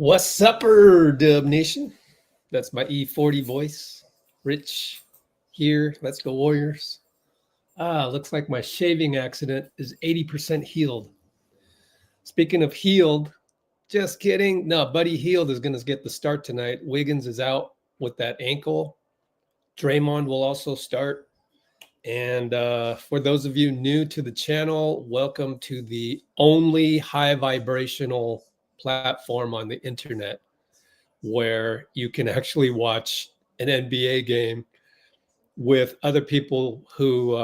What's upper, Dub Nation? That's my E40 voice. Rich here. Let's go Warriors. Looks like my shaving accident is 80% healed. Speaking of healed, just kidding. No, Buddy Hield is going to get the start tonight. Wiggins is out with that ankle. Draymond will also start. And for those of you new to the channel, welcome to the only high vibrational platform on the internet where you can actually watch an NBA game with other people who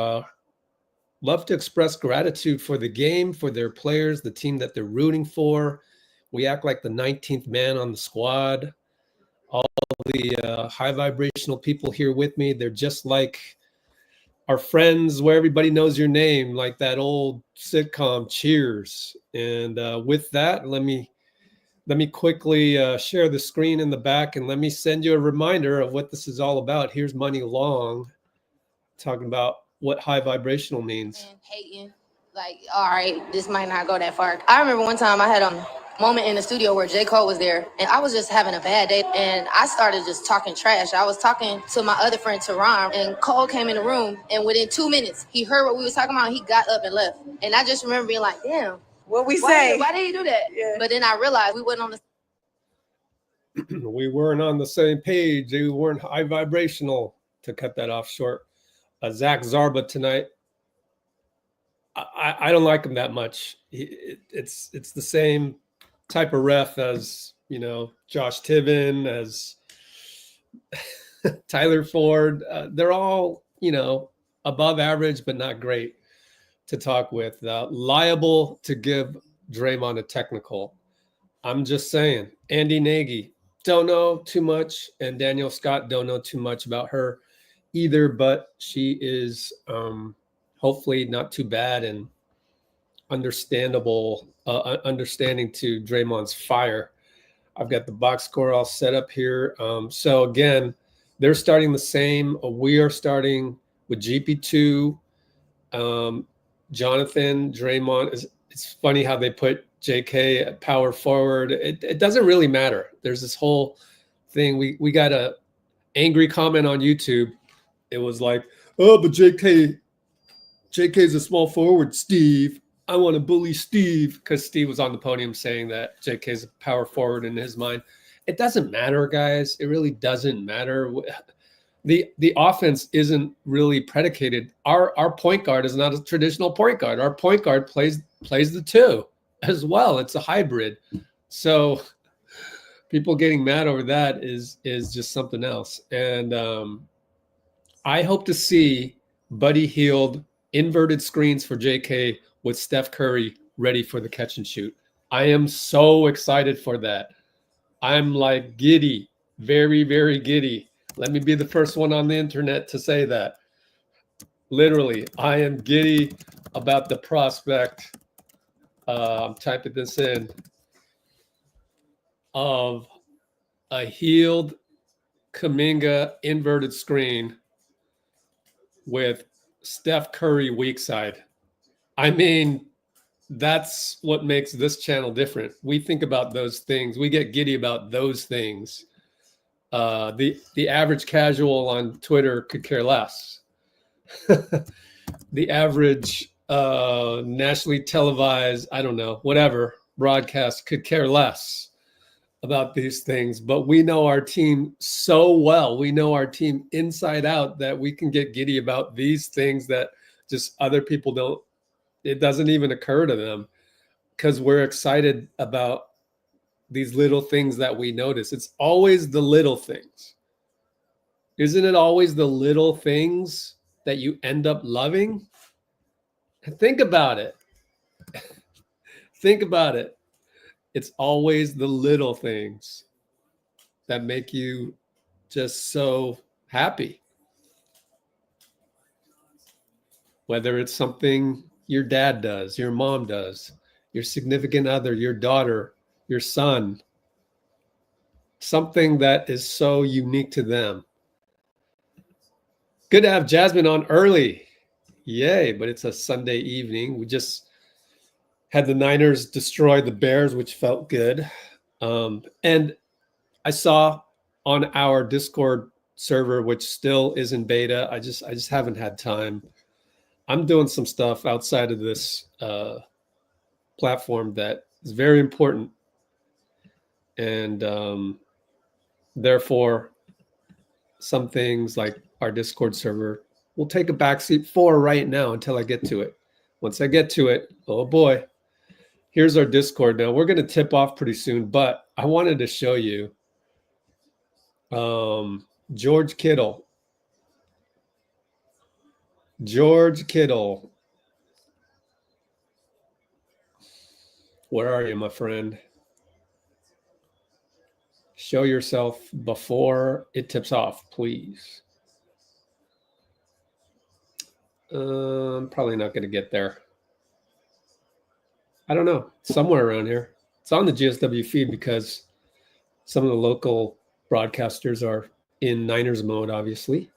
love to express gratitude for the game, for their players, the team that they're rooting for. We act like the 19th man on the squad. All the high vibrational people here with me, they're just like our friends where everybody knows your name, like that old sitcom Cheers. And with that, let me quickly share the screen in the back and let me send you a reminder of what this is all about. Here's Muni Long talking about what high vibrational means. And hating, like, all right, this might not go that far. I remember one time I had a moment in the studio where J.Cole was there, and I was just having a bad day, and I started just talking trash. I was talking to my other friend, Teron, and Cole came in the room, and within 2 minutes, he heard what we was talking about, and he got up and left. And I just remember being like, damn. What we say? Why did he do that? Yeah. But then I realized we wasn't on the we weren't on the same page. We weren't high vibrational, to cut that off short. Zach Zarba tonight. I don't like him that much. It's the same type of ref as, you know, Josh Tiven, as Tyler Ford. They're all, you know, above average, but not great to talk with. Liable to give Draymond a technical. I'm just saying. Andy Nagy, don't know too much, and Daniel Scott don't know too much about her either, but she is hopefully not too bad and understanding to Draymond's fire. I've got the box score all set up here. So again, they're starting the same. We are starting with GP2. Jonathan, Draymond. It's funny how they put JK at power forward. It doesn't really matter. There's this whole thing. We got a angry comment on YouTube. It was like, oh, but JK's a small forward, Steve. I want to bully Steve, because Steve was on the podium saying that JK's a power forward in his mind. It doesn't matter, guys. It really doesn't matter. The offense isn't really predicated. Our point guard is not a traditional point guard. Our point guard plays the two as well. It's a hybrid. So people getting mad over that is just something else. And I hope to see Buddy Hield inverted screens for JK with Steph Curry ready for the catch and shoot. I am so excited for that. I'm like giddy, very, very giddy. Let me be the first one on the internet to say that. Literally, I am giddy about the prospect. I'm typing this in, of a Hield-Kuminga inverted screen with Steph Curry weak side. I mean, that's what makes this channel different. We think about those things. We get giddy about those things. The average casual on Twitter could care less. The average nationally televised, I don't know, whatever, broadcast could care less about these things. But we know our team so well. We know our team inside out that we can get giddy about these things that just other people don't. It doesn't even occur to them, because we're excited about these little things that we notice. It's always the little things. Isn't it always the little things that you end up loving? Think about it. Think about it. It's always the little things that make you just so happy. Whether it's something your dad does, your mom does, your significant other, your daughter, your son, something that is so unique to them. Good to have Jasmine on early. Yay, but it's a Sunday evening. We just had the Niners destroy the Bears, which felt good. And I saw on our Discord server, which still is in beta, I just haven't had time. I'm doing some stuff outside of this platform that is very important, and therefore, some things like our Discord server will take a backseat for right now until I get to it. Once I get to it, oh boy, here's our Discord. Now we're going to tip off pretty soon, but I wanted to show you George Kittle. George Kittle. Where are you, my friend? Show yourself before it tips off, please. Probably not going to get there. I don't know. Somewhere around here. It's on the GSW feed because some of the local broadcasters are in Niners mode, obviously.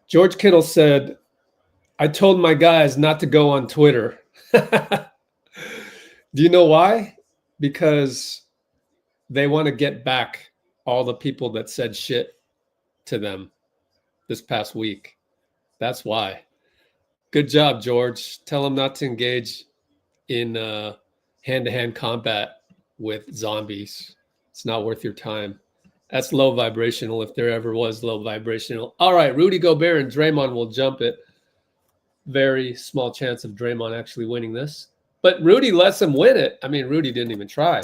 George Kittle said, I told my guys not to go on Twitter. Do you know why? Because they want to get back all the people that said shit to them this past week. That's why. Good job, George. Tell them not to engage in hand-to-hand combat with zombies. It's not worth your time. That's low vibrational if there ever was low vibrational. All right, Rudy Gobert and Draymond will jump it. Very small chance of Draymond actually winning this. But Rudy lets him win it. I mean, Rudy didn't even try.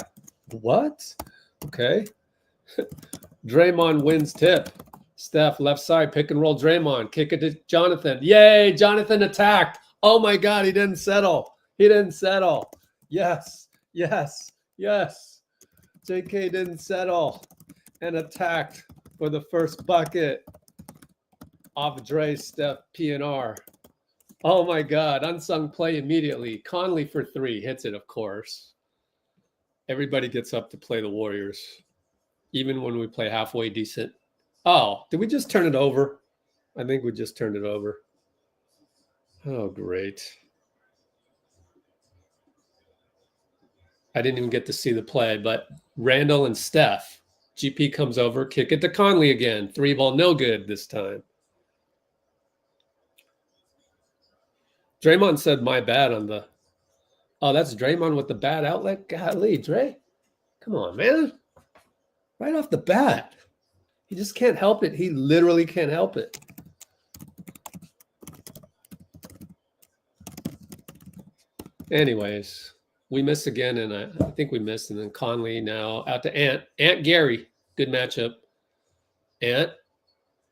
What? Okay. Draymond wins tip. Steph, left side, pick and roll Draymond. Kick it to Jonathan. Yay, Jonathan attacked. Oh my God, he didn't settle. He didn't settle. Yes, yes, yes. J.K. didn't settle and attacked for the first bucket off Dray Steph PNR. Oh my God, unsung play immediately. Conley for three, hits it, of course. Everybody gets up to play the Warriors, even when we play halfway decent. Oh, did we just turn it over? I think we just turned it over. Oh, great. I didn't even get to see the play, but Randall and Steph. GP comes over, kick it to Conley again. Three ball, no good this time. Draymond said my bad on the... Oh, that's Draymond with the bad outlet? Golly, Dre. Come on, man. Right off the bat. He just can't help it. He literally can't help it. Anyways, we miss again, and I think we missed. And then Conley now out to Ant. Ant Gary. Good matchup. Ant.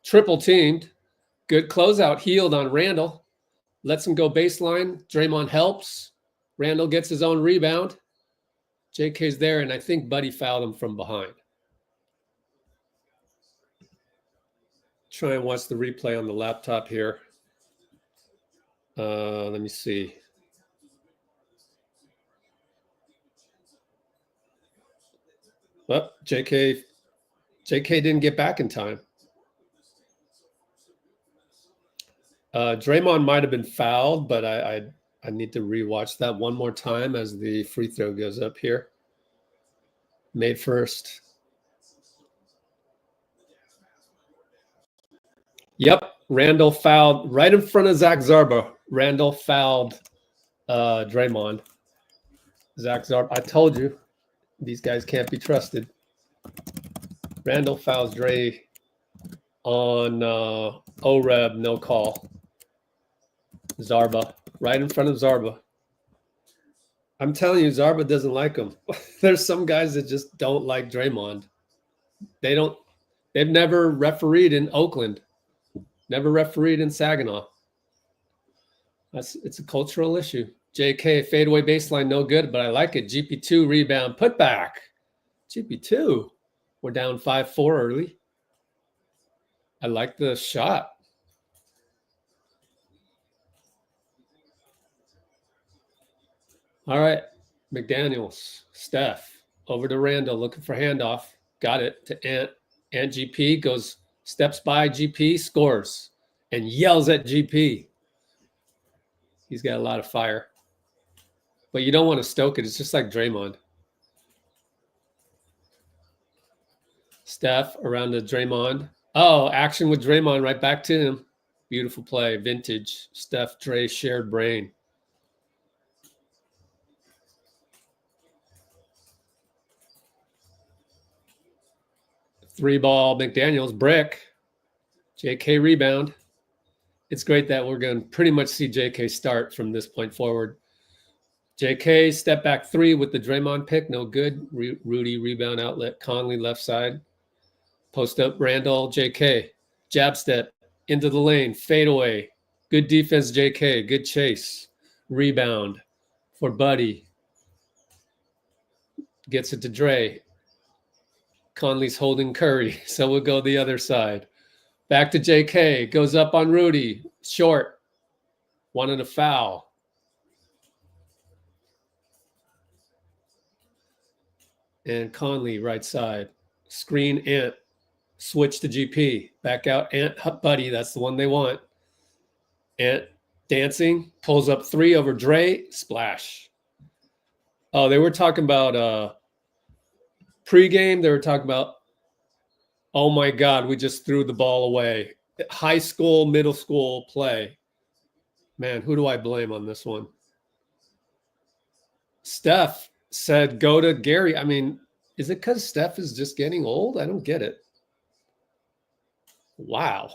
Triple teamed. Good closeout. Hield on Randall. Lets him go baseline. Draymond helps. Randall gets his own rebound. JK's there, and I think Buddy fouled him from behind. Try and watch the replay on the laptop here. Let me see. Well, JK didn't get back in time. Draymond might have been fouled, but I need to rewatch that one more time as the free throw goes up here. Made first. Yep, Randall fouled right in front of Zach Zarba. Randall fouled Draymond. Zach Zarba, I told you, these guys can't be trusted. Randall fouls Dray on OREB, no call. Zarba, right in front of Zarba. I'm telling you, Zarba doesn't like him. There's some guys that just don't like Draymond. They've never refereed in Oakland. Never refereed in Saginaw. It's a cultural issue. JK, fadeaway baseline, no good, but I like it. GP2 rebound, put back. GP2. We're down 5-4 early. I like the shot. All right, McDaniels, Steph, over to Randall, looking for handoff. Got it to Ant. Ant GP goes, steps by GP, scores, and yells at GP. He's got a lot of fire. But you don't want to stoke it. It's just like Draymond. Steph around to Draymond. Oh, action with Draymond right back to him. Beautiful play. Vintage. Steph, Dray, shared brain. Three ball, McDaniels, brick. JK rebound. It's great that we're going to pretty much see JK start from this point forward. JK, step back three with the Draymond pick. No good. Rudy, rebound outlet. Conley, left side. Post up, Randall, JK. Jab step into the lane. Fade away. Good defense, JK. Good chase. Rebound for Buddy. Gets it to Dray. Conley's holding Curry, so we'll go the other side. Back to JK. Goes up on Rudy. Short. Wanted a foul. And Conley, right side. Screen, Ant. Switch to GP. Back out, Ant, Buddy. That's the one they want. Ant dancing. Pulls up three over Dray. Splash. Oh, they were talking about pregame. They were talking about, oh my God, we just threw the ball away. High school, middle school play. Man, who do I blame on this one? Steph said, go to Gary. I mean, is it because Steph is just getting old? I don't get it. Wow.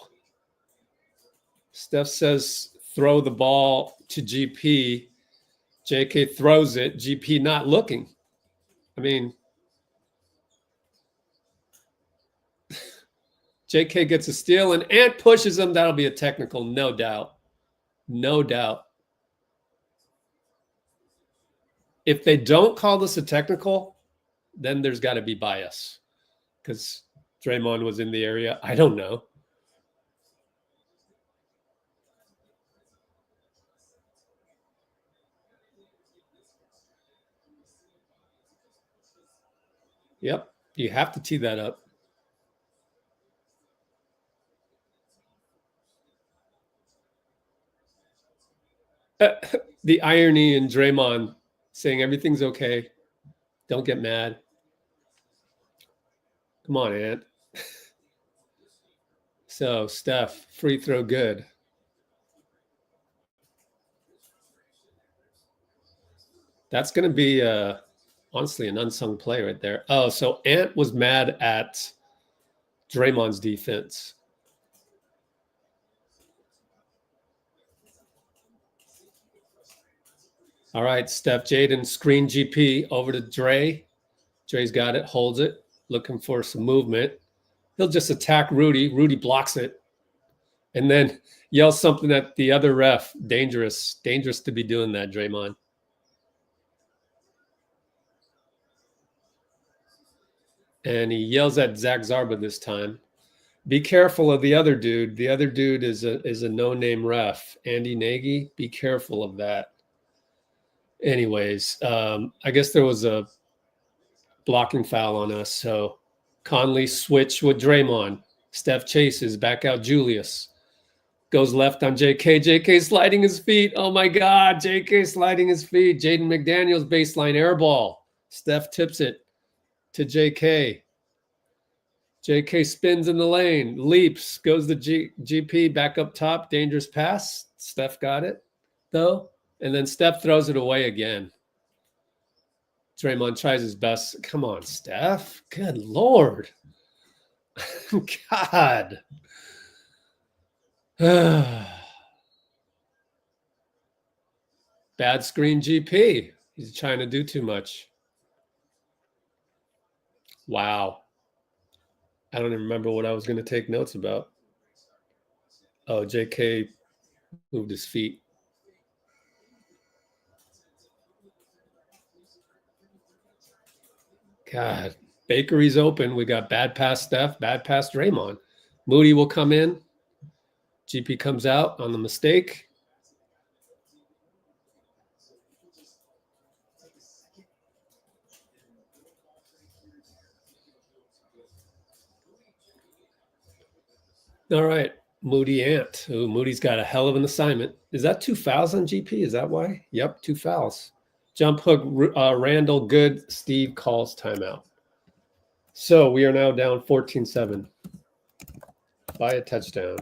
Steph says, throw the ball to GP. JK throws it. GP not looking. I mean, JK gets a steal and Ant pushes him. That'll be a technical, no doubt. No doubt. If they don't call this a technical, then there's got to be bias because Draymond was in the area. I don't know. Yep, you have to tee that up. The irony in Draymond saying everything's okay. Don't get mad. Come on, Ant. So, Steph, free throw good. That's going to be, honestly, an unsung play right there. Oh, so Ant was mad at Draymond's defense. All right, Steph, Jaden, screen GP over to Dray. Dray's got it, holds it, looking for some movement. He'll just attack Rudy. Rudy blocks it and then yells something at the other ref. Dangerous to be doing that, Draymond. And he yells at Zach Zarba this time. Be careful of the other dude. The other dude is a no-name ref, Andy Nagy. Be careful of that. Anyways, I guess there was a blocking foul on us. So Conley switch with Draymond. Steph chases back out Julius. Goes left on JK. JK sliding his feet. Oh my God, JK sliding his feet. Jaden McDaniels baseline air ball. Steph tips it to JK. JK spins in the lane, leaps, goes to GP back up top. Dangerous pass. Steph got it though. And then Steph throws it away again. Draymond tries his best. Come on, Steph. Good Lord. God. Bad screen GP. He's trying to do too much. Wow. I don't even remember what I was going to take notes about. Oh, JK moved his feet. God, bakery's open. We got bad pass Steph, bad pass Draymond. Moody will come in. GP comes out on the mistake. All right, Moody Ant. Ooh, Moody's got a hell of an assignment. Is that 2 fouls on GP? Is that why? Yep, 2 fouls. Jump hook, Randall, good. Steve calls timeout. So we are now down 14-7 by a touchdown.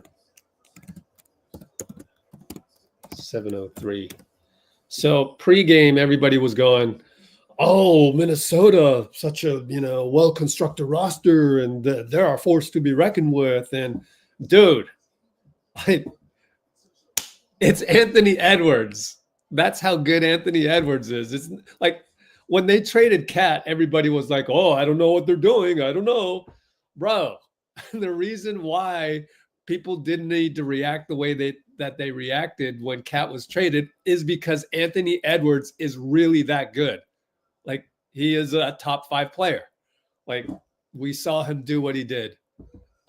7:03. So pregame, everybody was going, "Oh, Minnesota, such a well-constructed roster, and they're a force to be reckoned with." And dude, it's Anthony Edwards. That's how good Anthony Edwards is. It's like when they traded Cat, everybody was like, "Oh, I don't know what they're doing. I don't know." Bro, the reason why people didn't need to react the way that they reacted when Cat was traded is because Anthony Edwards is really that good. Like, he is a top 5 player. Like, we saw him do what he did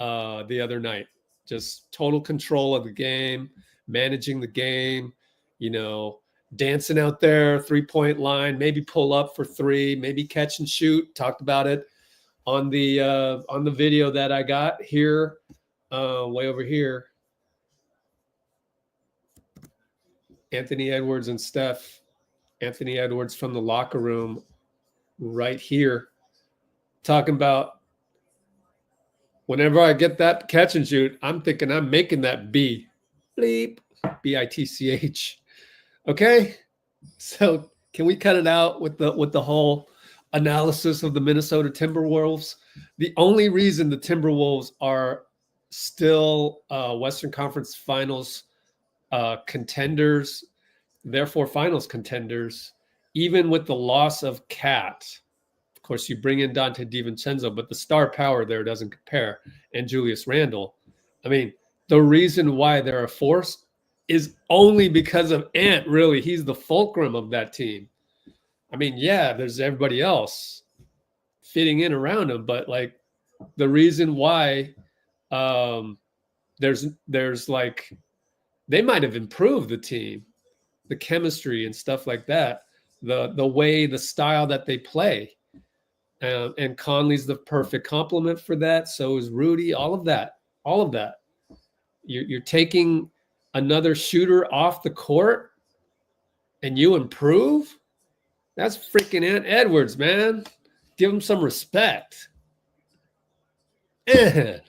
the other night. Just total control of the game, managing the game, dancing out there, 3-point line, maybe pull up for 3, maybe catch and shoot. Talked about it on the video that I got here, way over here. Anthony Edwards and Steph. Anthony Edwards from the locker room right here, talking about whenever I get that catch and shoot, I'm thinking I'm making that bleep, B-I-T-C-H. Okay, so can we cut it out with the whole analysis of the Minnesota Timberwolves? The only reason the Timberwolves are still Western Conference Finals contenders, therefore finals contenders, even with the loss of Cat. Of course, you bring in Dante DiVincenzo, but the star power there doesn't compare. And Julius Randle. I mean, the reason why they're a force is only because of Ant, really. He's the fulcrum of that team. I mean, yeah, there's everybody else fitting in around him, but like the reason why there's like they might have improved the team, the chemistry and stuff like that, the way, the style that they play. And Conley's the perfect complement for that. So is Rudy. All of that. You're taking another shooter off the court, and you improve. That's freaking Ant Edwards, man. Give him some respect. And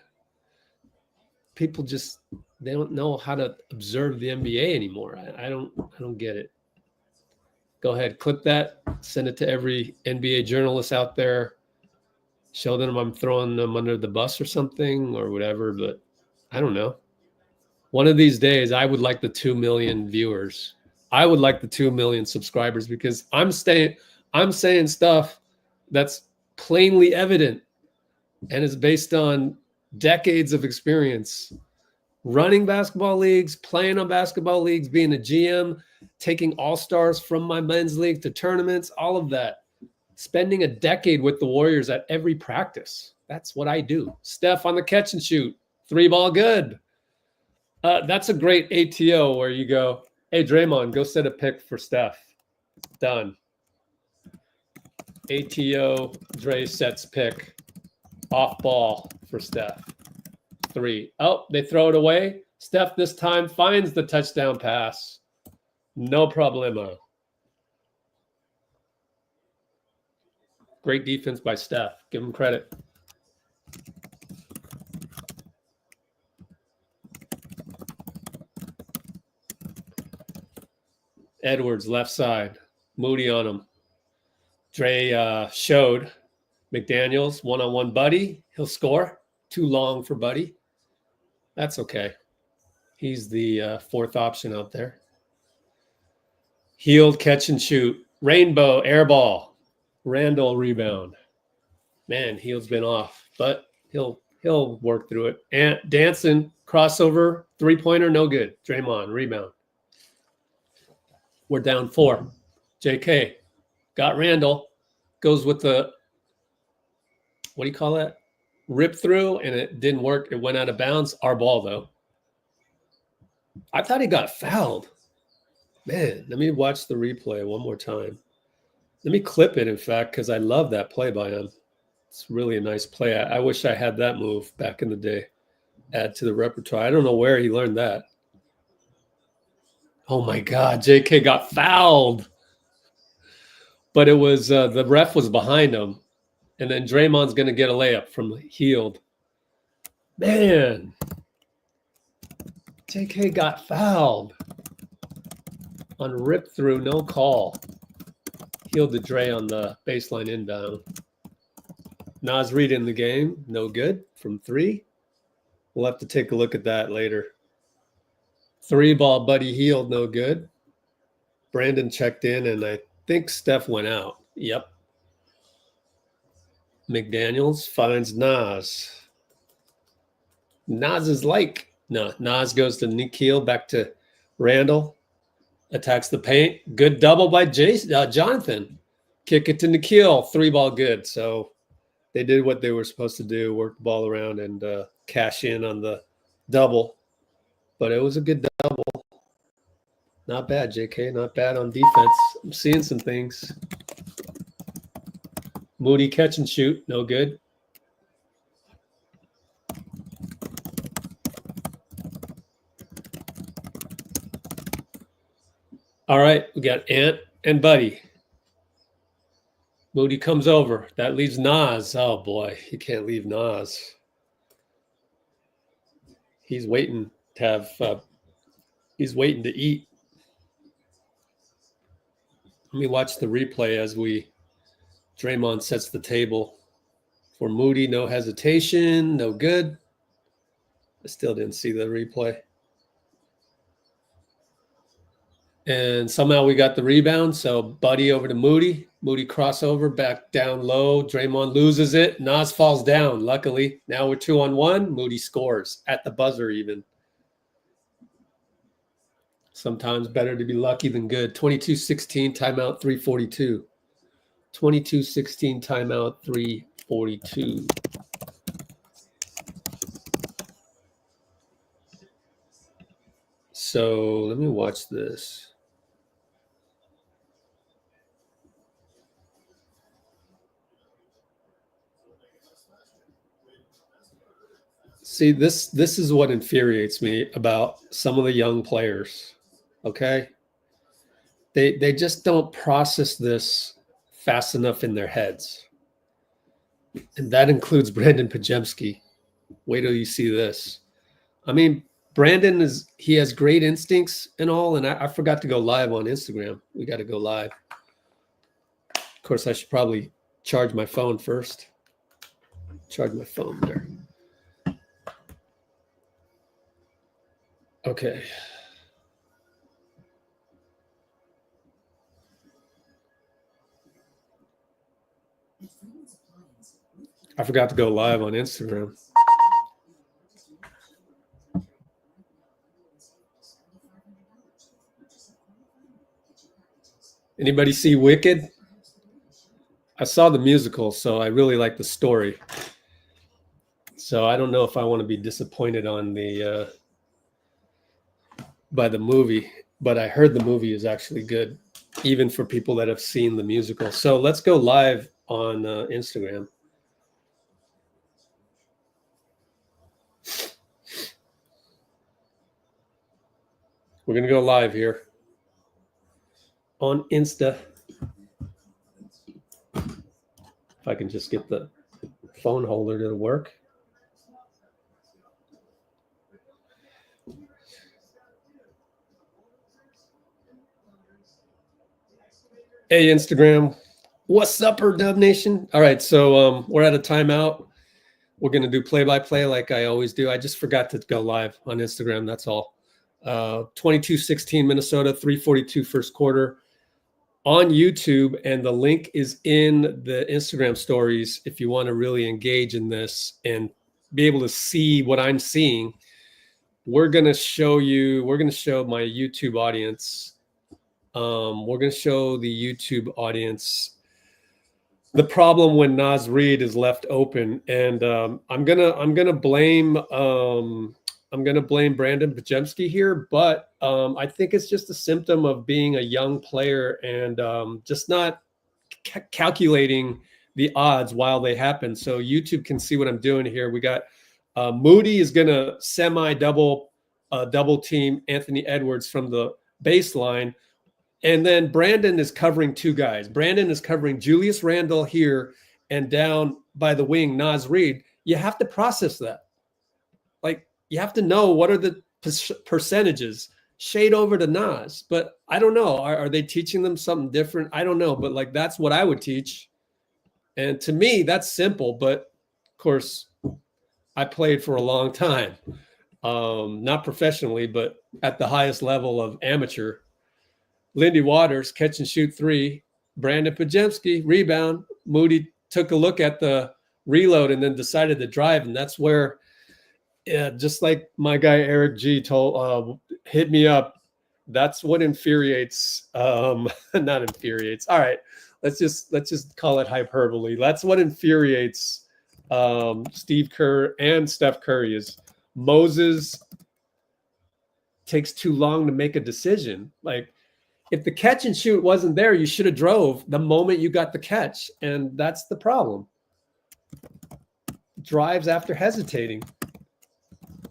people just they don't know how to observe the NBA anymore. I don't get it. Go ahead, clip that, send it to every NBA journalist out there. Show them I'm throwing them under the bus or something or whatever, but I don't know. One of these days, I would like the 2 million viewers. I would like the 2 million subscribers because I'm saying stuff that's plainly evident and is based on decades of experience. Running basketball leagues, playing on basketball leagues, being a GM, taking all-stars from my men's league to tournaments, all of that. Spending a decade with the Warriors at every practice. That's what I do. Steph on the catch and shoot. 3-ball good. That's a great ATO where you go, hey, Draymond, go set a pick for Steph. Done. ATO, Dray sets pick. Off ball for Steph. 3. Oh, they throw it away. Steph this time finds the touchdown pass. No problemo. Great defense by Steph. Give him credit. Edwards, left side. Moody on him. Dray showed McDaniels, one-on-one Buddy. He'll score. Too long for Buddy. That's okay. He's the fourth option out there. Hield, catch and shoot. Rainbow, air ball. Randall, rebound. Man, Hield's been off, but he'll work through it. And dancing, crossover, 3-pointer, no good. Draymond, rebound. We're down 4. J.K. got Randall. Goes with the, what do you call that? Rip through, and it didn't work. It went out of bounds. Our ball, though. I thought he got fouled. Man, let me watch the replay one more time. Let me clip it, in fact, because I love that play by him. It's really a nice play. I wish I had that move back in the day. Add to the repertoire. I don't know where he learned that. Oh, my God. J.K. got fouled. But it was the ref was behind him. And then Draymond's going to get a layup from Hield. Man, J.K. got fouled on rip through, no call. Hield to Dray on the baseline inbound. Naz Reid in the game, no good from 3. We'll have to take a look at that later. 3-ball Buddy Hield, no good. Brandon checked in, and I think Steph went out. Yep. McDaniels finds Naz. Naz is like, no, Naz goes to Nikhil, back to Randall. Attacks the paint. Good double by Jonathan. Kick it to Nikhil. 3-ball good. So they did what they were supposed to do, work the ball around and cash in on the double. But it was a good double. Not bad, JK. Not bad on defense. I'm seeing some things. Moody catch and shoot. No good. All right. We got Ant and Buddy. Moody comes over. That leaves Naz. Oh, boy. You can't leave Naz. He's waiting to have he's waiting to eat. Let me watch the replay as Draymond sets the table for Moody. No hesitation. No good. I still didn't see the replay. And somehow we got the rebound. So Buddy over to Moody. Moody crossover, back down low. Draymond loses it. Naz falls down, luckily. Now we're 2-on-1. Moody scores at the buzzer even. Sometimes better to be lucky than good. 22-16, timeout 3:42. 22-16, timeout 3:42. So let me watch this. See, this is what infuriates me about some of the young players. Okay? They just don't process this fast enough in their heads. And that includes Brandon Pajemski. Wait till you see this. I mean, Brandon he has great instincts and all, and I forgot to go live on Instagram. We got to go live. Of course, I should probably charge my phone first. Charge my phone there. Okay. I forgot to go live on Instagram. Anybody see Wicked? I saw the musical, so I really like the story. So I don't know if I want to be disappointed on the by the movie, but I heard the movie is actually good, even for people that have seen the musical. So let's go live on Instagram. We're going to go live here on Insta. If I can just get the phone holder to work. Hey, Instagram. What's up, Dub Nation? All right, so we're at a timeout. We're going to do play-by-play like I always do. I just forgot to go live on Instagram, that's all. 22-16 Minnesota, 3:42 first quarter on YouTube, and the link is in the Instagram stories if you want to really engage in this and be able to see what I'm seeing. We're going to show my YouTube audience. We're going to show the YouTube audience the problem when Naz Reid is left open, and I'm gonna blame Brandon Pajemski here, but I think it's just a symptom of being a young player and just not calculating the odds while they happen. So YouTube can see what I'm doing here. We got Moody is gonna double team Anthony Edwards from the baseline. And then Brandon is covering two guys. Brandon is covering Julius Randle here and down by the wing, Naz Reid, you have to process that. Like, you have to know what are the percentages. Shade over to Naz. But I don't know. Are they teaching them something different? I don't know. But like, that's what I would teach. And to me, that's simple. But of course, I played for a long time. Not professionally, but at the highest level of amateur. Lindy Waters, catch and shoot 3. Brandon Pajemski, rebound. Moody took a look at the reload and then decided to drive. And that's where, just like my guy Eric G told, hit me up. That's what infuriates, not infuriates. All right, let's just call it hyperbole. That's what infuriates Steve Kerr and Steph Curry is Moses takes too long to make a decision. Like, if the catch and shoot wasn't there, you should have drove the moment you got the catch. And that's the problem. Drives after hesitating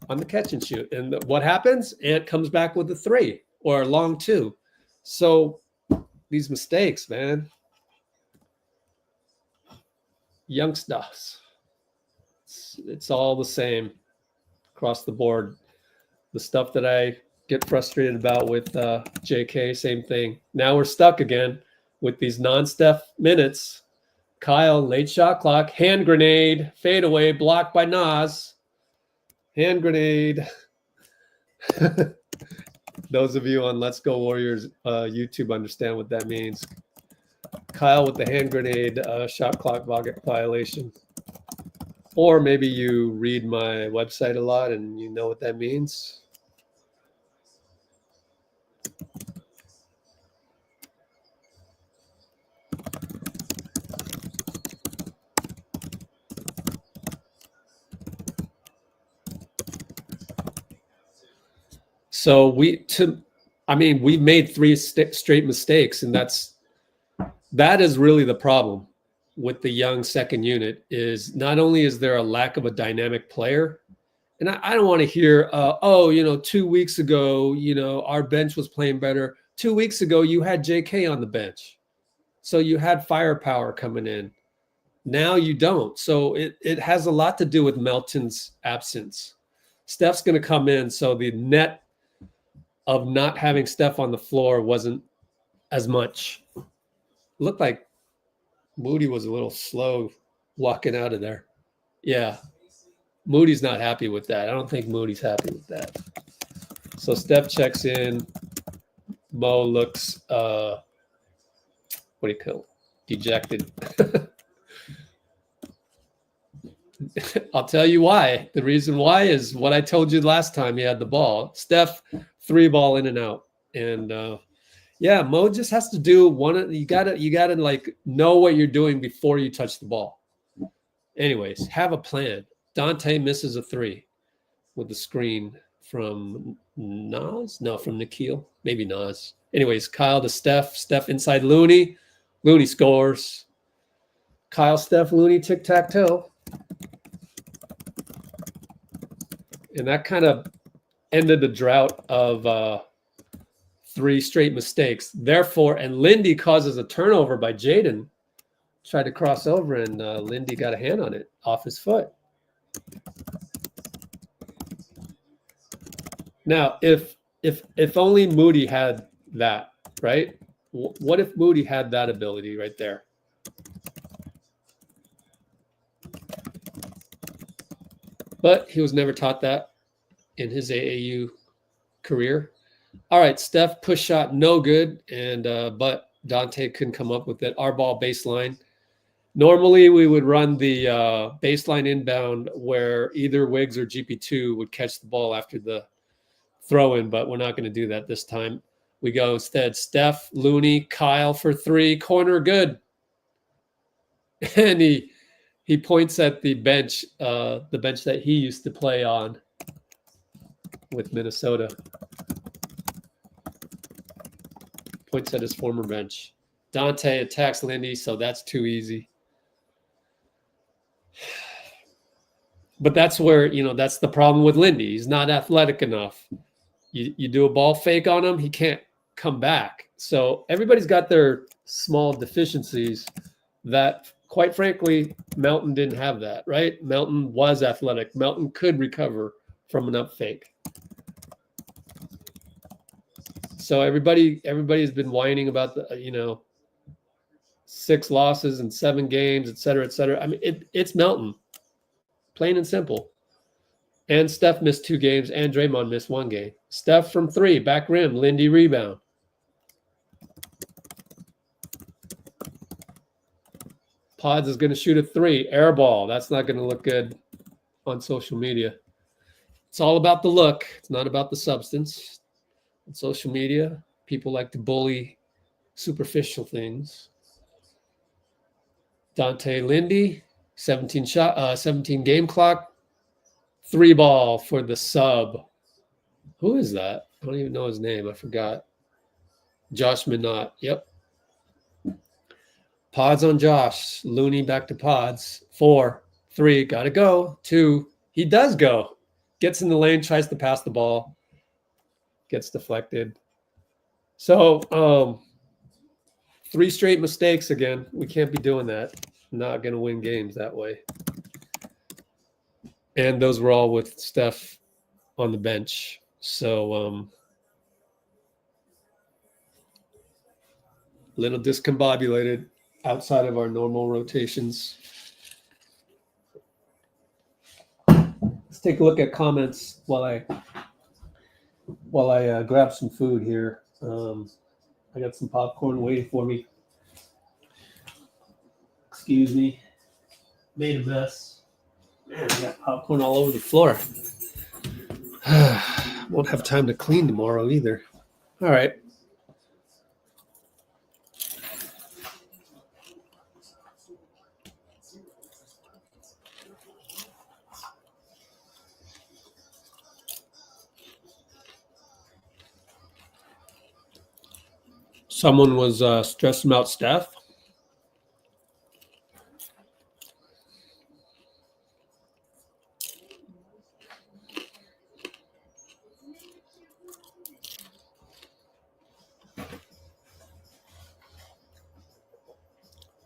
on the catch and shoot. And what happens? Ant comes back with a 3 or a long 2. So these mistakes, man. Youngsters. It's all the same across the board. The stuff that I get frustrated about with JK, same thing. Now we're stuck again with these non-Steph minutes. Kyle, late shot clock, hand grenade, fade away, blocked by Naz. Hand grenade. Those of you on Let's Go Warriors YouTube understand what that means. Kyle with the hand grenade shot clock violation. Or maybe you read my website a lot and you know what that means. So we've made 3 straight mistakes, and that is really the problem with the young second unit. Is not only is there a lack of a dynamic player, and I don't want to hear, 2 weeks ago, our bench was playing better. 2 weeks ago, you had JK on the bench, so you had firepower coming in. Now you don't. So it has a lot to do with Melton's absence. Steph's going to come in, so the net of not having Steph on the floor wasn't as much. Looked like Moody was a little slow walking out of there. Yeah. Moody's not happy with that. I don't think Moody's happy with that. So Steph checks in. Mo looks, what do you call it? Dejected. I'll tell you why. The reason why is what I told you last time he had the ball. Steph, 3-ball in and out. And Mo just has to do one. You gotta like know what you're doing before you touch the ball. Anyways, have a plan. Dante misses a 3 with the screen from Naz. No, from Nikhil. Maybe Naz. Anyways, Kyle to Steph. Steph inside Looney. Looney scores. Kyle, Steph, Looney, tic-tac-toe. And that kind of ended the drought of 3 straight mistakes. Therefore, and Lindy causes a turnover by Jaden. Tried to cross over, and Lindy got a hand on it off his foot. Now, if only Moody had that, right? What if Moody had that ability right there? But he was never taught that in his AAU career. All right, Steph push shot, no good, and but Dante couldn't come up with it. Our ball baseline. Normally, we would run the baseline inbound where either Wiggs or GP2 would catch the ball after the throw-in, but we're not going to do that this time. We go instead Steph, Looney, Kyle for 3, corner good. And he points at the bench that he used to play on with Minnesota. Points at his former bench. Dante attacks Lindy, so that's too easy. But that's where, that's the problem with Lindy. He's not athletic enough. You do a ball fake on him, he can't come back. So everybody's got their small deficiencies that quite frankly, Melton didn't have that, right? Melton was athletic. Melton could recover from an up fake. So everybody's been whining about the 6 losses in 7 games, et cetera, et cetera. I mean, it's Melton, plain and simple. And Steph missed 2 games, and Draymond missed 1 game. Steph from 3, back rim, Lindy rebound. Pods is going to shoot a 3, air ball. That's not going to look good on social media. It's all about the look. It's not about the substance. On social media, people like to bully superficial things. Dante Lindy, 17 game clock, 3 ball for the sub. Who is that? I don't even know his name. I forgot. Josh Minot. Yep. Pods on Josh. Looney back to Pods. 4, 3, gotta go. 2, he does go. Gets in the lane, tries to pass the ball. Gets deflected. So 3 straight mistakes again. We can't be doing that. Not going to win games that way. And those were all with Steph on the bench. So little discombobulated outside of our normal rotations. Let's take a look at comments while I grab some food here. I got some popcorn waiting for me. Excuse me. Made a mess. Man, I got popcorn all over the floor. Won't have time to clean tomorrow either. All right. Someone was stressing about Steph.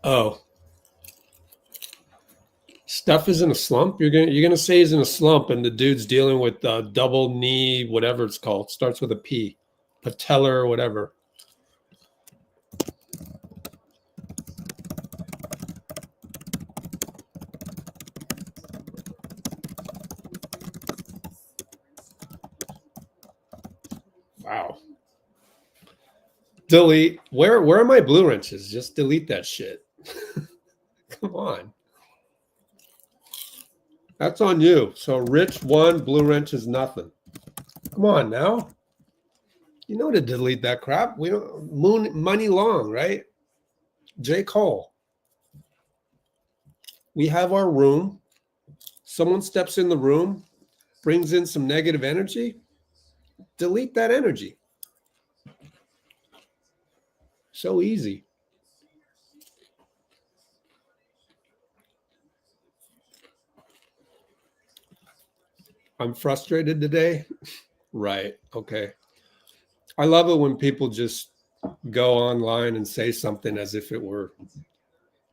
Oh, Steph is in a slump. You're gonna say he's in a slump, and the dude's dealing with double knee, whatever it's called. Starts with a P, patellar or whatever. Wow. Delete. Where are my blue wrenches? Just delete that shit. Come on. That's on you. So Rich 1, blue wrench is nothing. Come on now. You know to delete that crap. We don't Muni Long, right? J.Cole. We have our room. Someone steps in the room, brings in some negative energy. Delete that energy. So easy. I'm frustrated today. Right. Okay. I love it when people just go online and say something as if it were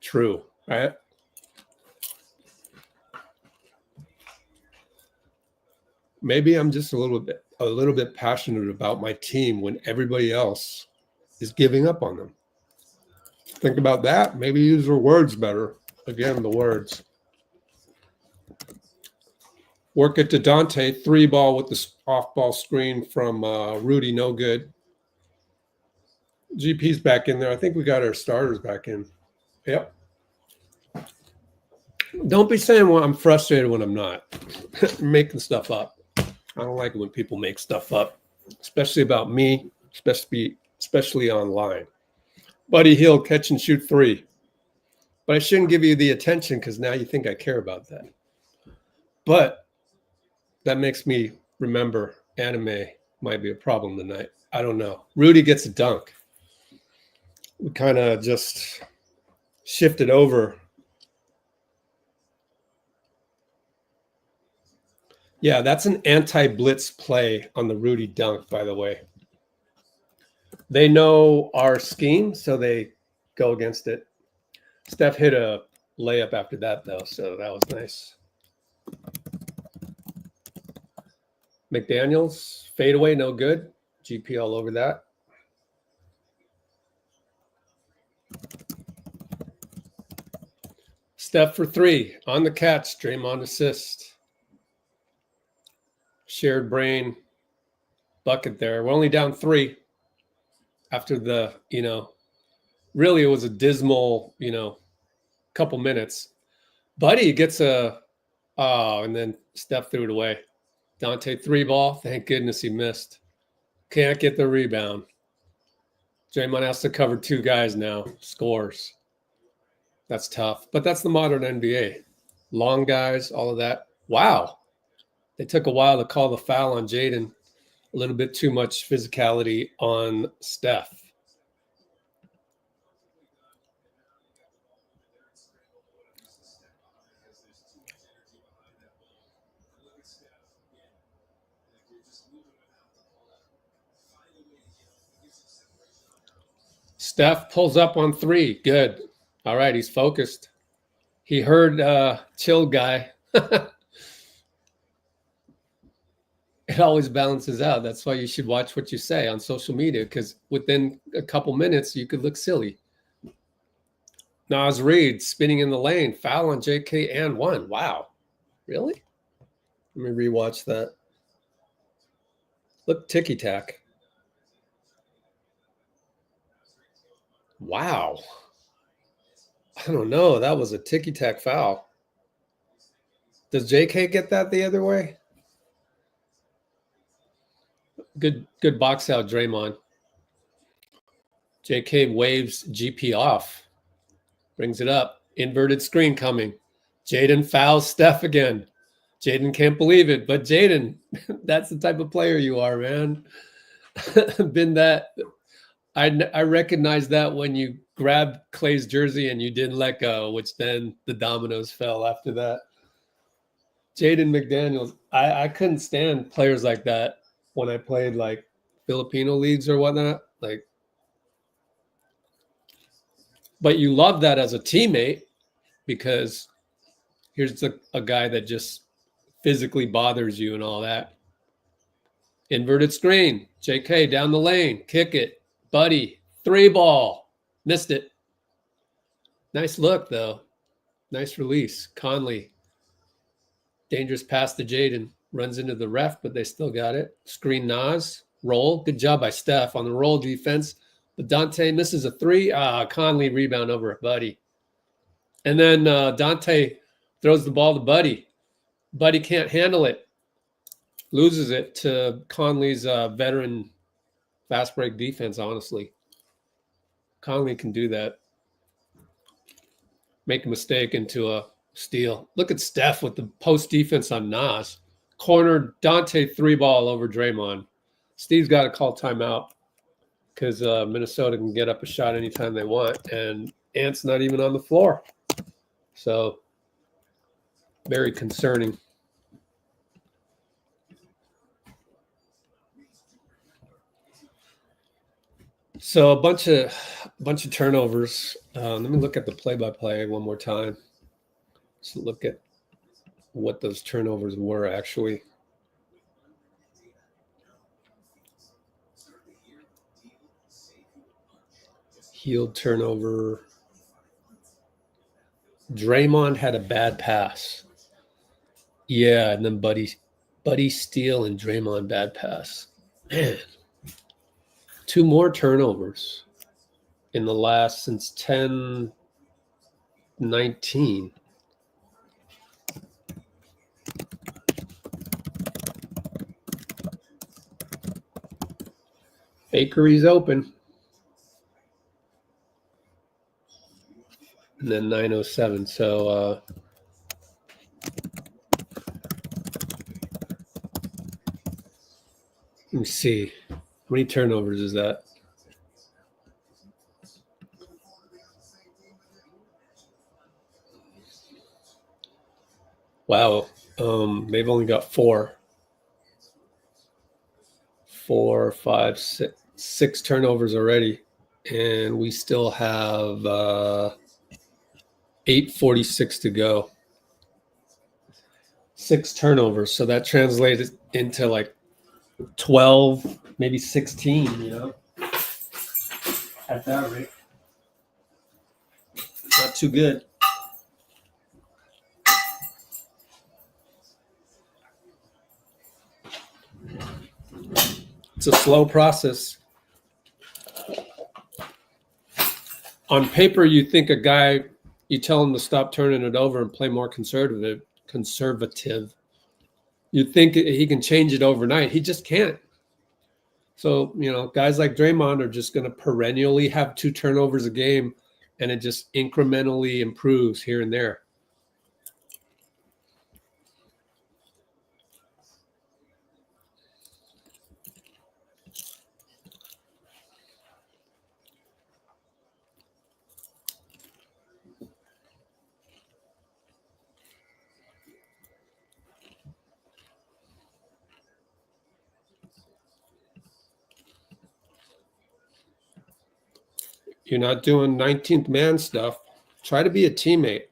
true, right? Maybe I'm just a little bit passionate about my team when everybody else is giving up on them. Think about that. Maybe use your words better. Again, the words. Work it to Dante. 3 ball with the off-ball screen from Rudy. No good. GP's back in there. I think we got our starters back in. Yep. Don't be saying, well, I'm frustrated when I'm not. Making stuff up. I don't like it when people make stuff up, especially about me, especially online. Buddy Hield, catch and shoot 3. But I shouldn't give you the attention because now you think I care about that. But that makes me remember anime might be a problem tonight. I don't know. Rudy gets a dunk. We kind of just shifted over. Yeah, that's an anti-blitz play on the Rudy dunk, by the way. They know our scheme, so they go against it. Steph hit a layup after that, though, so that was nice. McDaniels, fadeaway, no good. GP all over that. Steph for 3, on the catch, Draymond assist. Shared brain bucket there. We're only down 3 after the, really it was a dismal, couple minutes. Buddy gets and then Steph threw it away. Dante 3-ball, thank goodness he missed. Can't get the rebound. Draymond has to cover 2 guys now, scores. That's tough, but that's the modern NBA. Long guys, all of that. Wow. They took a while to call the foul on Jaden. A little bit too much physicality on Steph. Steph pulls up on 3. Good. All right, he's focused. He heard chill guy. It always balances out. That's why you should watch what you say on social media, because within a couple minutes, you could look silly. Naz Reid spinning in the lane. Foul on J.K. and 1. Wow. Really? Let me rewatch that. Look, ticky-tack. Wow. I don't know. That was a ticky-tack foul. Does J.K. get that the other way? Good box out, Draymond. J.K. waves GP off. Brings it up. Inverted screen coming. Jaden fouls Steph again. Jaden can't believe it. But Jaden, that's the type of player you are, man. Been that. I recognize that when you grabbed Clay's jersey and you didn't let go, which then the dominoes fell after that. Jaden McDaniels, I couldn't stand players like that when I played like Filipino leagues or whatnot. But you love that as a teammate, because here's a guy that just physically bothers you and all that. Inverted screen. JK down the lane. Kick it. Buddy. 3-ball. Missed it. Nice look, though. Nice release. Conley. Dangerous pass to Jaden. Runs into the ref, but they still got it. Screen Nas. Roll. Good job by Steph on the roll defense. But Dante misses a 3. Conley rebound over Buddy. And then Dante throws the ball to Buddy. Buddy can't handle it. Loses it to Conley's veteran fast break defense, honestly. Conley can do that. Make a mistake into a steal. Look at Steph with the post defense on Nas. Corner Dante 3-ball over Draymond. Steve's got to call timeout because Minnesota can get up a shot anytime they want, and Ant's not even on the floor. So, very concerning. So a bunch of turnovers. Let me look at the play-by-play one more time. So look at what those turnovers were actually. Hield turnover. Draymond had a bad pass. Yeah, and then Buddy steal and Draymond bad pass. Man. 2 more turnovers in the last since 10-19. Bakery's open. And then 9:07. So let me see. How many turnovers is that? Wow. They've only got 4. 4, 5, 6 turnovers already. And we still have 8:46 to go. 6 turnovers. So that translated into like 12, maybe 16, at that rate. Not too good. It's a slow process. On paper, you think a guy, you tell him to stop turning it over and play more conservative. You'd think he can change it overnight. He just can't. So, guys like Draymond are just going to perennially have 2 turnovers a game, and it just incrementally improves here and there. You're not doing 19th man stuff. Try to be a teammate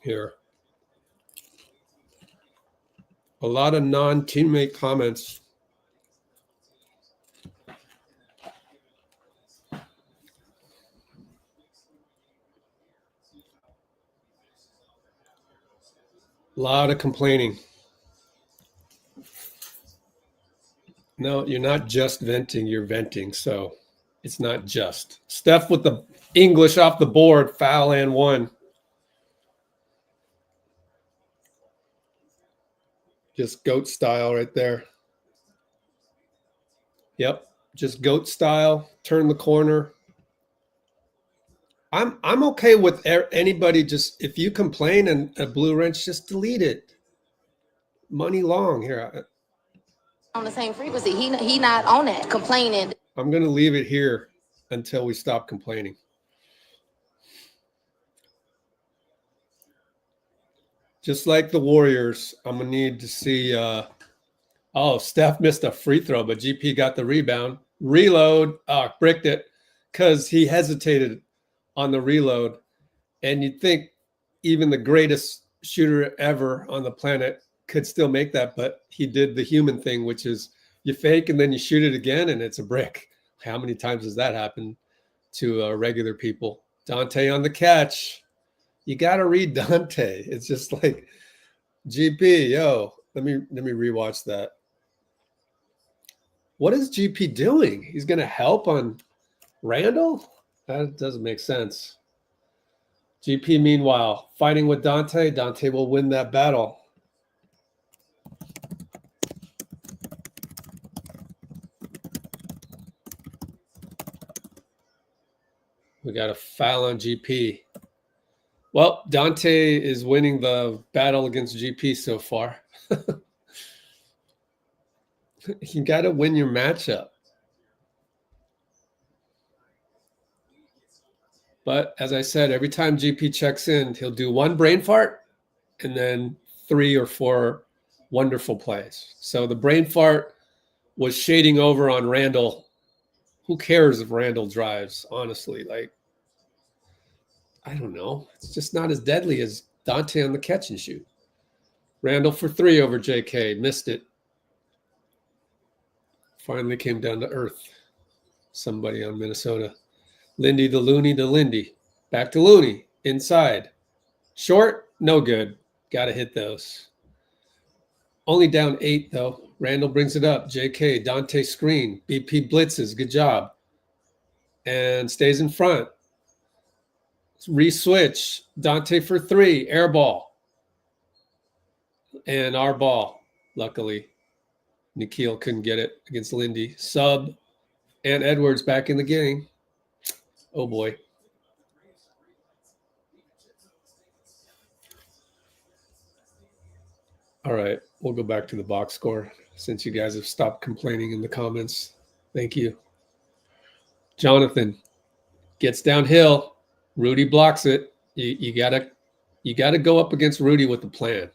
here. A lot of non-teammate comments. A lot of complaining. No, you're not just venting, you're venting. So it's not just. Steph with the English off the board, foul and 1. Just GOAT style right there. Yep, just GOAT style. Turn the corner. I'm okay with anybody just, if you complain and a blue wrench, just delete it. Muni Long here. On the same frequency. He not on that complaining. I'm going to leave it here until we stop complaining. Just like the Warriors, I'm going to need to see Steph missed a free throw, but GP got the rebound. Reload, bricked it because he hesitated on the reload. And you'd think even the greatest shooter ever on the planet could still make that, but he did the human thing, which is you fake and then you shoot it again and it's a brick. How many times has that happened to regular people? Dante on the catch. You got to read Dante. It's just like, GP, yo, let me rewatch that. What is GP doing? He's going to help on Randall? That doesn't make sense. GP, meanwhile, fighting with Dante. Dante will win that battle. We got a foul on GP. Well, Dante is winning the battle against GP so far. You got to win your matchup. But as I said, every time GP checks in, he'll do one brain fart and then 3 or 4 wonderful plays. So the brain fart was shading over on Randall. Who cares if Randall drives, honestly? Like, I don't know. It's just not as deadly as Dante on the catch and shoot. Randall for 3 over JK. Missed it. Finally came down to earth. Somebody on Minnesota. Lindy to Looney to Lindy. Back to Looney. Inside. Short. No good. Got to hit those. Only down 8, though. Randall brings it up. JK. Dante screen. BP blitzes. Good job. And stays in front. Re-switch. Dante for 3. Air ball. And our ball. Luckily, Nikhil couldn't get it against Lindy. Sub. And Edwards back in the game. Oh, boy. All right. We'll go back to the box score since you guys have stopped complaining in the comments. Thank you. Jonathan gets downhill. Rudy blocks it. You gotta go up against Rudy with the plan.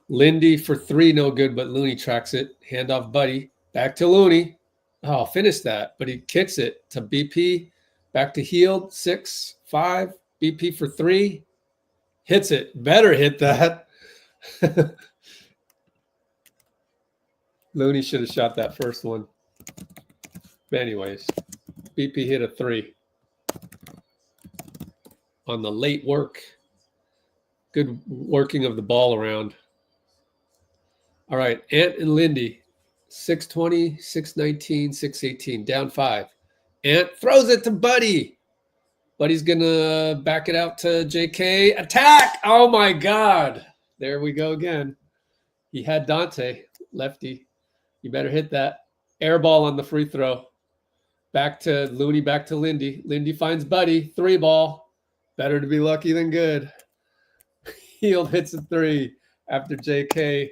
Lindy for 3, no good, but Looney tracks it. Handoff Buddy. Back to Looney. Oh, finished that, but he kicks it to BP. Back to Hield. 6, 5. BP for 3. Hits it. Better hit that. Looney should have shot that first one. But anyways, BP hit a 3 on the late work. Good working of the ball around. All right, Ant and Lindy, 620, 619, 618, down 5. Ant throws it to Buddy. Buddy's going to back it out to JK. Attack! Oh, my God. There we go again. He had Dante, lefty. You better hit that. Air ball on the free throw. Back to Looney, back to Lindy. Lindy finds Buddy. 3 ball. Better to be lucky than good. Hield hits a 3 after JK.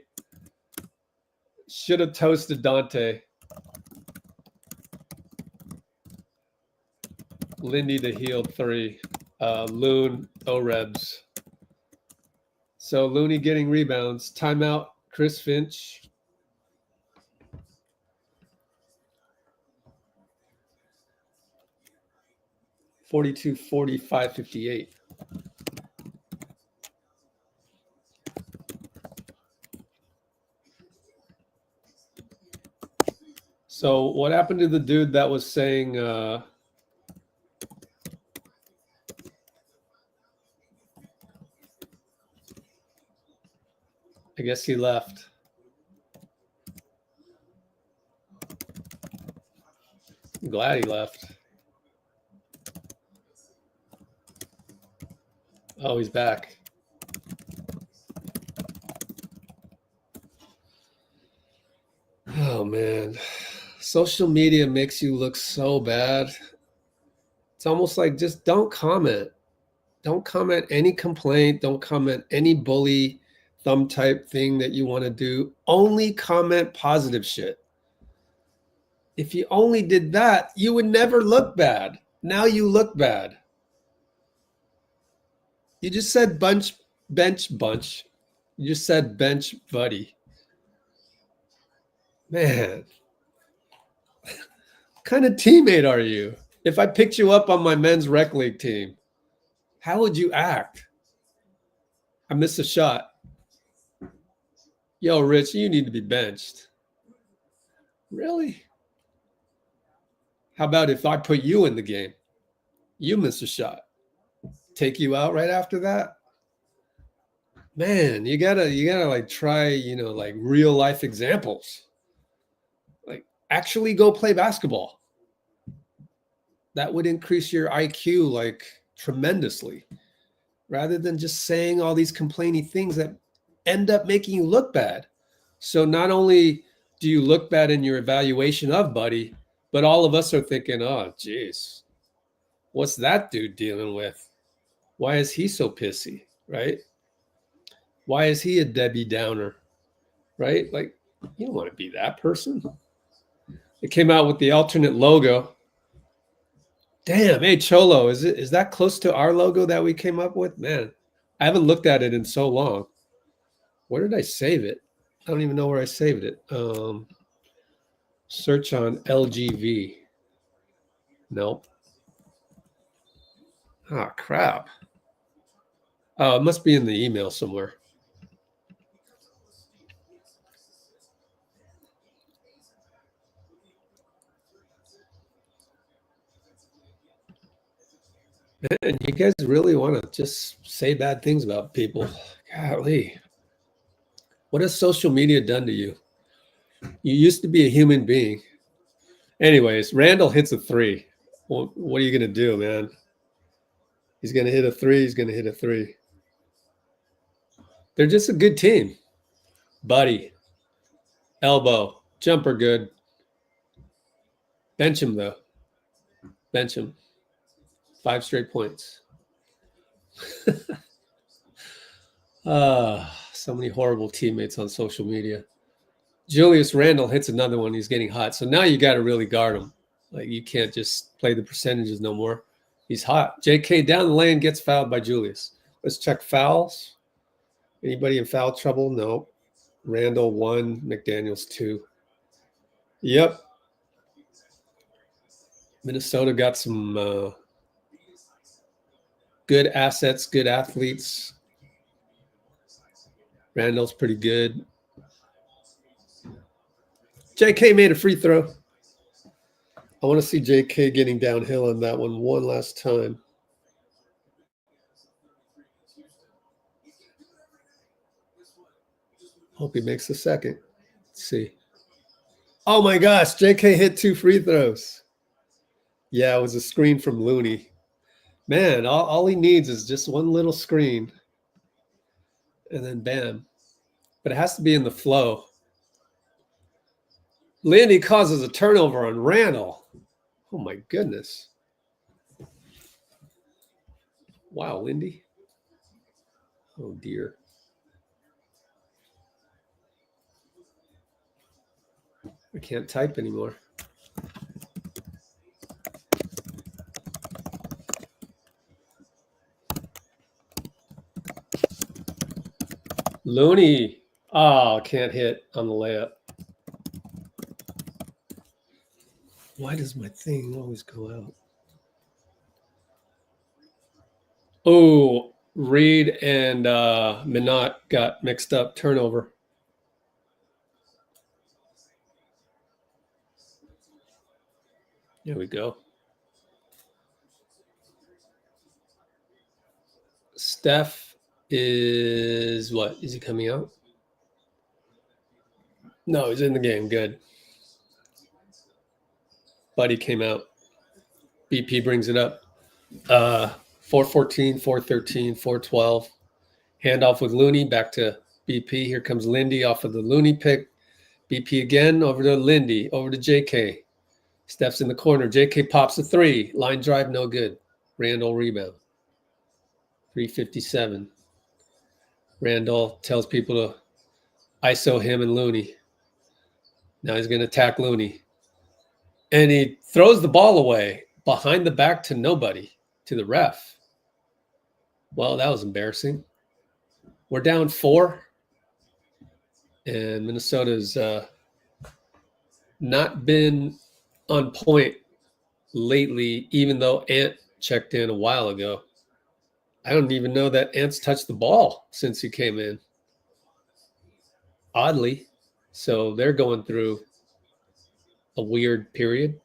Should have toasted Dante. Lindy to Hield 3. Loon, Orebs. So Looney getting rebounds. Timeout, Chris Finch. (42, 45, 58). So what happened to the dude that was saying I guess he left. I'm glad he left. Oh, he's back. Oh, man. Social media makes you look so bad. It's almost like just don't comment. Don't comment any complaint. Don't comment any bully thumb type thing that you want to do. Only comment positive shit. If you only did that, you would never look bad. Now you look bad. You just said bench. You just said bench Buddy. Man, what kind of teammate are you? If I picked you up on my men's rec league team, how would you act? I missed a shot. Yo, Rich, you need to be benched. Really? How about if I put you in the game? You miss a shot. Take you out right after that? Man, you gotta like try, like real life examples. Like actually go play basketball. That would increase your IQ like tremendously, rather than just saying all these complaining things that end up making you look bad. So not only do you look bad in your evaluation of Buddy, but all of us are thinking, oh, geez, what's that dude dealing with? Why is he so pissy, right? Why is he a Debbie Downer, right? Like, you don't want to be that person. It came out with the alternate logo. Damn, hey, Cholo, is that close to our logo that we came up with? Man, I haven't looked at it in so long. Where did I save it? I don't even know where I saved it. Search on LGV. Nope. Ah, crap. Oh, it must be in the email somewhere. Man, you guys really want to just say bad things about people. Golly. What has social media done to you? You used to be a human being. Anyways, Randall hits a 3. Well, what are you going to do, man? He's going to hit a 3. He's going to hit a 3. They're just a good team. Buddy. Elbow. Jumper good. Bench him, though. Bench him. 5 straight points. So many horrible teammates on social media. Julius Randle hits another one. He's getting hot. So now you got to really guard him. Like, you can't just play the percentages no more. He's hot. JK down the lane gets fouled by Julius. Let's check fouls. Anybody in foul trouble? No. Randall 1, McDaniels 2. Yep. Minnesota got some good assets, good athletes. Randall's pretty good. J.K. made a free throw. I want to see J.K. getting downhill on that one last time. Hope he makes the second. Let's see. Oh my gosh, J.K. hit 2 free throws. Yeah, it was a screen from Looney. Man, all he needs is just one little screen. And then bam. But it has to be in the flow. Lindy causes a turnover on Randall. Oh my goodness. Wow, Lindy. Oh dear. I can't type anymore. Looney. Oh, can't hit on the layup. Why does my thing always go out? Oh, Reed and Minot got mixed up. Turnover. There we go. Steph is what? Is he coming out? No, he's in the game. Good. Buddy came out. BP brings it up. 414, 413, 412. Handoff with Looney back to BP. Here comes Lindy off of the Looney pick. BP again over to Lindy, over to JK. Steph's in the corner. JK pops a 3. Line drive, no good. Randall rebound. 357. Randall tells people to ISO him and Looney. Now he's going to attack Looney. And he throws the ball away behind the back to nobody, to the ref. Well, that was embarrassing. We're down 4. And Minnesota's not been on point lately, even though Ant checked in a while ago. I don't even know that Ant's touched the ball since he came in. Oddly. So they're going through a weird period.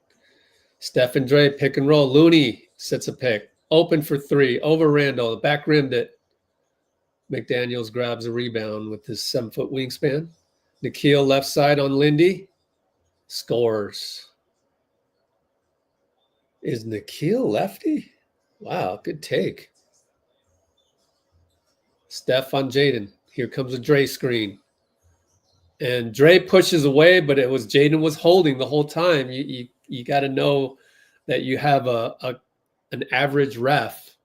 Steph and Dray pick and roll. Looney sets a pick. Open for 3. Over Randall. The back rimmed it. McDaniels grabs a rebound with his 7-foot wingspan. Nikhil left side on Lindy. Scores. Is Nikhil lefty? Wow, good take. Steph on Jaden. Here comes a Dray screen. And Dray pushes away, but it was Jaden was holding the whole time. You got to know that you have an average ref.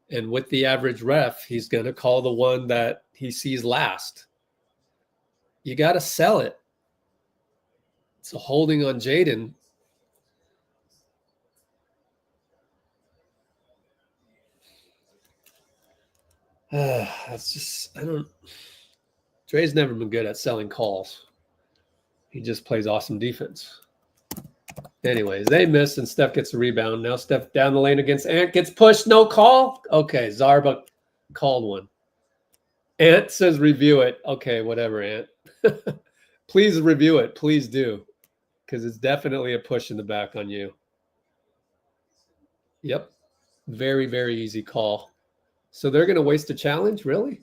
And with the average ref, he's going to call the one that he sees last. You got to sell it. It's a holding on Jaden. That's just, Dre's never been good at selling calls. He just plays awesome defense. Anyways, they miss and Steph gets a rebound. Now Steph down the lane against Ant, gets pushed, no call. Okay, Zarba called one. Ant says review it. Okay, whatever, Ant. Please review it. Please do. Because it's definitely a push in the back on you. Yep. Very, very easy call. So they're going to waste a challenge? Really?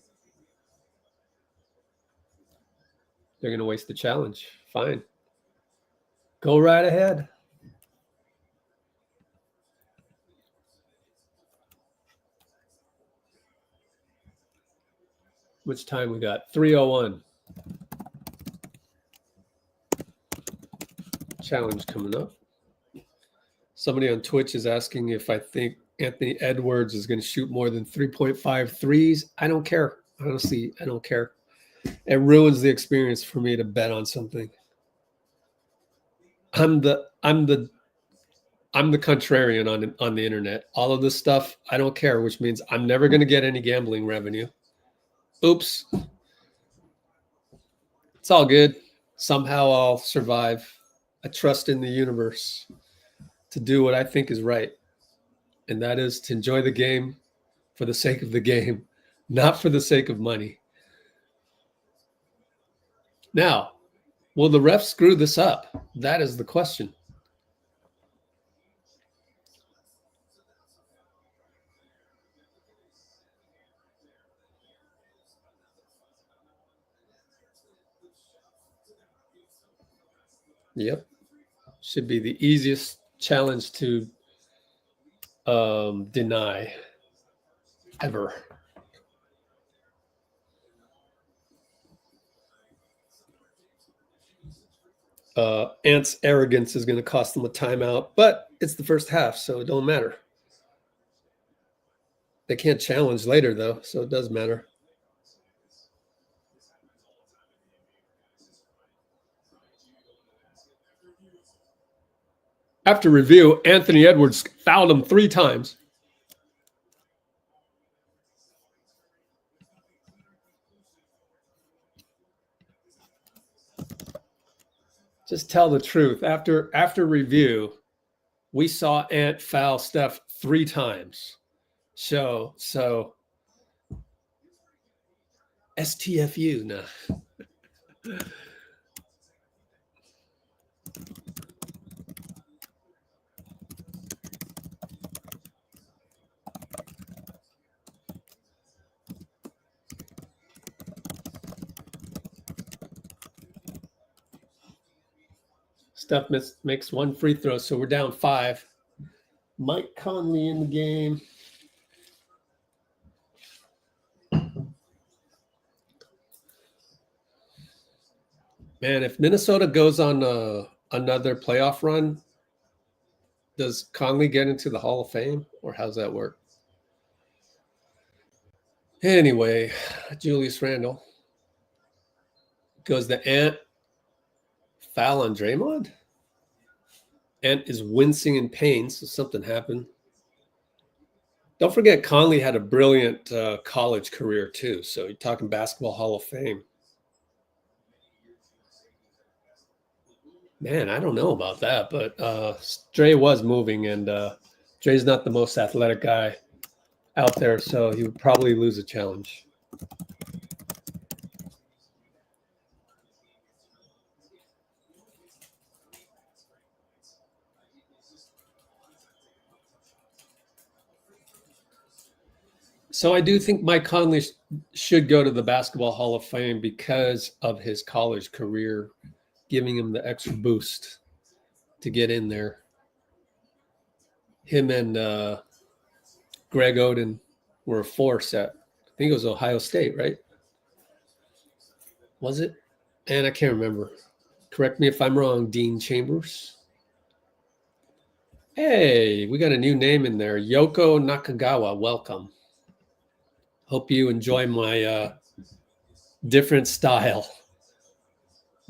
They're going to waste the challenge. Fine. Go right ahead. Which time we got? 3:01. Challenge coming up. Somebody on Twitch is asking if I think Anthony Edwards is going to shoot more than 3.5 threes. I don't care. Honestly, I don't care. It ruins the experience for me to bet on something. I'm the contrarian on the internet. All of this stuff, I don't care, which means I'm never going to get any gambling revenue. Oops. It's all good. Somehow I'll survive. I trust in the universe to do what I think is right. And that is to enjoy the game for the sake of the game, not for the sake of money. Now, will the ref screw this up? That is the question. Yep. Should be the easiest challenge to deny ever. Ant's arrogance is going to cost them a timeout, but it's the first half, so it don't matter. They can't challenge later, though, so it does matter. After review, Anthony Edwards fouled him 3 times. Just tell the truth. After review, we saw Ant foul Steph 3 times. So STFU, no. Steph makes 1 free throw, so we're down 5. Mike Conley in the game. Man, if Minnesota goes on another playoff run, does Conley get into the Hall of Fame, or how's that work? Anyway, Julius Randle goes the Ant foul on Draymond. Ant is wincing in pain, so something happened. Don't forget, Conley had a brilliant college career too. So you're talking basketball Hall of Fame. Man, I don't know about that, but Dray was moving, and Dray's not the most athletic guy out there, so he would probably lose a challenge. So I do think Mike Conley should go to the Basketball Hall of Fame because of his college career, giving him the extra boost to get in there. Him and Greg Oden were a force at, I think it was Ohio State, right? Was it? And I can't remember. Correct me if I'm wrong, Dean Chambers. Hey, we got a new name in there. Yoko Nakagawa, welcome. Hope you enjoy my different style.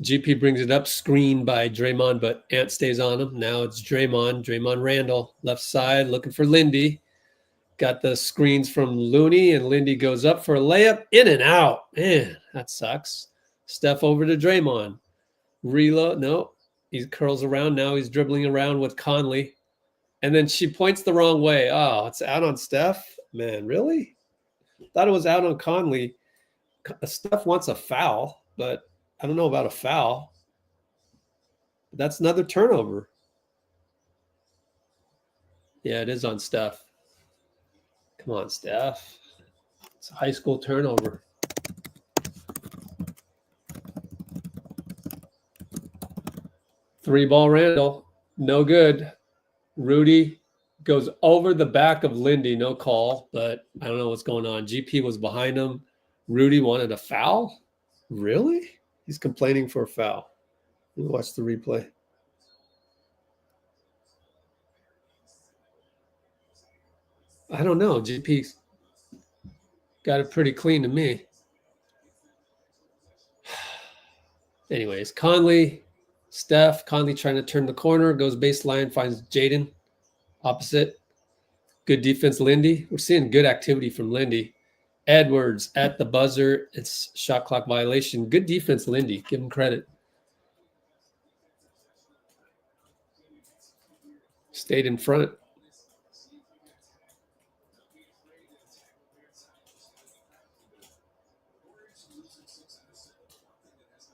GP brings it up, screened by Draymond, but Ant stays on him. Now it's Draymond Randall, left side, looking for Lindy. Got the screens from Looney, and Lindy goes up for a layup, in and out. Man, that sucks. Steph over to Draymond. Reload, no, he curls around. Now he's dribbling around with Conley. And then she points the wrong way. Oh, it's out on Steph? Man, really? Thought it was out on Conley. Steph wants a foul, but I don't know about a foul. That's another turnover. Yeah, it is on Steph. Come on, Steph. It's a high school turnover. Three ball Randall. No good. Rudy goes over the back of Lindy. No call, but I don't know what's going on. GP was behind him. Rudy wanted a foul? Really? He's complaining for a foul. Let me watch the replay. I don't know. GP got it pretty clean to me. Anyways, Conley, Steph. Conley trying to turn the corner, goes baseline, finds Jaden opposite. Good defense, Lindy. We're seeing good activity from Lindy. Edwards at the buzzer. It's shot clock violation. Good defense, Lindy. Give him credit. Stayed in front.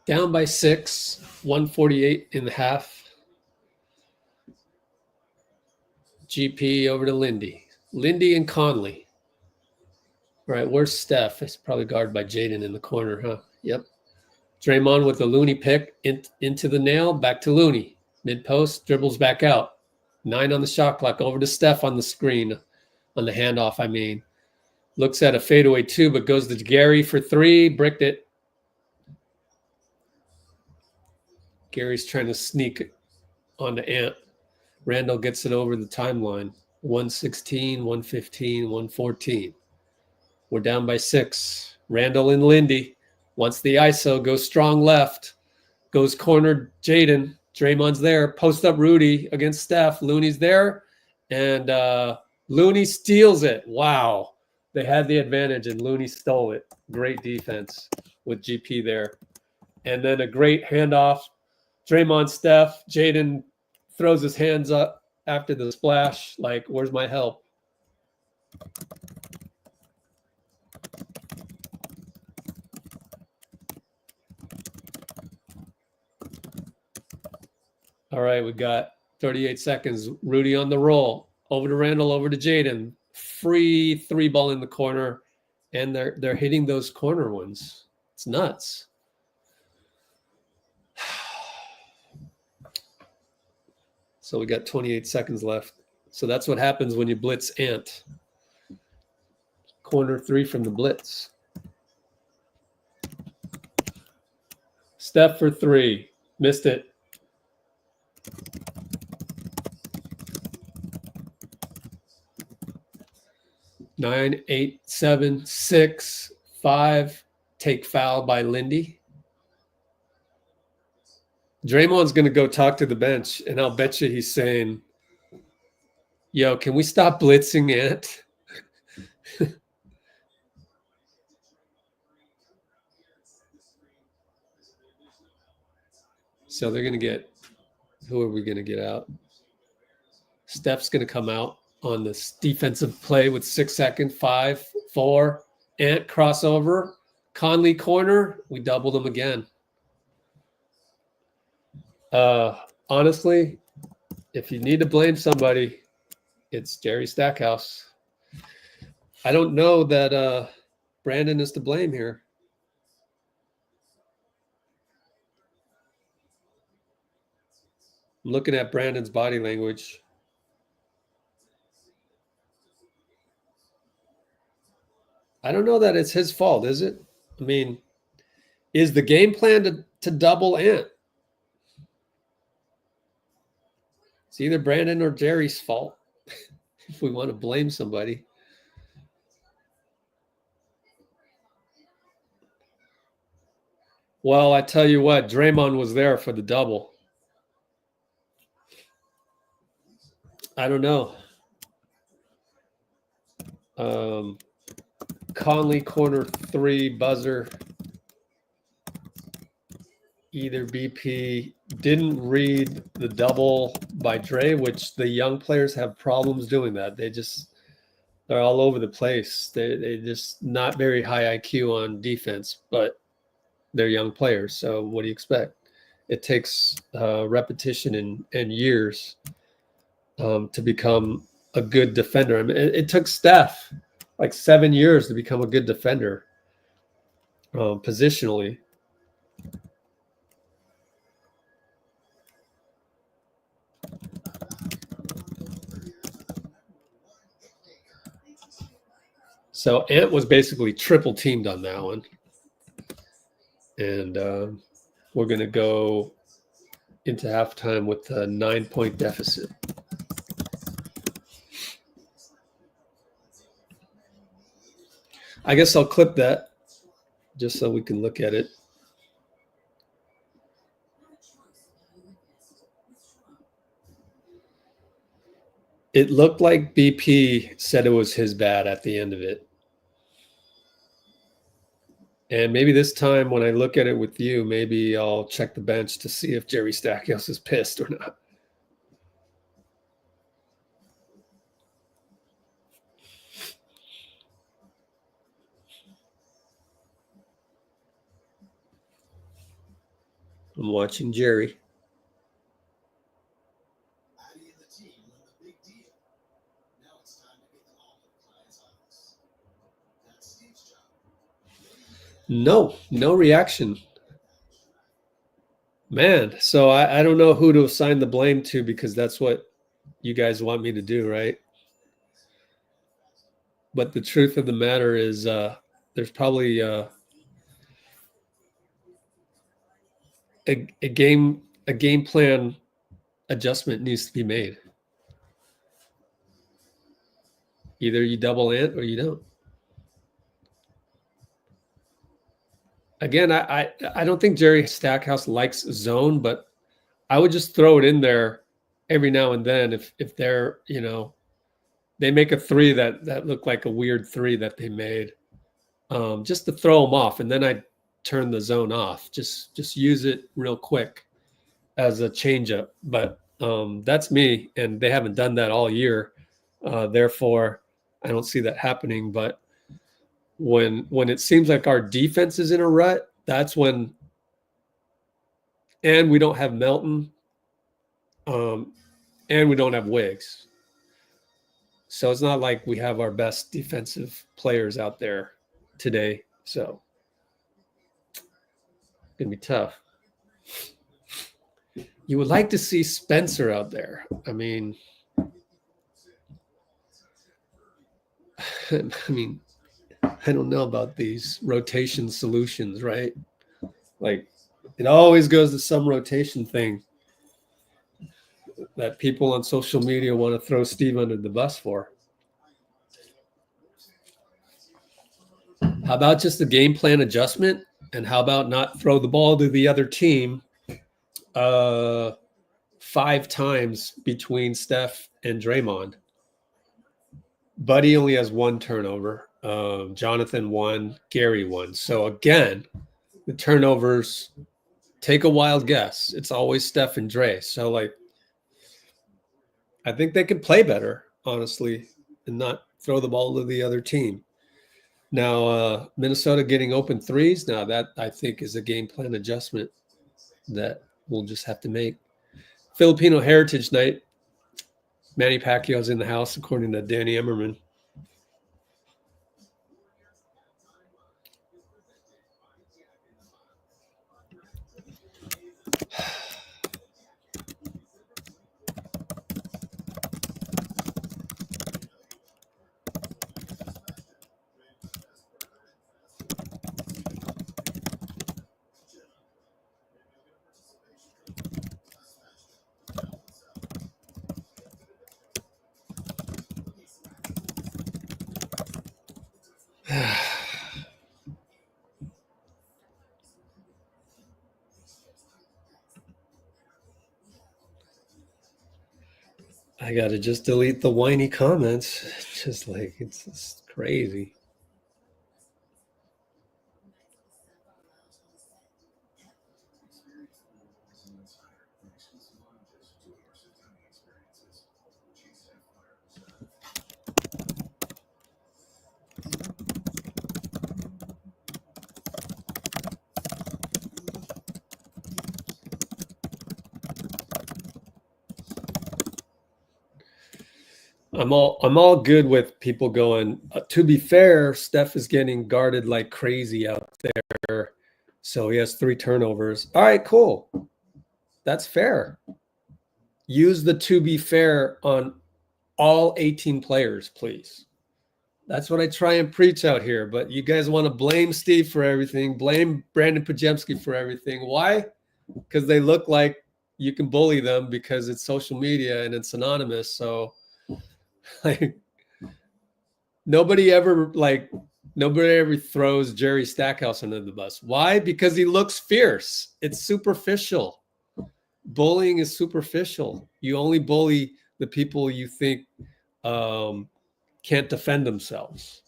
Down by 6, 148 in the half. GP over to Lindy. Lindy and Conley. All right, where's Steph? It's probably guarded by Jaden in the corner, huh? Yep. Draymond with the Looney pick into the nail, back to Looney. Mid-post, dribbles back out. 9 on the shot clock, over to Steph on the screen. On the handoff, I mean. Looks at a fadeaway 2, but goes to Gary for 3. Bricked it. Gary's trying to sneak onto Ant. Randall gets it over the timeline. 116, 115, 114. We're down by 6. Randall and Lindy. Wants the ISO. Goes strong left. Goes corner Jaden. Draymond's there. Post up Rudy against Steph. Looney's there. And Looney steals it. Wow. They had the advantage and Looney stole it. Great defense with GP there. And then a great handoff. Draymond, Steph. Jaden throws his hands up after the splash. Like, where's my help? All right, we got 38 seconds. Rudy on the roll. Over to Randall, over to Jaden. Free 3-ball in the corner. And they're hitting those corner ones. It's nuts. So we got 28 seconds left. So that's what happens when you blitz Ant. Corner 3 from the blitz. Steph for 3. Missed it. Nine, 8, 7, 6, 5. Take foul by Lindy. Draymond's going to go talk to the bench, and I'll bet you he's saying, yo, can we stop blitzing Ant? So they're going to get, who are we going to get out? Steph's going to come out on this defensive play with 6 seconds. 5, 4. Ant crossover. Conley corner. We doubled him again. Honestly, if you need to blame somebody, it's Jerry Stackhouse. I don't know that Brandon is to blame here. I'm looking at Brandon's body language. I don't know that it's his fault, is it? I mean, is the game plan to double Ant? It's either Brandon or Jerry's fault if we want to blame somebody. Well, I tell you what, Draymond was there for the double. I don't know. Conley corner 3 buzzer. Either BP didn't read the double by Dray, which the young players have problems doing that. They're all over the place. They just not very high IQ on defense, but they're young players. So what do you expect? It takes repetition and years to become a good defender. I mean, it took Steph like 7 years to become a good defender positionally. So Ant was basically triple teamed on that one. And we're going to go into halftime with a 9-point deficit. I guess I'll clip that just so we can look at it. It looked like BP said it was his bad at the end of it. And maybe this time when I look at it with you, maybe I'll check the bench to see if Jerry Stackhouse is pissed or not. I'm watching Jerry. No reaction. Man, so I don't know who to assign the blame to because that's what you guys want me to do, right? But the truth of the matter is there's probably a game plan adjustment needs to be made. Either you double ant or you don't. Again, I don't think Jerry Stackhouse likes zone, but I would just throw it in there every now and then if they're, you know, they make a three that looked like a weird three that they made, just to throw them off, and then I turn the zone off. Just use it real quick as a changeup. But that's me, and they haven't done that all year. Therefore, I don't see that happening. But when it seems like our defense is in a rut, that's when, and we don't have Melton, and we don't have Wiggs. So it's not like we have our best defensive players out there today. So it's going to be tough. You would like to see Spencer out there. I mean, I don't know about these rotation solutions, right? Like, it always goes to some rotation thing that people on social media want to throw Steve under the bus for. How about just a game plan adjustment? And how about not throw the ball to the other team 5 times between Steph and Draymond? Buddy only has 1 turnover. Jonathan 1, Gary 1. So again, the turnovers, take a wild guess. It's always Steph and Dray. So like, I think they could play better, honestly, and not throw the ball to the other team. Now, Minnesota getting open threes. Now that I think is a game plan adjustment that we'll just have to make. Filipino Heritage Night. Manny Pacquiao's in the house, according to Danny Emmerman. I got to just delete the whiny comments. Just like, it's just crazy. I'm all good with people going, to be fair, Steph is getting guarded like crazy out there. So he has 3 turnovers. All right, cool. That's fair. Use the to be fair on all 18 players, please. That's what I try and preach out here. But you guys want to blame Steve for everything, blame Brandon Pajemski for everything. Why? Because they look like you can bully them because it's social media and it's anonymous. So like, nobody ever throws Jerry Stackhouse under the bus. Why? Because he looks fierce. It's superficial. Bullying is superficial. You only bully the people you think can't defend themselves.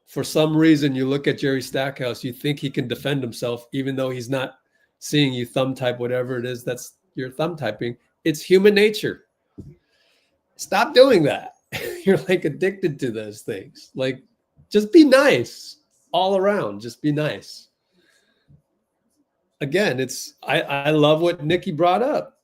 For some reason, you look at Jerry Stackhouse, you think he can defend himself, even though he's not seeing you thumb type whatever it is that's you're thumb typing. It's human nature. Stop doing that. You're like addicted to those things. Like, just be nice all around. Just be nice. again, I love what Nikki brought up.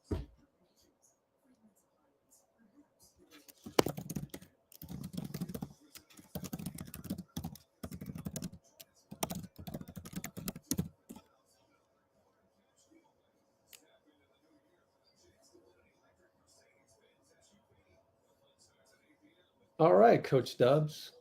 All right, Coach Dubs.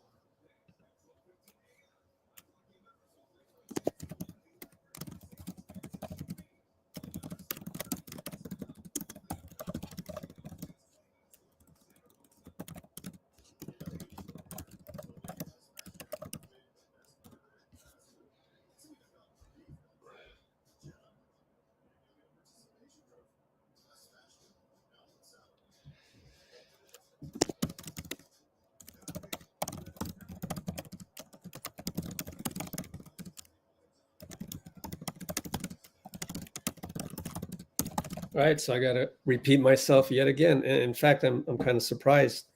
All right, so I got to repeat myself yet again. And in fact, I'm kind of surprised.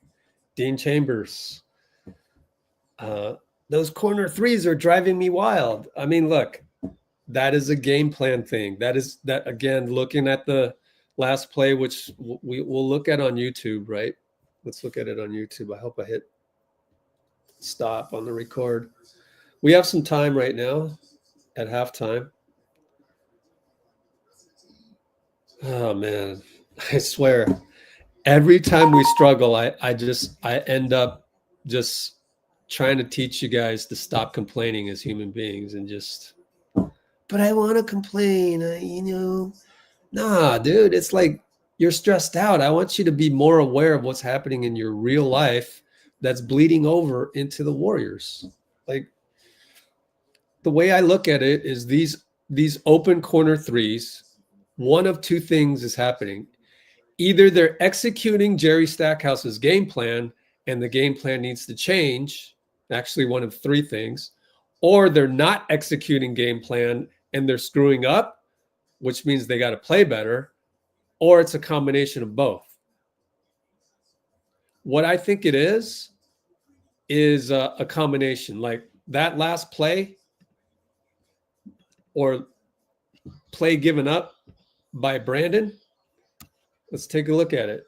Dean Chambers, those corner threes are driving me wild. I mean, look, that is a game plan thing. That again, looking at the last play, which we'll look at on YouTube, right? Let's look at it on YouTube. I hope I hit stop on the record. We have some time right now at halftime. Oh man, I swear, every time we struggle, I end up just trying to teach you guys to stop complaining as human beings and just, but I want to complain, nah, dude, it's like you're stressed out. I want you to be more aware of what's happening in your real life that's bleeding over into the Warriors. Like, the way I look at it is these open corner threes, one of two things is happening. Either they're executing Jerry Stackhouse's game plan and the game plan needs to change, actually one of three things, or they're not executing game plan and they're screwing up, which means they got to play better, or it's a combination of both. What I think it is a combination. Like that last play or play given up by Brandon. Let's take a look at it.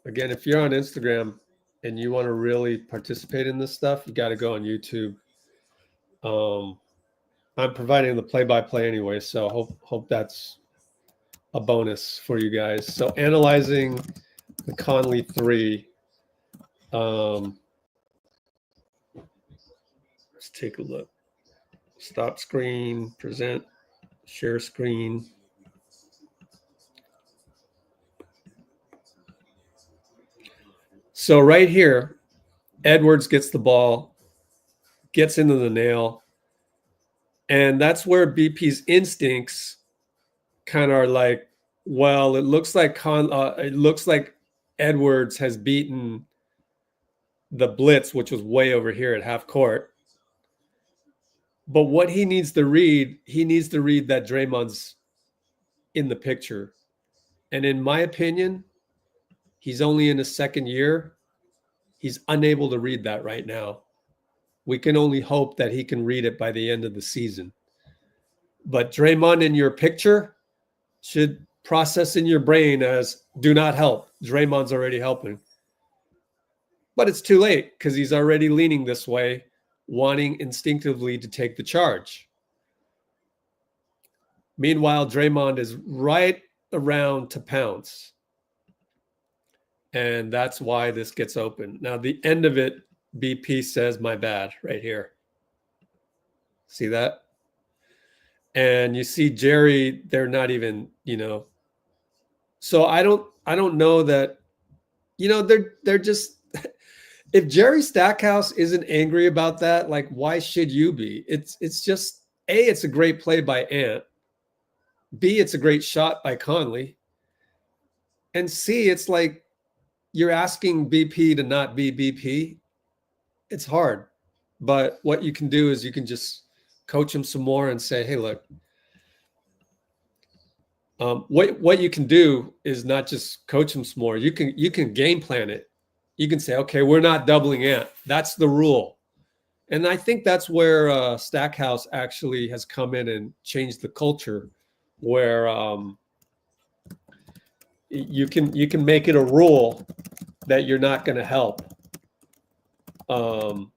Again, if you're on Instagram and you want to really participate in this stuff, you got to go on YouTube. I'm providing the play-by-play anyway, so hope that's a bonus for you guys. So analyzing the Conley three. Let's take a look. Stop screen, present, share screen. So right here, Edwards gets the ball, gets into the nail, and that's where BP's instincts kind of are like, well, it looks like Edwards has beaten the blitz, which was way over here at half court. But what he needs to read that Draymond's in the picture. And in my opinion, he's only in his second year. He's unable to read that right now. We can only hope that he can read it by the end of the season. But Draymond in your picture should process in your brain as do not help. Draymond's already helping. But it's too late because he's already leaning this way, wanting instinctively to take the charge. Meanwhile, Draymond is right around to pounce. And that's why this gets open. Now, the end of it, BP says, my bad, right here. See that? And you see Jerry, they're not even, So I don't know that, they're just, if Jerry Stackhouse isn't angry about that, like, why should you be? It's just, A, it's a great play by Ant. B, it's a great shot by Conley. And C, it's like, you're asking BP to not be BP. It's hard. But what you can do is you can just coach him some more and say, hey, look, what you can do is not just coach him some more. You can game plan it. You can say, okay, we're not doubling Ant. That's the rule. And I think that's where Stackhouse actually has come in and changed the culture, where you can make it a rule that you're not going to help on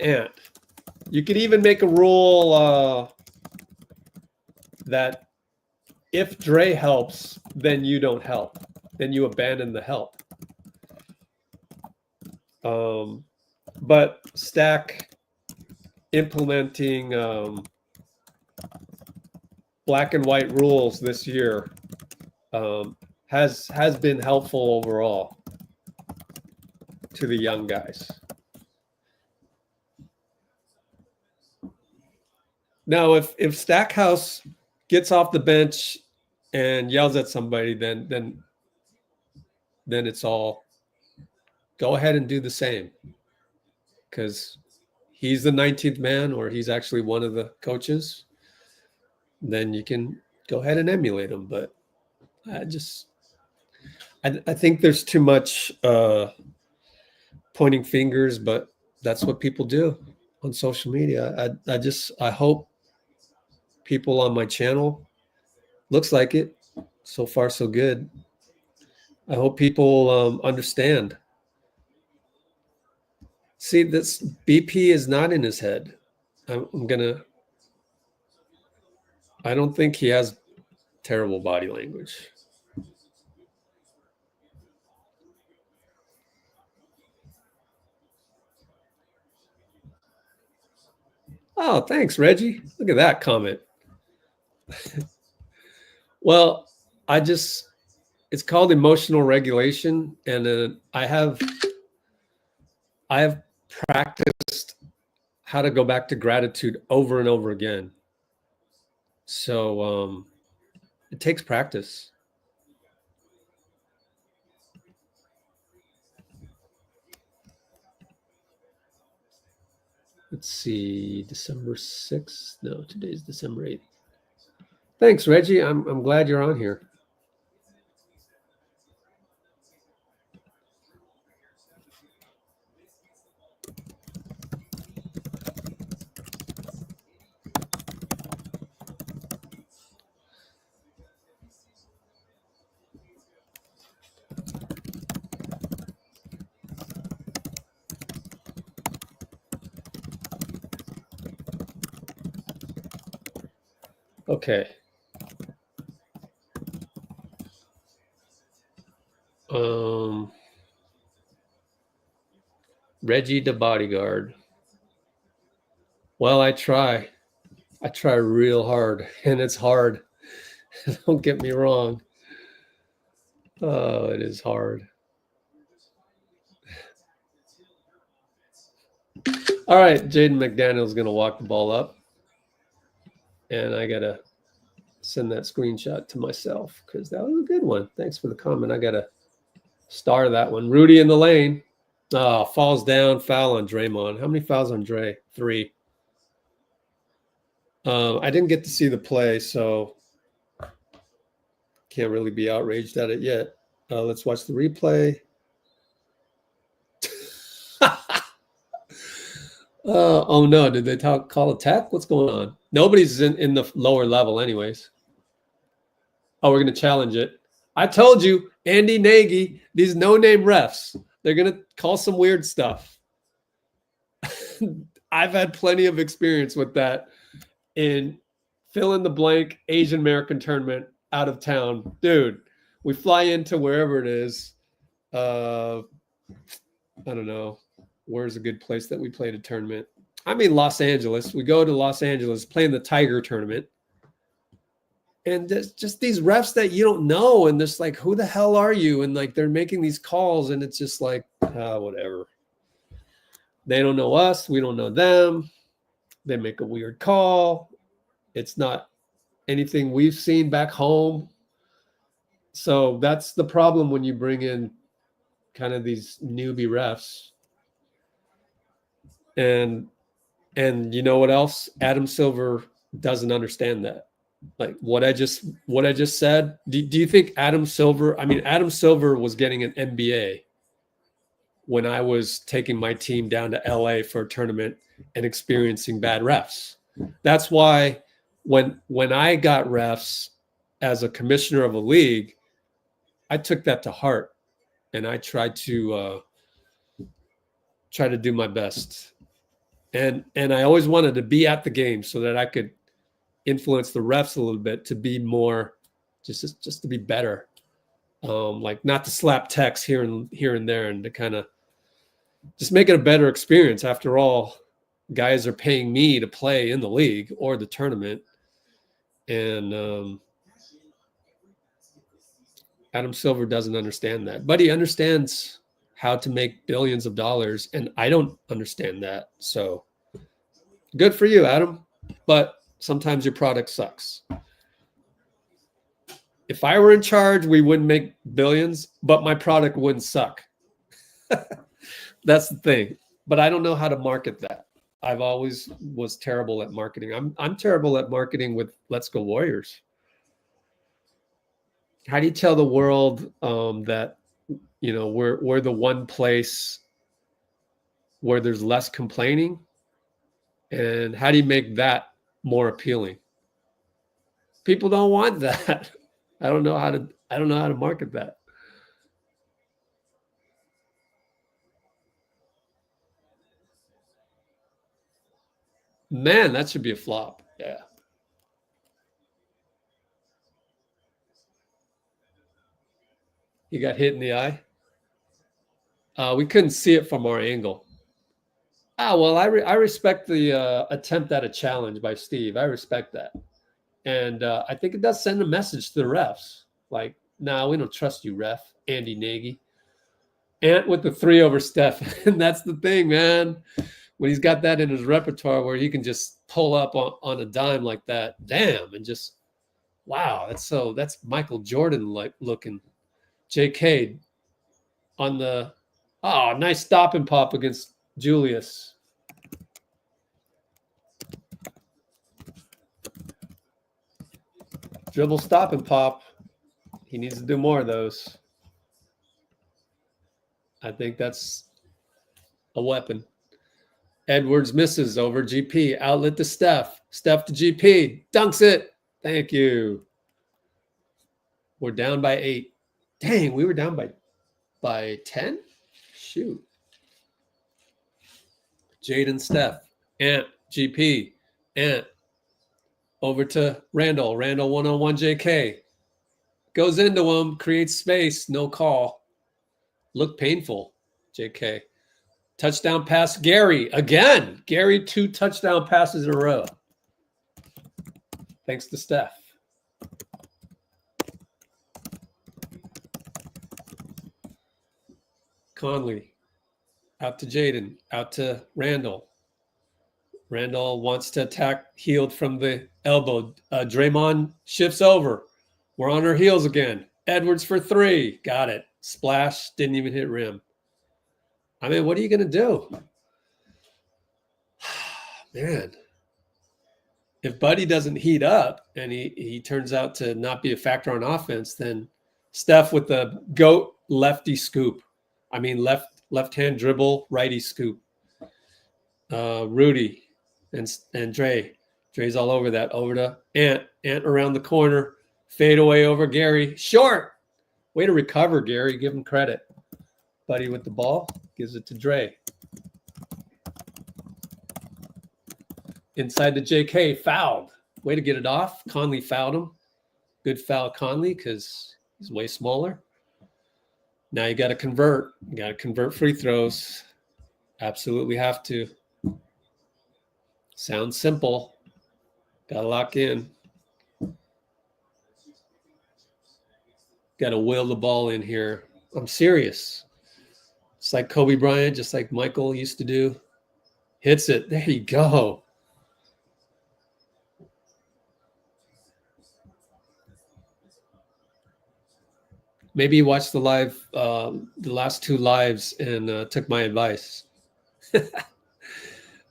Ant. You could even make a rule that if Dre helps, then you don't help. Then you abandon the help. But Stack implementing black and white rules this year has been helpful overall to the young guys. Now, if Stackhouse gets off the bench and yells at somebody, then it's all go ahead and do the same, because he's the 19th man, or he's actually one of the coaches. Then you can go ahead and emulate him. But I think there's too much pointing fingers, but that's what people do on social media. I hope people on my channel, looks like it, so far so good. I hope people understand. See, this BP is not in his head. I don't think he has terrible body language. Oh, thanks, Reggie. Look at that comment. Well, it's called emotional regulation, and I have practiced how to go back to gratitude over and over again. So it takes practice. Let's see, December 6th. No, today's December 8th. Thanks, Reggie. I'm glad you're on here. Okay. Reggie the bodyguard. Well, I try real hard, and it's hard. Don't get me wrong. Oh, it is hard. All right, Jaden McDaniel's going to walk the ball up, and I got to send that screenshot to myself because that was a good one. Thanks for the comment. I got to star that one. Rudy in the lane. Oh, falls down, foul on Draymond. How many fouls on Dray? 3. I didn't get to see the play, so can't really be outraged at it yet. Let's watch the replay. Oh no, did they call a tech? What's going on? Nobody's in the lower level anyways. Oh, we're going to challenge it. I told you, Andy Nagy, these no-name refs, they're going to call some weird stuff. I've had plenty of experience with that in fill-in-the-blank Asian American tournament out of town. Dude, we fly into wherever it is. I don't know. Where's a good place that we played a tournament? I mean, Los Angeles. We go to Los Angeles, playing the Tiger tournament. And just these refs that you don't know. And just like, who the hell are you? And like, they're making these calls and it's just like, whatever. They don't know us. We don't know them. They make a weird call. It's not anything we've seen back home. So that's the problem when you bring in kind of these newbie refs. And you know what else? Adam Silver doesn't understand that. Like what I just said. Do you think Adam Silver? I mean, Adam Silver was getting an MBA. when I was taking my team down to LA for a tournament and experiencing bad refs. That's why when I got refs as a commissioner of a league, I took that to heart and I tried to do my best. And I always wanted to be at the game so that I could influence the refs a little bit to be more, just to be better. Like not to slap techs here and there, and to kind of just make it a better experience. After all, guys are paying me to play in the league or the tournament. And Adam Silver doesn't understand that, but he understands how to make billions of dollars, and I don't understand that. So good for you, Adam. But sometimes your product sucks. If I were in charge, we wouldn't make billions, but my product wouldn't suck. That's the thing. But I don't know how to market that. I've always was terrible at marketing. I'm terrible at marketing with Let's Go Warriors. How do you tell the world that we're the one place where there's less complaining? And how do you make that more appealing? People don't want that. I don't know how to market that. Man, that should be a flop. Yeah. He got hit in the eye. We couldn't see it from our angle. Well, I respect the attempt at a challenge by Steve. I respect that. And I think it does send a message to the refs. Like, nah, we don't trust you, ref. Andy Nagy. Ant with the 3 over Steph. And that's the thing, man. When he's got that in his repertoire where he can just pull up on a dime like that, damn, and just, wow, that's Michael Jordan like looking. J.K. on the, nice stop and pop against Julius. Dribble, stop and pop. He needs to do more of those. I think that's a weapon. Edwards misses over GP. Outlet to Steph. Steph to GP. Dunks it. Thank you. We're down by 8. Dang, we were down by 10? Shoot. Jaden Steph. Ant. GP. Ant. Over to Randall. Randall 1-on-1 JK. Goes into him. Creates space. No call. Looked painful. JK. Touchdown pass, Gary. Again. Gary, 2 touchdown passes in a row. Thanks to Steph. Conley. Out to Jaden. Out to Randall. Randall wants to attack Hield from the elbow. Draymond shifts over. We're on our heels again. Edwards for 3. Got it. Splash. Didn't even hit rim. I mean, what are you going to do? Man, if Buddy doesn't heat up and he turns out to not be a factor on offense, then Steph with the GOAT lefty scoop. I mean, left-hand dribble, righty scoop. Rudy and Dray. Dray's all over that. Over to Ant. Ant around the corner. Fade away over Gary. Short. Way to recover, Gary. Give him credit. Buddy with the ball. Gives it to Dray. Inside the JK. Fouled. Way to get it off. Conley fouled him. Good foul, Conley, because he's way smaller. Now you got to convert. You got to convert free throws. Absolutely have to. Sounds simple. Got to lock in. Got to will the ball in here. I'm serious. It's like Kobe Bryant, just like Michael used to do. Hits it. There you go. Maybe you watched the last 2 lives and took my advice.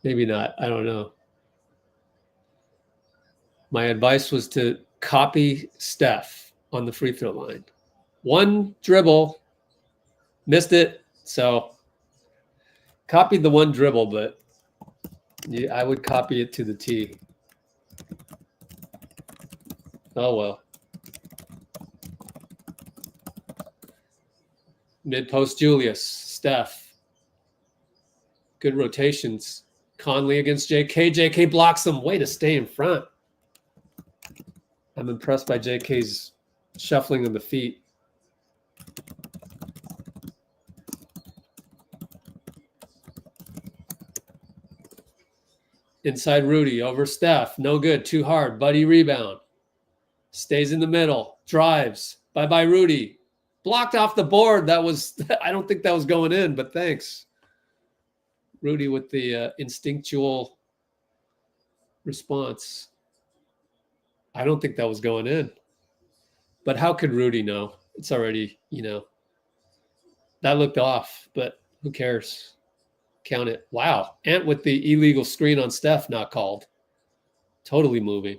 Maybe not. I don't know. My advice was to copy Steph on the free throw line. 1 dribble, missed it. So Copied the one dribble, but yeah, I would copy it to the T. Oh, well. Mid-post Julius. Steph. Good rotations. Conley against J.K. J.K. blocks him. Way to stay in front. I'm impressed by J.K.'s shuffling of the feet. Inside Rudy over Steph. No good. Too hard. Buddy rebound. Stays in the middle. Drives. Bye-bye, Rudy. Blocked off the board. That was, I don't think that was going in, but thanks. Rudy with the instinctual response. I don't think that was going in. But how could Rudy know? It's already, that looked off, but who cares? Count it. Wow. Ant with the illegal screen on Steph, not called. Totally moving.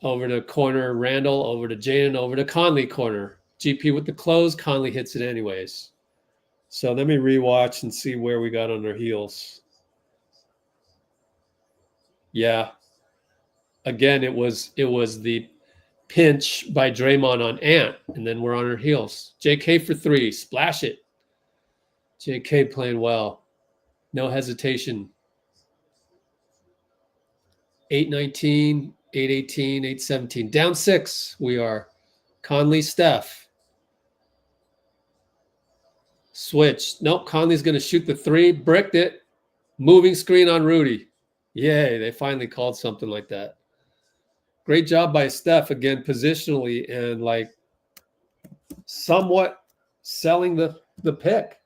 Over to corner, Randall, over to Jaden, over to Conley corner. GP with the close, Conley hits it anyways. So let me rewatch and see where we got on our heels. Yeah. Again, it was the pinch by Draymond on Ant, and then we're on our heels. JK for three, splash it. JK playing well. No hesitation. 8-19, 8-18, 8-17. Down 6 we are. Conley, Steph. Switch. Nope, Conley's going to shoot the three. Bricked it. Moving screen on Rudy. Yay, they finally called something like that. Great job by Steph, again, positionally and like somewhat selling the pick.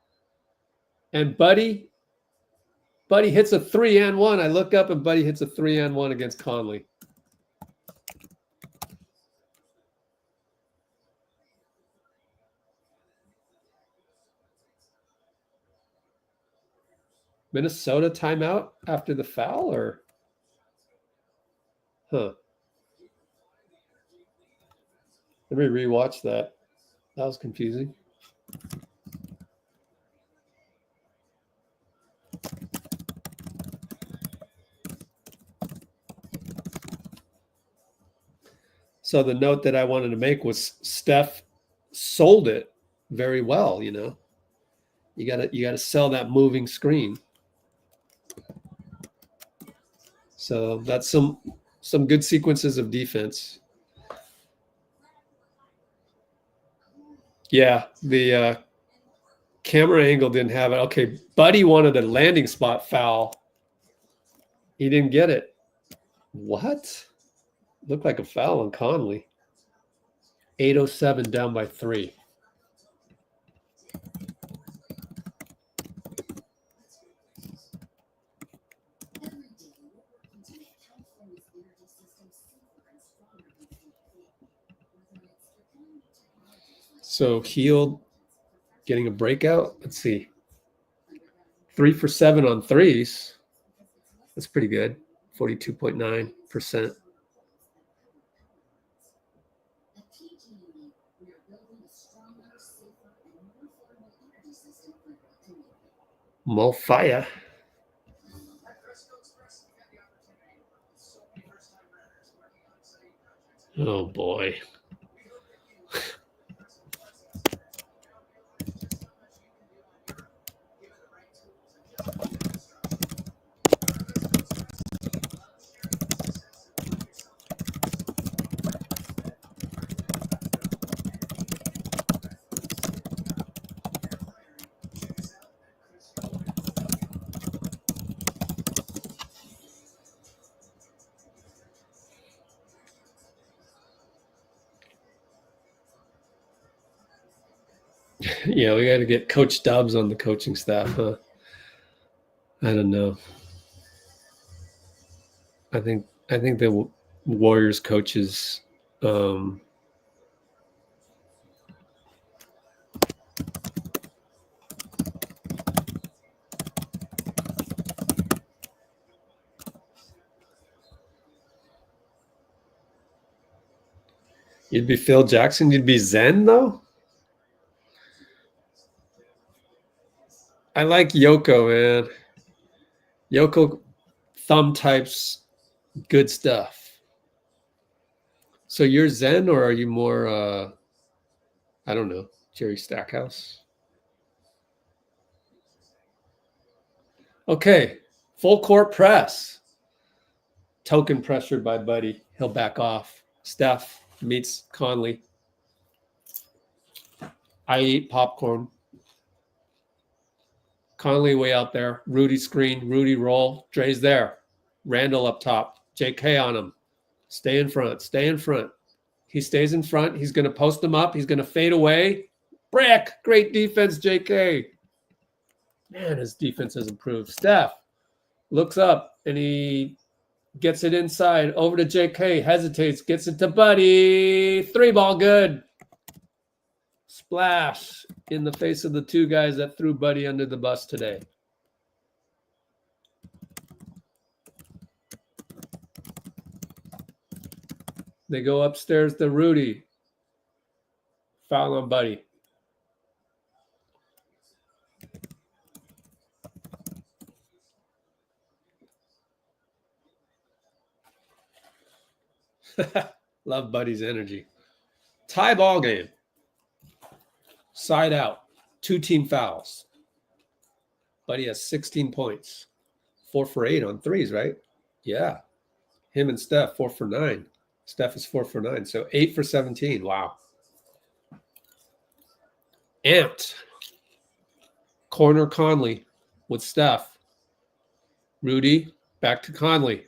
And Buddy hits a 3-and-1. I look up and Buddy hits a 3-and-1 against Conley. Minnesota timeout after the foul, or? Huh. Let me rewatch that. That was confusing. So the note that I wanted to make was Steph sold it very well, You gotta sell that moving screen. So that's some good sequences of defense. Yeah, the camera angle didn't have it. Okay, Buddy wanted a landing spot foul. He didn't get it. What? Looked like a foul on Conley. 8:07 down by 3. So Hield getting a breakout. Let's see. 3 for 7 on threes. That's pretty good. 42.9%. Molfire. Oh boy. Yeah, we got to get Coach Dubs on the coaching staff, huh? I don't know. I think the Warriors coaches you'd be Phil Jackson, you'd be Zen though? I like Yoko, man. Yoko thumb types good stuff. So you're Zen, or are you more I don't know, Jerry Stackhouse? Okay, full court press. Token pressured by Buddy. He'll back off. Steph meets Conley. I eat popcorn. Conley way out there. Rudy screen. Rudy roll. Dray's there. Randall up top. J.K. on him. Stay in front. Stay in front. He stays in front. He's going to post him up. He's going to fade away. Brick. Great defense, J.K. Man, his defense has improved. Steph looks up and he gets it inside. Over to J.K. Hesitates. Gets it to Buddy. 3-ball good. Splash in the face of the two guys that threw Buddy under the bus today. They go upstairs to Rudy. Foul on Buddy. Love Buddy's energy. Tie ball game. Side out. 2-team fouls. Buddy has 16 points. 4 for 8 on threes, right? Yeah. Him and Steph, 4 for 9. Steph is 4 for 9. So 8 for 17. Wow. Ant. Corner Conley with Steph. Rudy back to Conley.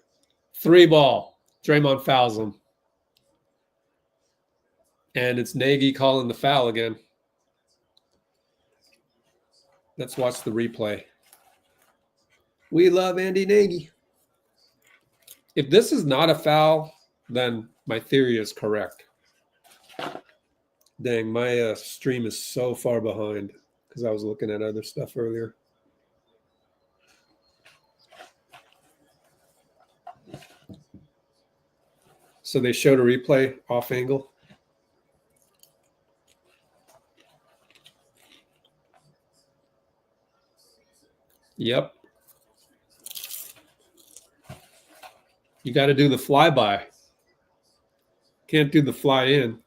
3-ball. Draymond fouls him. And it's Nagy calling the foul again. Let's watch the replay. We love Andy Nagy. If this is not a foul, then my theory is correct. Dang, my stream is so far behind because I was looking at other stuff earlier. So they showed a replay off angle. Yep. You got to do the flyby. Can't do the fly in.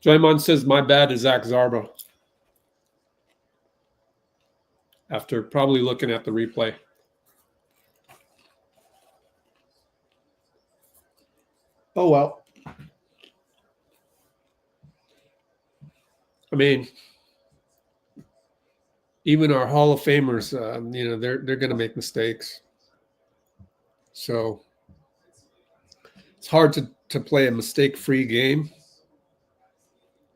Draymond says, my bad is Zach Zarba. After probably looking at the replay. Oh, well. I mean, even our Hall of Famers, they're going to make mistakes. So it's hard to play a mistake-free game.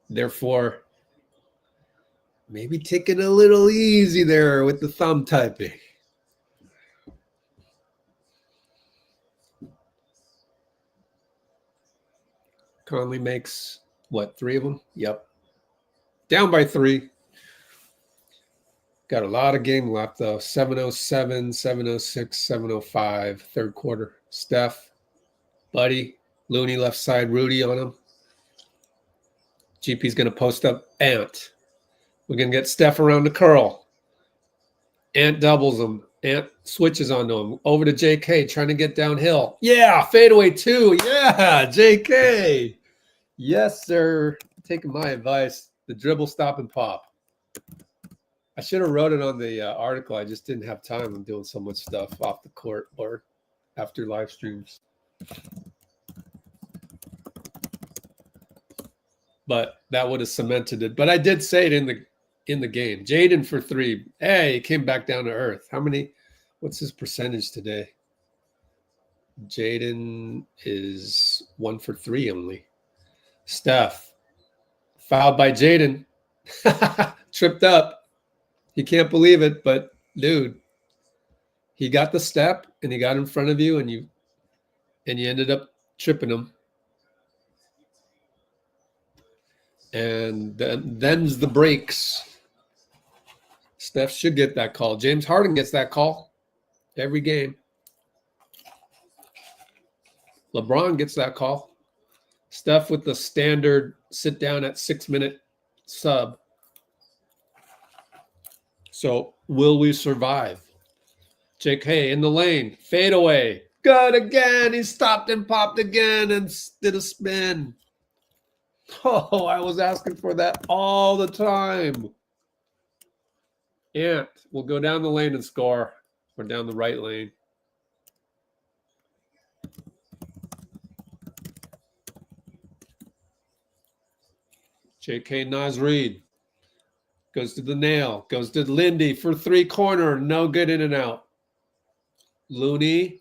Therefore, maybe take it a little easy there with the thumb typing. Conley makes, what, 3 of them? Yep. Down by 3. Got a lot of game left, though. 7:07, 7:06, 7:05, third quarter. Steph, Buddy, Looney left side, Rudy on him. GP's going to post up Ant. We're going to get Steph around the curl. Ant doubles him. Ant switches onto him. Over to J.K. trying to get downhill. Yeah, fadeaway 2. Yeah, J.K. Yes, sir. Taking my advice. The dribble, stop, and pop. I should have wrote it on the article. I just didn't have time. I'm doing so much stuff off the court or after live streams. But that would have cemented it. But I did say it in the game. Jaden for 3. Hey, he came back down to earth. What's his percentage today? Jaden is 1 for 3 only. Steph, fouled by Jaden. Tripped up. He can't believe it, but dude, he got the step and he got in front of you and you ended up tripping him. And then's the breaks. Steph should get that call. James Harden gets that call every game. LeBron gets that call. Steph with the standard sit down at 6-minute sub. So will we survive? J.K. in the lane, fade away. Good again. He stopped and popped again and did a spin. Oh, I was asking for that all the time. Ant will go down the lane and score, or down the right lane. J.K. Naz Reid goes to the nail, goes to Lindy for 3-corner, no good, in and out. Looney.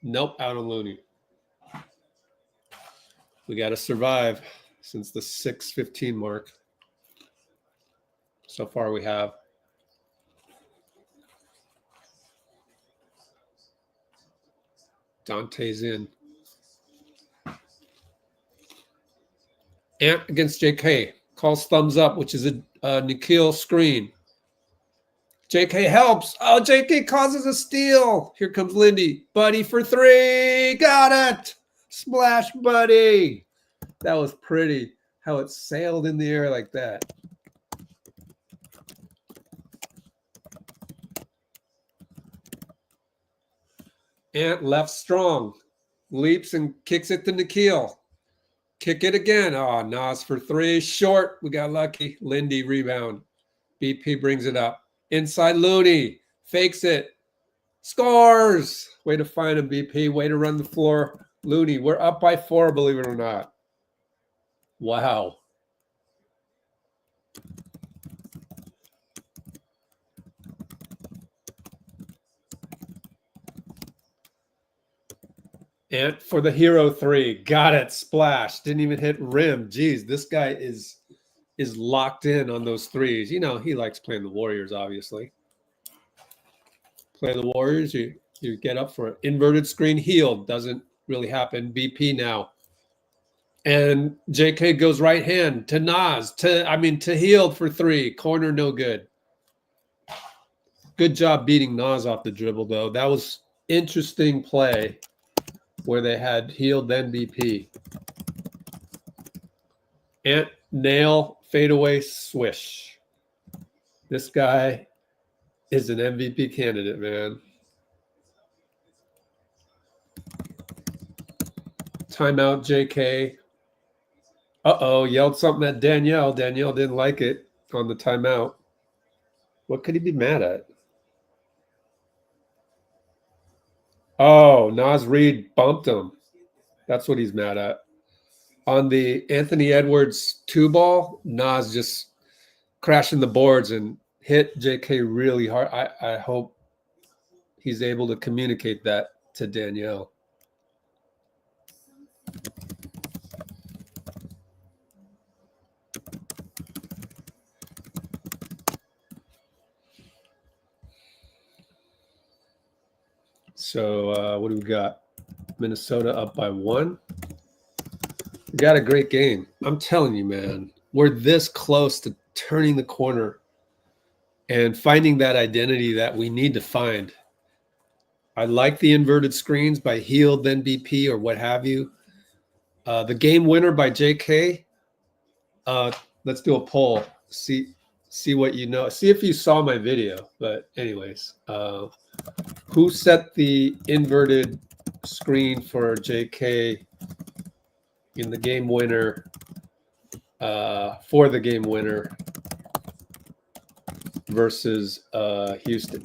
Nope, out on Looney. We got to survive since the 6:15 mark. So far we have. Dante's in. Ant against J.K. Calls thumbs up, which is a Nikhil screen. J.K. helps. Oh, J.K. causes a steal. Here comes Lindy. Buddy for 3. Got it. Splash, buddy. That was pretty. How it sailed in the air like that. Ant left strong. Leaps and kicks it to Nikhil. Kick it again. Oh, Nas for 3. Short. We got lucky. Lindy rebound. BP brings it up. Inside Looney. Fakes it. Scores. Way to find him, BP. Way to run the floor. Looney, we're up by 4, believe it or not. Wow. And for the hero 3. Got it. Splash. Didn't even hit rim. Jeez, this guy is locked in on those threes. You know, he likes playing the Warriors, obviously. Play the Warriors, you get up for it. Inverted screen Hield. Doesn't really happen. BP now. And J.K. goes right hand to Nas. To Hield for 3. Corner, no good. Good job beating Nas off the dribble, though. That was interesting play where they had Hield, then BP. Ant, nail, fadeaway, swish. This guy is an MVP candidate, man. Timeout, J.K. Uh-oh, yelled something at Danielle. Danielle didn't like it on the timeout. What could he be mad at? Oh, Naz Reid bumped him. That's what he's mad at. On the Anthony Edwards 2-ball, Nas just crashing the boards and hit J.K. really hard. I hope he's able to communicate that to Danielle. So what do we got? Minnesota up by 1. We got a great game. I'm telling you, man, we're this close to turning the corner and finding that identity that we need to find. I like the inverted screens by Hield, then BP, or what have you. The game winner by J.K. Let's do a poll. See what you know. See if you saw my video. But anyways, who set the inverted screen for J.K. in the game winner? For the game winner versus Houston.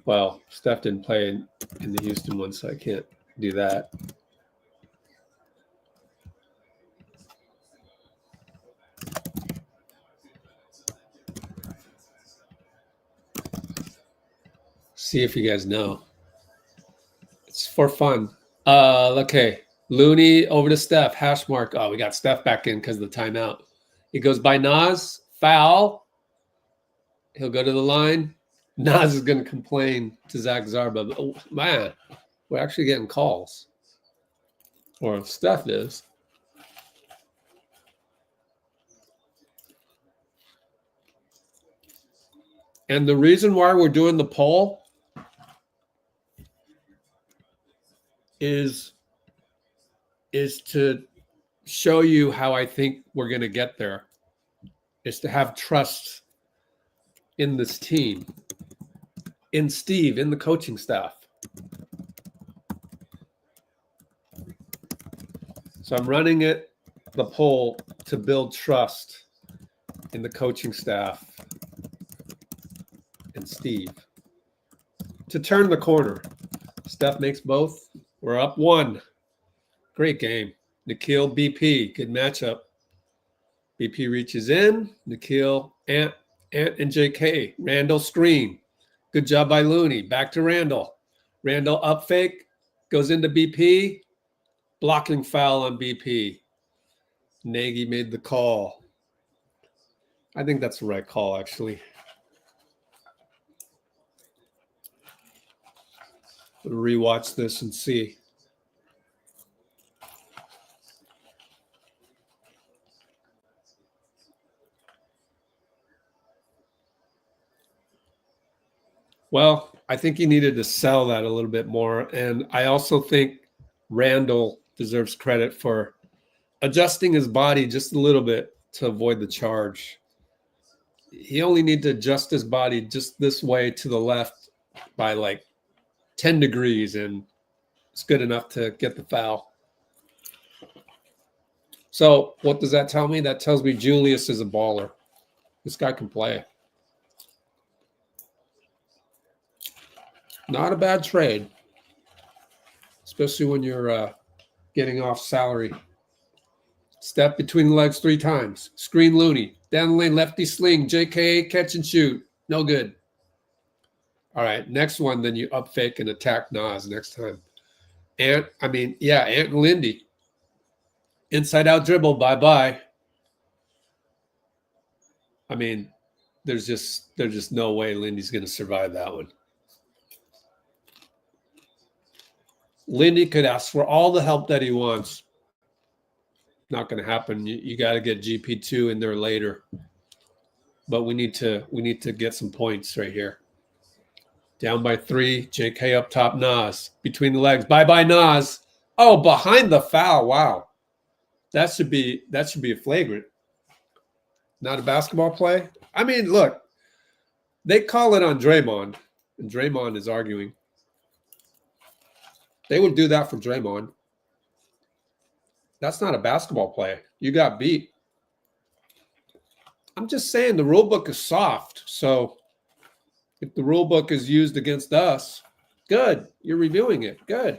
Well, Steph didn't play in the Houston one, so I can't do that. See if you guys know. It's for fun. Okay. Looney over to Steph. Hash mark. Oh, we got Steph back in because of the timeout. He goes by Nas. Foul. He'll go to the line. Nas is going to complain to Zach Zarba. But, oh, man, we're actually getting calls. Or Steph is. And the reason why we're doing the poll is to show you how I think we're going to get there, is to have trust in this team, in Steve, in the coaching staff. So I'm running the poll to build trust in the coaching staff and Steve. To turn the corner. Steph makes both. We're up 1. Great game. Nikhil, BP. Good matchup. BP reaches in. Nikhil, Ant and JK. Randall screen. Good job by Looney. Back to Randall. Randall up fake. Goes into BP. Blocking foul on BP. Nagy made the call. I think that's the right call, actually. We'll rewatch this and see. Well, I think he needed to sell that a little bit more. And I also think Randall deserves credit for adjusting his body just a little bit to avoid the charge. He only needed to adjust his body just this way to the left by like 10 degrees, and it's good enough to get the foul. So what does that tell me? That tells me Julius is a baller. This guy can play. Not a bad trade, especially when you're getting off salary. Step between the legs 3 times. Screen Looney. Down the lane, lefty sling. JK, catch and shoot. No good. All right, next one, then you up fake and attack Nas next time. Ant and Lindy. Inside out dribble, bye-bye. I mean, there's just no way Lindy's going to survive that one. Lindy could ask for all the help that he wants. Not going to happen. You got to get GP2 in there later. But we need to get some points right here. Down by 3, JK up top, Nas. Between the legs, bye-bye Nas. Oh, behind the foul. Wow. That should be a flagrant. Not a basketball play. I mean, look, they call it on Draymond, and Draymond is arguing. They would do that for Draymond. That's not a basketball play. You got beat. I'm just saying the rule book is soft. So if the rule book is used against us, good. You're reviewing it. Good.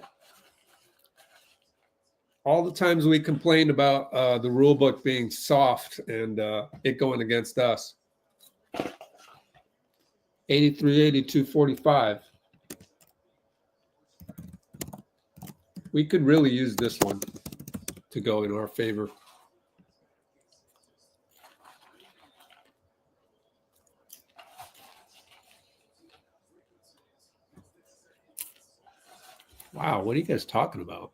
All the times we complained about the rule book being soft and it going against us. 83, 82, 45. We could really use this one to go in our favor. Wow, what are you guys talking about?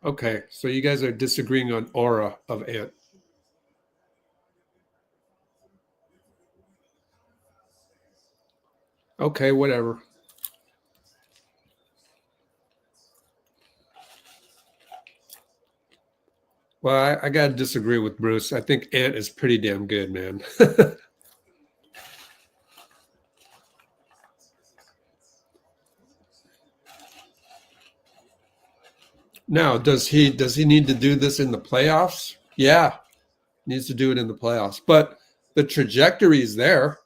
Okay, so you guys are disagreeing on aura of Ant. Okay, whatever. Well, I got to disagree with Bruce. I think Ant is pretty damn good, man. Now, does he need to do this in the playoffs? Yeah, needs to do it in the playoffs. But the trajectory is there.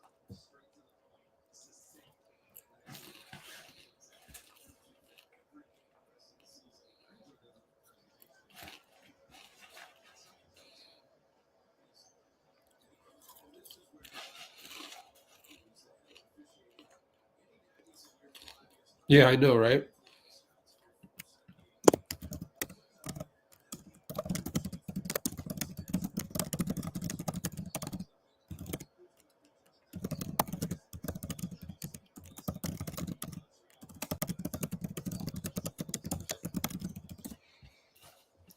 Yeah, I know, right?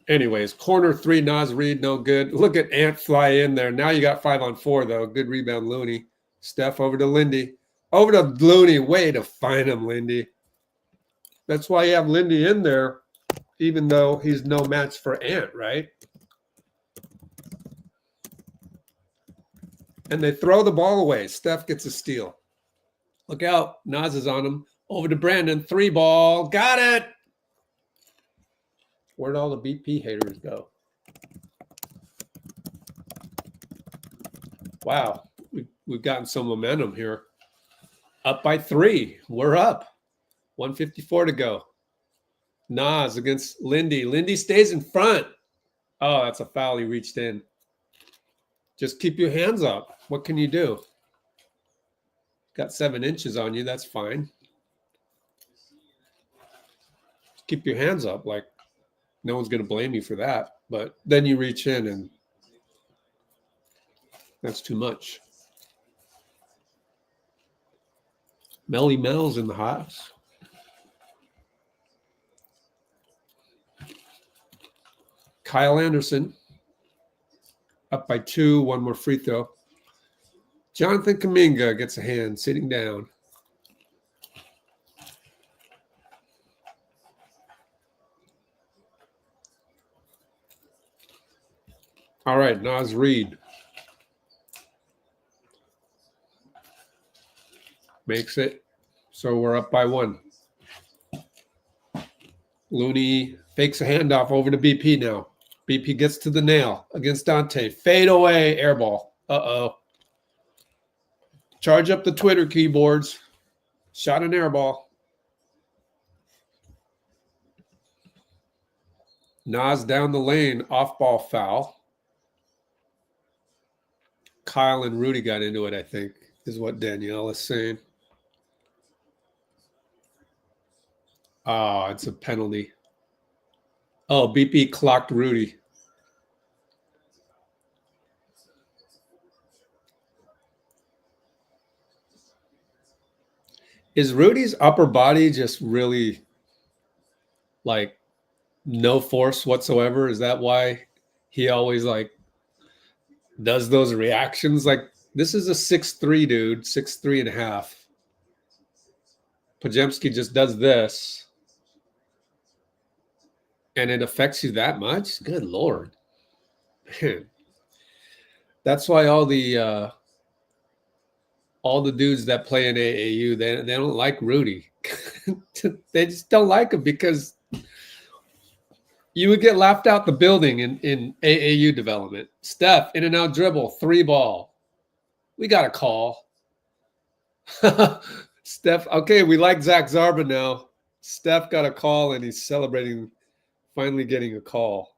Anyways, corner 3, Nas Reed, no good. Look at Ant fly in there. Now you got 5-on-4, though. Good rebound, Looney. Steph over to Lindy. Over to Looney. Way to find him, Lindy. That's why you have Lindy in there, even though he's no match for Ant, right? And they throw the ball away. Steph gets a steal. Look out. Nas is on him. Over to Brandon. 3-ball. Got it. Where'd all the BP haters go? Wow. We've gotten some momentum here. Up by 3. We're up. 154 to go. Nas against Lindy. Lindy stays in front. Oh, that's a foul. He reached in. Just keep your hands up. What can you do? Got 7 inches on you. That's fine. Keep your hands up. Like, no one's going to blame you for that. But then you reach in, and that's too much. Melly Mel's in the house. Kyle Anderson. Up by 2. 1 more free throw. Jonathan Kuminga gets a hand, sitting down. All right, Nas Reed. Makes it. So we're up by 1. Looney fakes a handoff over to BP now. BP gets to the nail against Dante. Fade away, air ball. Uh-oh. Charge up the Twitter keyboards. Shot an air ball. Nas down the lane, off-ball foul. Kyle and Rudy got into it, I think, is what Danielle is saying. Oh, it's a penalty. Oh, BP clocked Rudy. Is Rudy's upper body just really like no force whatsoever? Is that why he always like does those reactions? Like, this is a 6'3" dude, 6'3.5". Pajemski just does this. And it affects you that much? Good Lord. Man. That's why all the dudes that play in AAU, they don't like Rudy. They just don't like him because you would get laughed out the building in AAU development. Steph, in and out dribble, 3-ball. We got a call. Steph, okay, we like Zach Zarba now. Steph got a call, and he's celebrating finally getting a call.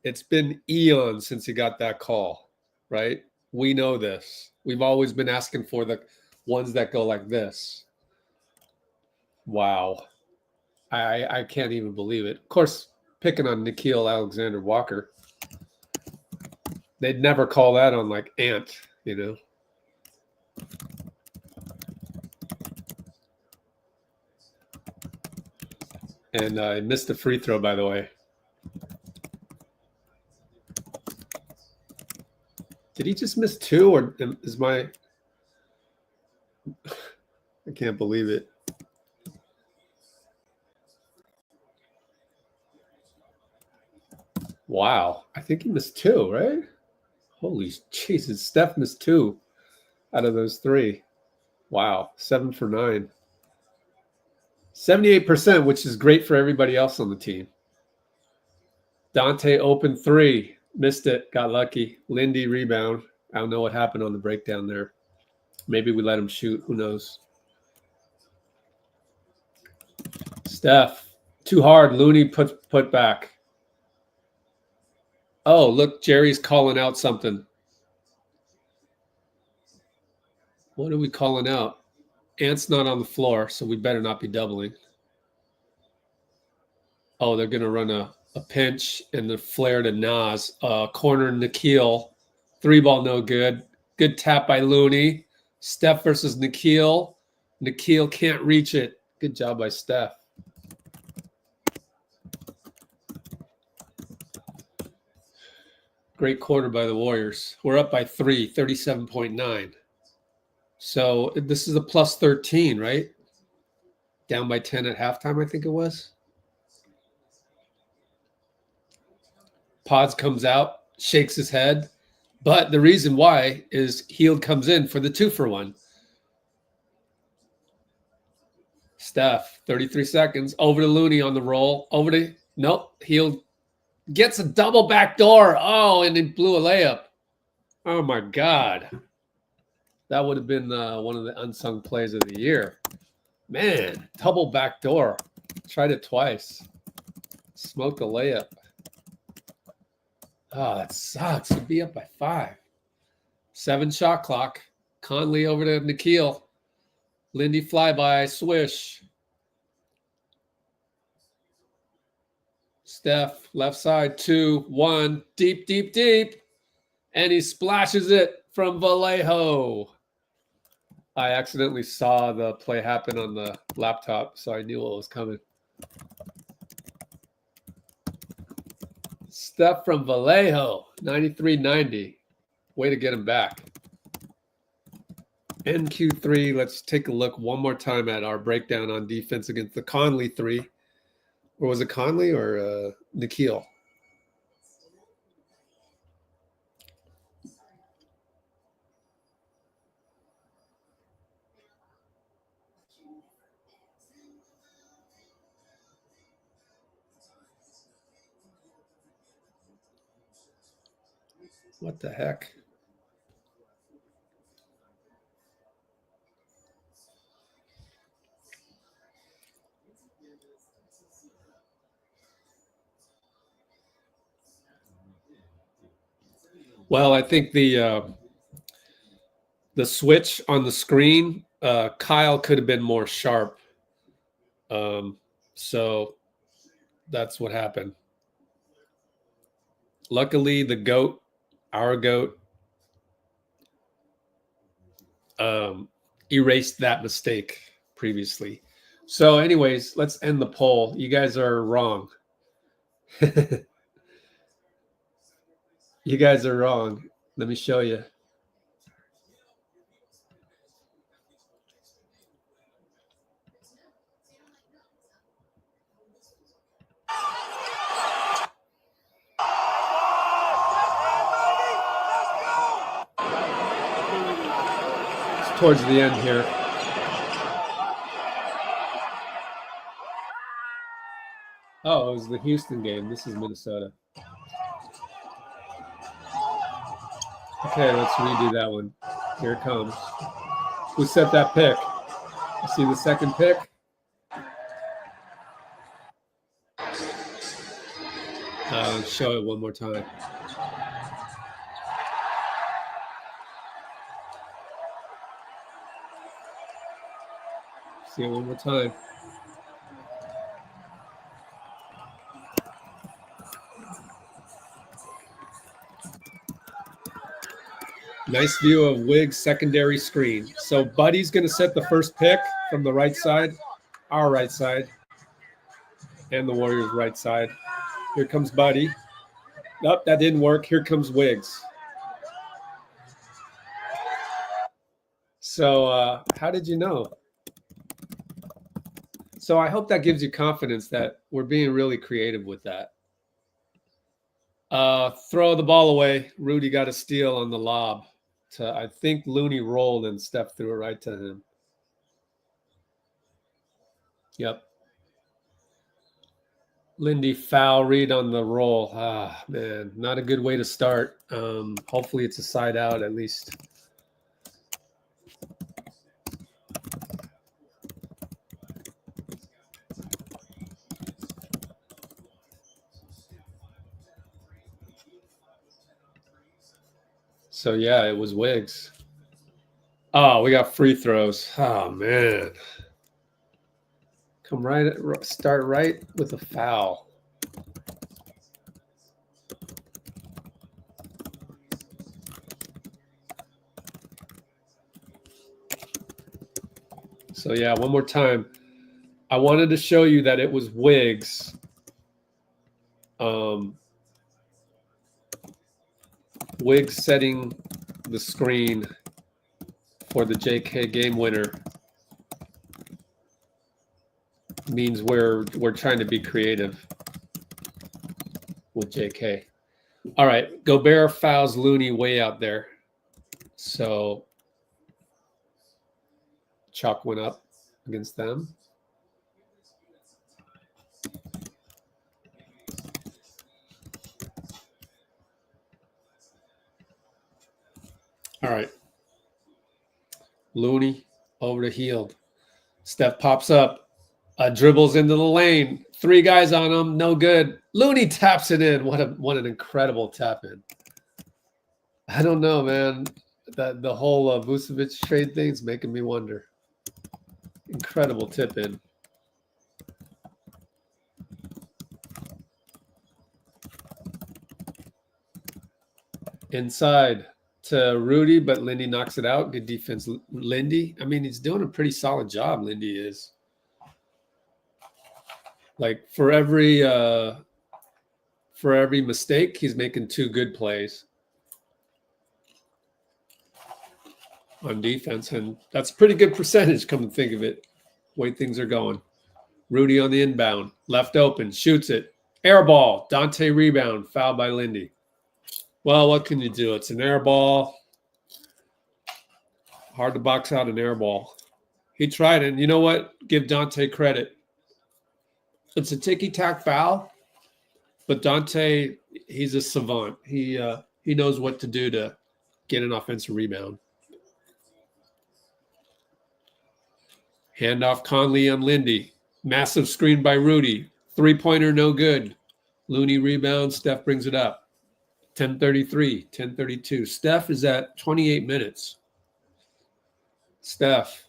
It's been eons since he got that call, right? We know this. We've always been asking for the ones that go like this. Wow. I can't even believe it. Of course, picking on Nickeil Alexander-Walker. They'd never call that on like Ant, you know? And I missed the free throw, by the way. Did he just miss 2, or is my... I can't believe it. Wow. I think he missed 2, right? Holy Jesus. Steph missed 2 out of those 3. Wow. 7 for 9. 78%, which is great for everybody else on the team. Dante open 3. Missed it. Got lucky. Lindy rebound. I don't know what happened on the breakdown there. Maybe we let him shoot. Who knows? Steph. Too hard. Looney put back. Oh, look. Jerry's calling out something. What are we calling out? Ant's not on the floor, so we better not be doubling. Oh, they're going to run a pinch and the flare to Nas. Corner Nickeil. 3-ball, no good. Good tap by Looney. Steph versus Nickeil. Nickeil can't reach it. Good job by Steph. Great quarter by the Warriors. We're up by 3, 37.9. So this is a plus 13, right? Down by 10 at halftime, I think it was. Pods comes out, shakes his head. But the reason why is Hield comes in for the 2-for-1. Steph, 33 seconds. Over to Looney on the roll. Over to, nope, Hield gets a double back door. Oh, and it blew a layup. Oh, my God. That would have been one of the unsung plays of the year. Man, double back door. Tried it twice. Smoked a layup. Oh, that sucks to be up by 5. 7 shot clock. Conley over to Nikhil. Lindy flyby, swish. Steph, left side, 2, 1. Deep, deep, deep. And he splashes it from Vallejo. I accidentally saw the play happen on the laptop, so I knew what was coming. Steph from Vallejo, 93-90. Way to get him back. NQ3, let's take a look one more time at our breakdown on defense against the Conley 3. Or was it Conley or Nikhil? What the heck? Well, I think the switch on the screen, Kyle could have been more sharp. So that's what happened. Luckily, the GOAT, our GOAT, erased that mistake previously. So anyways, let's end the poll. You guys are wrong. You guys are wrong. Let me show you. It's towards the end here. Oh, it was the Houston game. This is Minnesota. Okay, let's redo that one. Here it comes. Who set that pick? You see the second pick? Show it one more time. See it one more time. Nice view of Wigg's secondary screen. So Buddy's going to set the first pick from the right side, our right side, and the Warriors' right side. Here comes Buddy. Nope, that didn't work. Here comes Wiggs. So how did you know? So I hope that gives you confidence that we're being really creative with that. Throw the ball away. Rudy got a steal on the lob. I think Looney rolled and Steph threw it right to him. Yep. Lindy foul read on the roll. Ah, man, not a good way to start. Hopefully it's a side out at least. So, yeah, it was Wiggs. Oh, we got free throws. Oh, man. Start right with a foul. So, yeah, one more time. I wanted to show you that it was Wiggs. Wiggs setting the screen for the JK game winner means we're trying to be creative with JK. All right, Gobert fouls Looney way out there. So chalk went up against them. All right. Looney over to Hield. Steph pops up. Dribbles into the lane. 3 guys on him. No good. Looney taps it in. What an incredible tap in. I don't know, man. The whole Vucevic trade thing's making me wonder. Incredible tip in. Inside to Rudy, but Lindy knocks it out. Good defense, Lindy. I mean, he's doing a pretty solid job, Lindy is. Like for every mistake, he's making 2 good plays on defense, and that's a pretty good percentage, come to think of it, the way things are going. Rudy on the inbound, left open, shoots it. Air ball, Dante rebound, fouled by Lindy. Well, what can you do? It's an air ball. Hard to box out an air ball. He tried it, and you know what? Give Dante credit. It's a ticky-tack foul, but Dante, he's a savant. He knows what to do to get an offensive rebound. Handoff Conley on Lindy. Massive screen by Rudy. 3-pointer, no good. Looney rebounds. Steph brings it up. 10:33, 10:32. Steph is at 28 minutes. Steph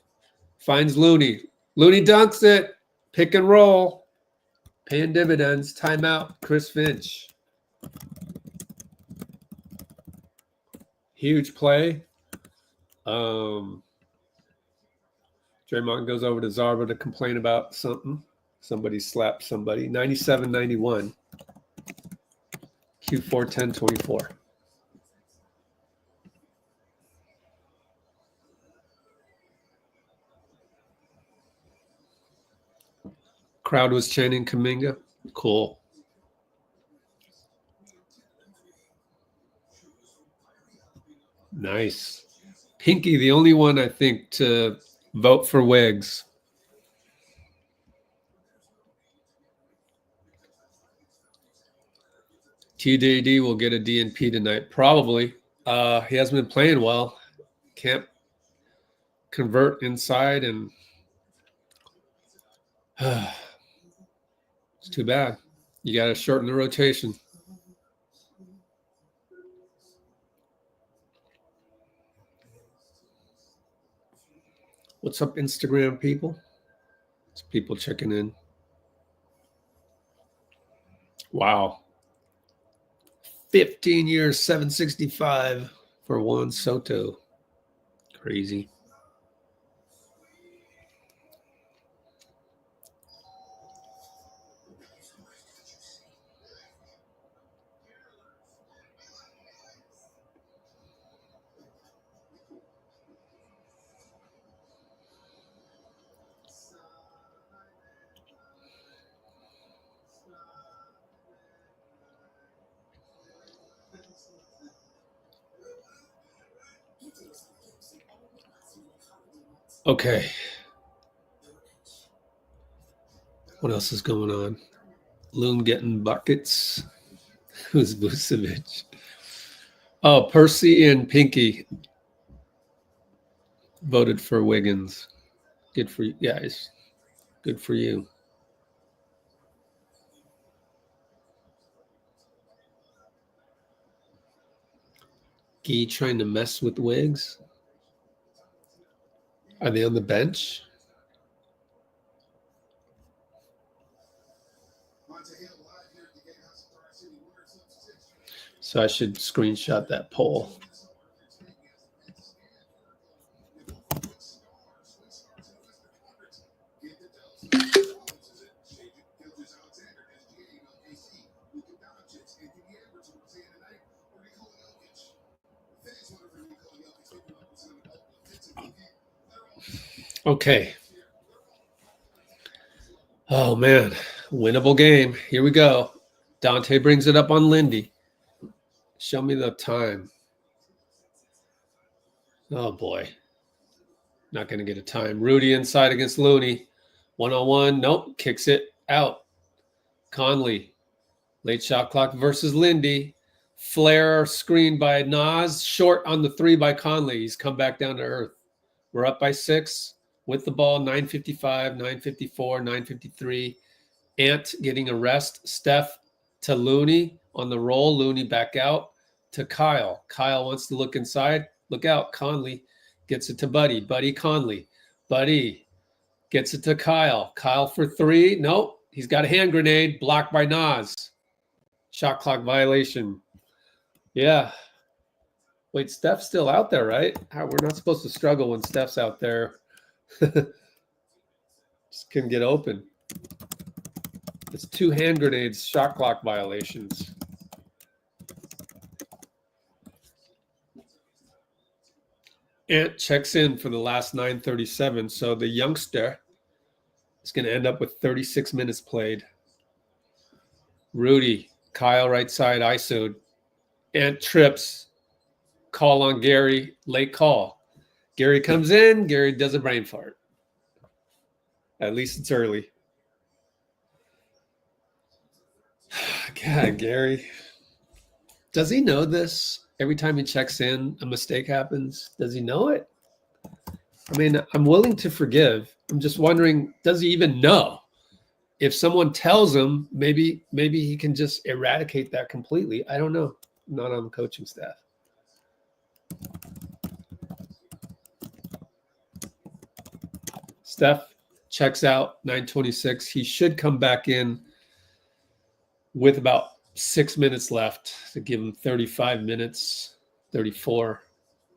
finds Looney. Looney dunks it. Pick and roll. Paying dividends. Timeout. Chris Finch. Huge play. Draymond goes over to Zarba to complain about something. Somebody slapped somebody. 97-91. Q4 10-24. Crowd was chanting Kuminga. Cool. Nice. Pinky, the only one I think to vote for Wiggs. TDD will get a DNP tonight. Probably. He hasn't been playing well. Can't convert inside, and it's too bad. You got to shorten the rotation. What's up, Instagram people? It's people checking in. Wow. 15 years, 765 for Juan Soto. Crazy. Okay. What else is going on? Loon getting buckets. Who's Vucevic? Oh, Percy and Pinky voted for Wiggins. Good for you guys. Good for you. Gee trying to mess with Wiggs? Are they on the bench? So I should screenshot that poll. Okay. Oh, man. Winnable game. Here we go. Dante brings it up on Lindy. Show me the time. Oh, boy. Not going to get a time. Rudy inside against Looney. 1-on-1. Nope. Kicks it out. Conley. Late shot clock versus Lindy. Flare screen by Nas. Short on the 3 by Conley. He's come back down to earth. We're up by 6 with the ball. 9:55, 9:54, 9:53. Ant getting a rest. Steph to Looney on the roll. Looney back out to Kyle. Kyle wants to look inside. Look out. Conley gets it to Buddy. Buddy Conley. Buddy gets it to Kyle. Kyle for 3. Nope. He's got a hand grenade. Blocked by Nas. Shot clock violation. Yeah. Wait, Steph's still out there, right? We're not supposed to struggle when Steph's out there. Just couldn't get open. It's 2 hand grenades, shot clock violations. Ant checks in for the last 9:37, so the youngster is going to end up with 36 minutes played. Rudy, Kyle right side, ISO'd. Ant trips. Call on Gary, late call. Gary comes in, Gary does a brain fart. At least it's early. God, Gary. Does he know this? Every time he checks in, a mistake happens. Does he know it? I mean, I'm willing to forgive. I'm just wondering, does he even know? If someone tells him, maybe he can just eradicate that completely. I don't know. I'm not on the coaching staff. Steph checks out 9:26. He should come back in with about 6 minutes left to give him 35 minutes, 34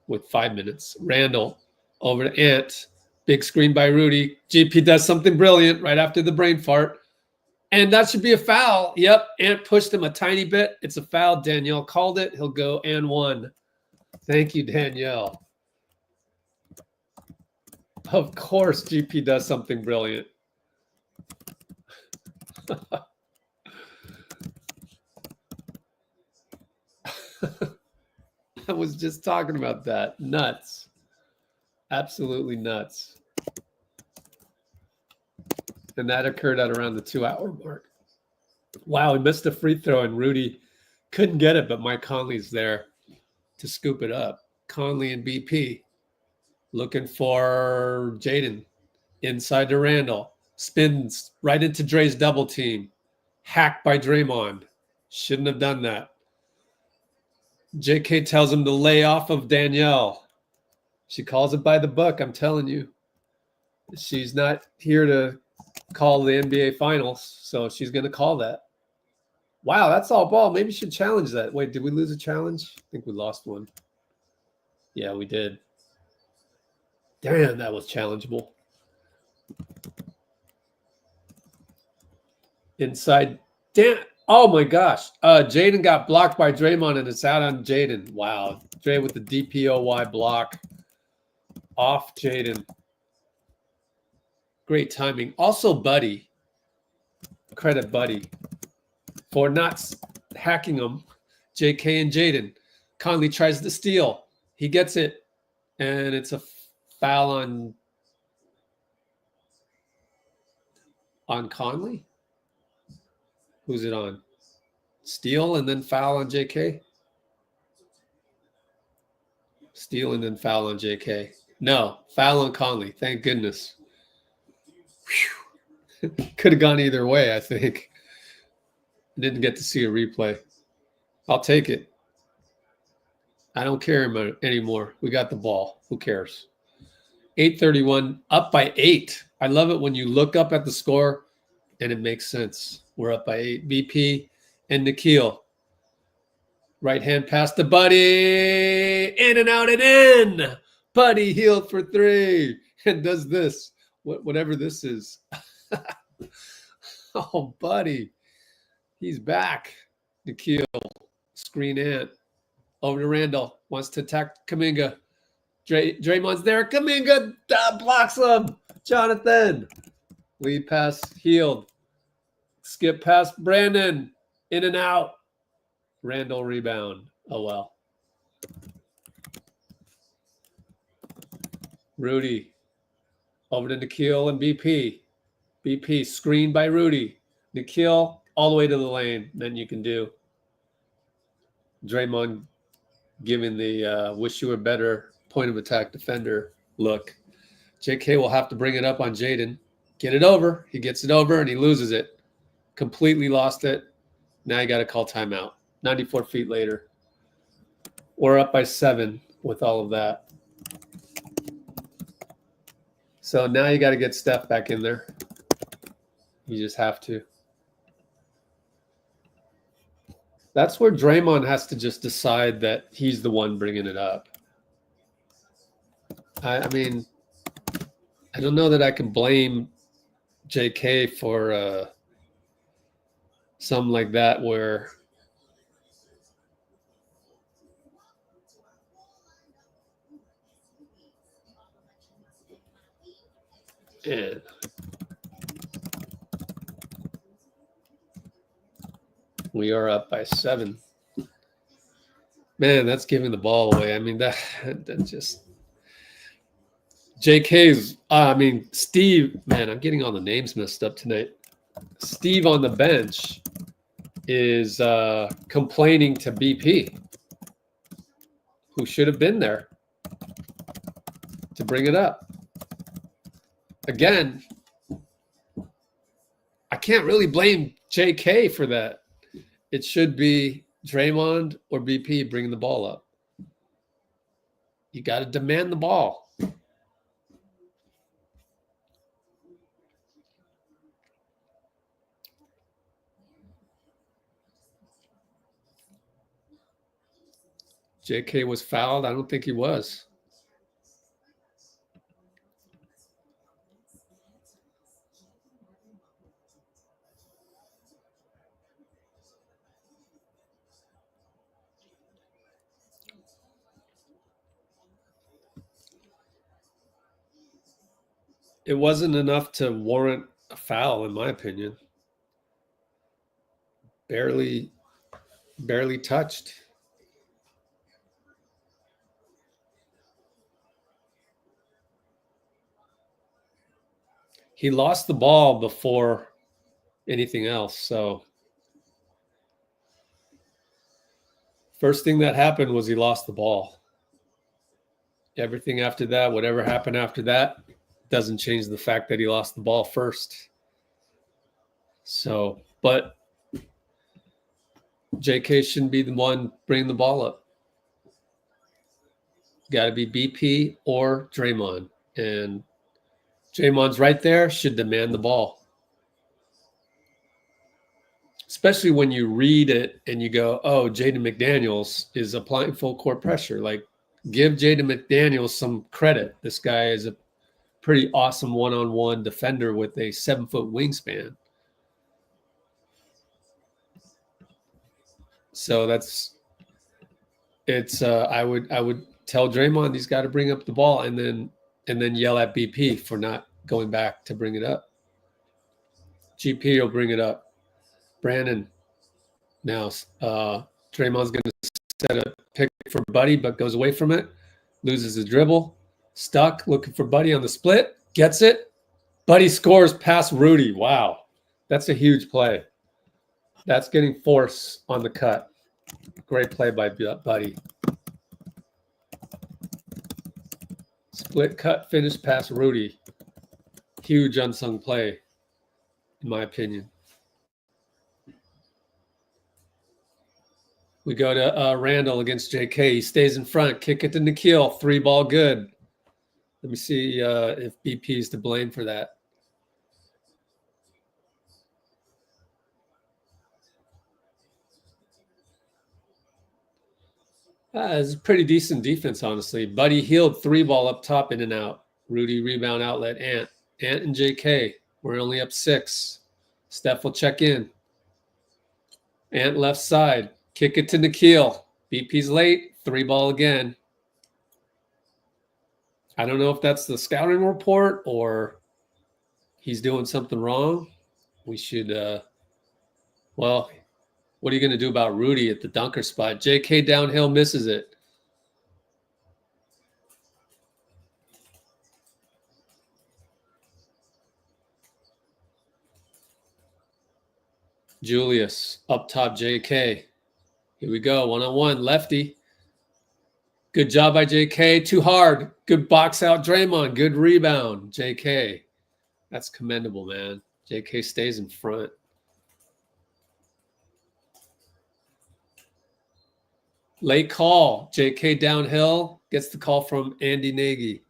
with 5 minutes. Randall over to Ant. Big screen by Rudy. GP does something brilliant right after the brain fart. And that should be a foul. Yep, Ant pushed him a tiny bit. It's a foul. Danielle called it. He'll go and 1. Thank you, Danielle. Of course, GP does something brilliant. I was just talking about that. Nuts. Absolutely nuts. And that occurred at around the 2-hour mark. Wow, he missed a free throw, and Rudy couldn't get it, but Mike Conley's there to scoop it up. Conley and BP looking for Jaden. Inside to Randall. Spins right into Dre's double team. Hacked by Draymond. Shouldn't have done that. JK tells him to lay off of Danielle. She calls it by the book, I'm telling you. She's not here to call the NBA Finals, so she's going to call that. Wow, that's all ball. Maybe you should challenge that. Wait, did we lose a challenge? I think we lost one. Yeah, we did. Damn, that was challengeable. Inside. Damn. Oh, my gosh. Jaden got blocked by Draymond, and it's out on Jaden. Wow. Dray with the DPOY block. Off Jaden. Great timing. Also, Buddy. Credit Buddy for not hacking him. JK and Jaden. Conley tries to steal. He gets it, and it's a foul on Conley. Who's it on? Steal and then foul on JK? Steal and then foul on JK. No, foul on Conley. Thank goodness. Could have gone either way, I think. Didn't get to see a replay. I'll take it. I don't care anymore. We got the ball. Who cares? 8:31, up by 8. I love it when you look up at the score and it makes sense. We're up by 8. BP and Nikhil. Right hand pass to Buddy. In and out and in. Buddy Hield for 3. And does this. Whatever this is. Oh, Buddy. He's back. Nikhil. Screen Ant. Over to Randall. Wants to attack Kuminga. Draymond's there. Kuminga blocks him. Jonathan. Lead pass, Hield. Skip past Brandon. In and out. Randall rebound. Oh, well. Rudy. Over to Nikhil and BP. BP screened by Rudy. Nikhil all the way to the lane. Then you can do. Draymond giving the wish you were better point of attack defender look. J.K. will have to bring it up on Jaden. Get it over. He gets it over and he loses it. Completely lost it. Now you got to call timeout. 94 feet later. We're up by 7 with all of that. So now you got to get Steph back in there. You just have to. That's where Draymond has to just decide that he's the one bringing it up. I mean, I don't know that I can blame J.K. for something like that where and we are up by 7. Man, that's giving the ball away. I mean, that just JK's, Steve, man, I'm getting all the names messed up tonight. Steve on the bench is complaining to BP, who should have been there to bring it up. Again, I can't really blame JK for that. It should be Draymond or BP bringing the ball up. You got to demand the ball. JK was fouled. I don't think he was. It wasn't enough to warrant a foul, in my opinion. Barely touched. He lost the ball before anything else. So first thing that happened was he lost the ball. Everything after that, whatever happened after that, doesn't change the fact that he lost the ball first. So, but JK shouldn't be the one bringing the ball up. Got to be BP or Draymond. And Draymond's right there, should demand the ball. Especially when you read it and you go, oh, Jaden McDaniels is applying full court pressure. Like, give Jaden McDaniels some credit. This guy is a pretty awesome one-on-one defender with a 7-foot wingspan. So I would tell Draymond he's got to bring up the ball and then yell at BP for not going back to bring it up. GP will bring it up. Brandon. Now Draymond's going to set a pick for Buddy, but goes away from it. Loses his dribble. Stuck, looking for Buddy on the split. Gets it. Buddy scores past Rudy. Wow. That's a huge play. That's getting force on the cut. Great play by Buddy. Split cut finish past Rudy. Huge unsung play, in my opinion. We go to Randall against JK. He stays in front. Kick it to Nikhil. 3-ball good. Let me see if BP is to blame for that. It's a pretty decent defense, honestly. Buddy Hield, 3-ball up top, in and out. Rudy rebound outlet, Ant. Ant and JK. We're only up 6. Steph will check in. Ant left side. Kick it to Nikhil. BP's late. 3-ball again. I don't know if that's the scouting report or he's doing something wrong. We should, well, what are you going to do about Rudy at the dunker spot? J.K. downhill misses it. Julius up top, J.K. Here we go, one-on-one, lefty. Good job by J.K. Too hard. Good box out, Draymond. Good rebound, J.K. That's commendable, man. J.K. stays in front. Late call. J.K. downhill. Gets the call from Andy Nagy.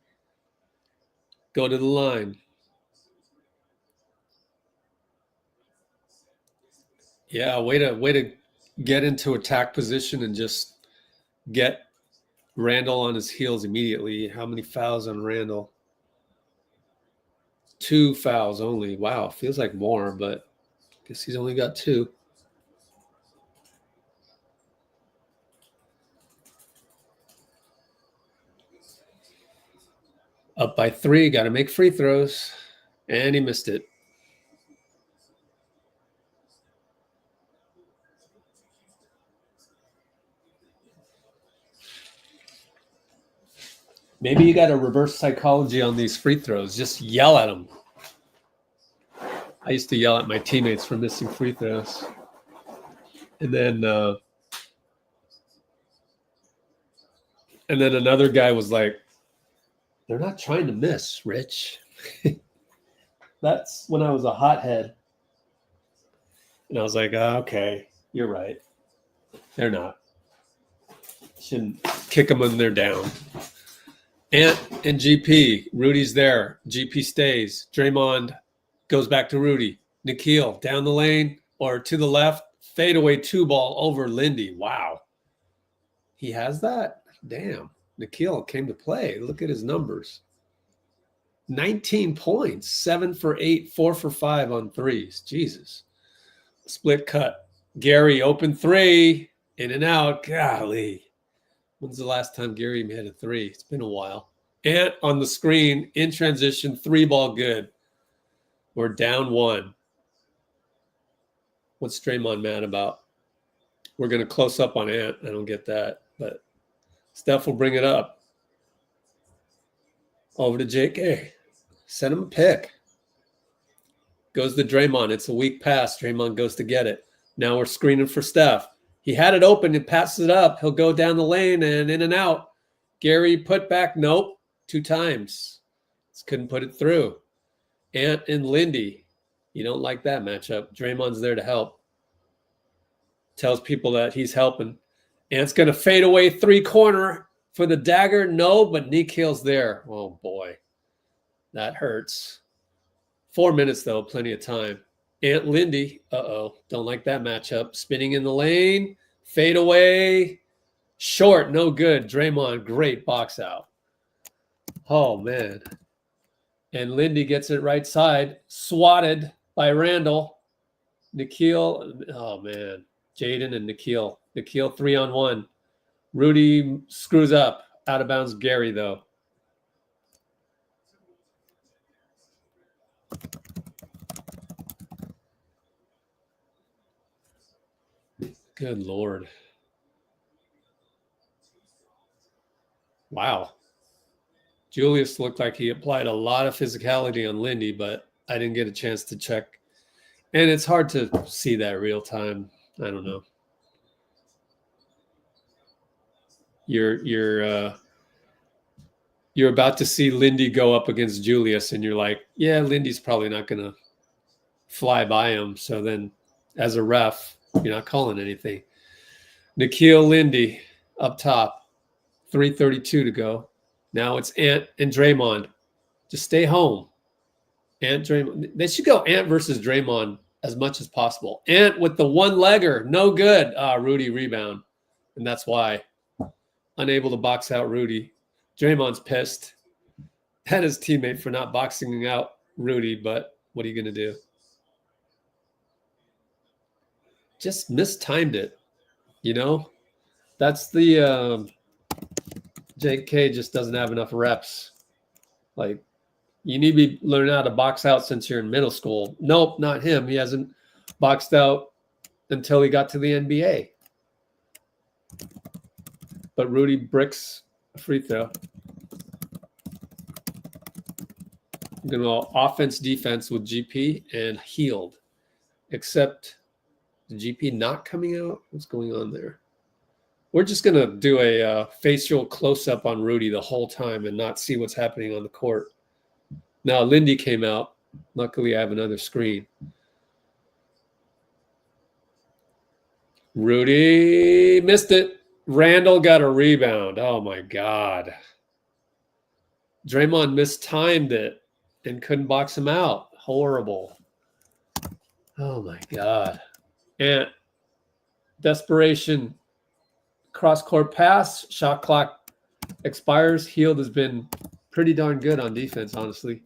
Go to the line. Yeah, way to get into attack position and just get Randall on his heels immediately. How many fouls on Randall? 2 fouls only. Wow, feels like more, but I guess he's only got 2. Up by 3, got to make free throws. And he missed it. Maybe you got to reverse psychology on these free throws. Just yell at them. I used to yell at my teammates for missing free throws. And then another guy was like, they're not trying to miss, Rich. That's when I was a hothead. And I was like, oh, okay, you're right. They're not. Shouldn't kick them when they're down. Ant and GP. Rudy's there. GP stays. Draymond goes back to Rudy. Nikhil down the lane or to the left. Fadeaway 2-ball over Lindy. Wow. He has that? Damn. Nikhil came to play. Look at his numbers. 19 points. 7 for 8. 4 for 5 on threes. Jesus. Split cut. Gary, open 3. In and out. Golly. When's the last time Gary hit a 3? It's been a while. Ant on the screen, in transition, 3-ball good. We're down 1. What's Draymond mad about? We're going to close up on Ant. I don't get that. But Steph will bring it up. Over to JK. Send him a pick. Goes to Draymond. It's a weak pass. Draymond goes to get it. Now we're screening for Steph. He had it open and passes it up. He'll go down the lane and in and out. Gary put back. Nope. 2 times. Just couldn't put it through. Ant and Lindy. You don't like that matchup. Draymond's there to help. Tells people that he's helping. Ant's going to fade away 3-corner for the dagger. No, but Nikhil's there. Oh, boy. That hurts. 4 minutes, though. Plenty of time. Ant Lindy. Uh-oh. Don't like that matchup. Spinning in the lane. Fade away. Short. No good. Draymond. Great box out. Oh, man. And Lindy gets it right side. Swatted by Randall. Nikhil. Oh, man. Jaden and Nikhil. Nikhil 3-on-1. Rudy screws up. Out of bounds Gary, though. Good Lord. Wow. Julius looked like he applied a lot of physicality on Lindy, but I didn't get a chance to check. And it's hard to see that real time. I don't know. You're about to see Lindy go up against Julius, and you're like, yeah, Lindy's probably not going to fly by him. So then as a ref, you're not calling anything. Nikhil Lindy up top, 3:32 to go. Now it's Ant and Draymond. Just stay home. Ant, Draymond. They should go Ant versus Draymond as much as possible. Ant with the one-legger, no good. Rudy rebound. And that's why. Unable to box out Rudy. Draymond's pissed at his teammate for not boxing out Rudy, but what are you going to do? Just mistimed it, you know? That's the JK just doesn't have enough reps. Like, you need to be learning how to box out since you're in middle school. Nope, not him. He hasn't boxed out until he got to the NBA. But Rudy bricks a free throw. I'm going to go offense, defense with GP and Hield. Except the GP not coming out. What's going on there? We're just going to do a facial close-up on Rudy the whole time and not see what's happening on the court. Now, Lindy came out. Luckily, I have another screen. Rudy missed it. Randall got a rebound. Oh, my God. Draymond mistimed it and couldn't box him out. Horrible. Oh, my God. And desperation. Cross-court pass. Shot clock expires. Hield has been pretty darn good on defense, honestly.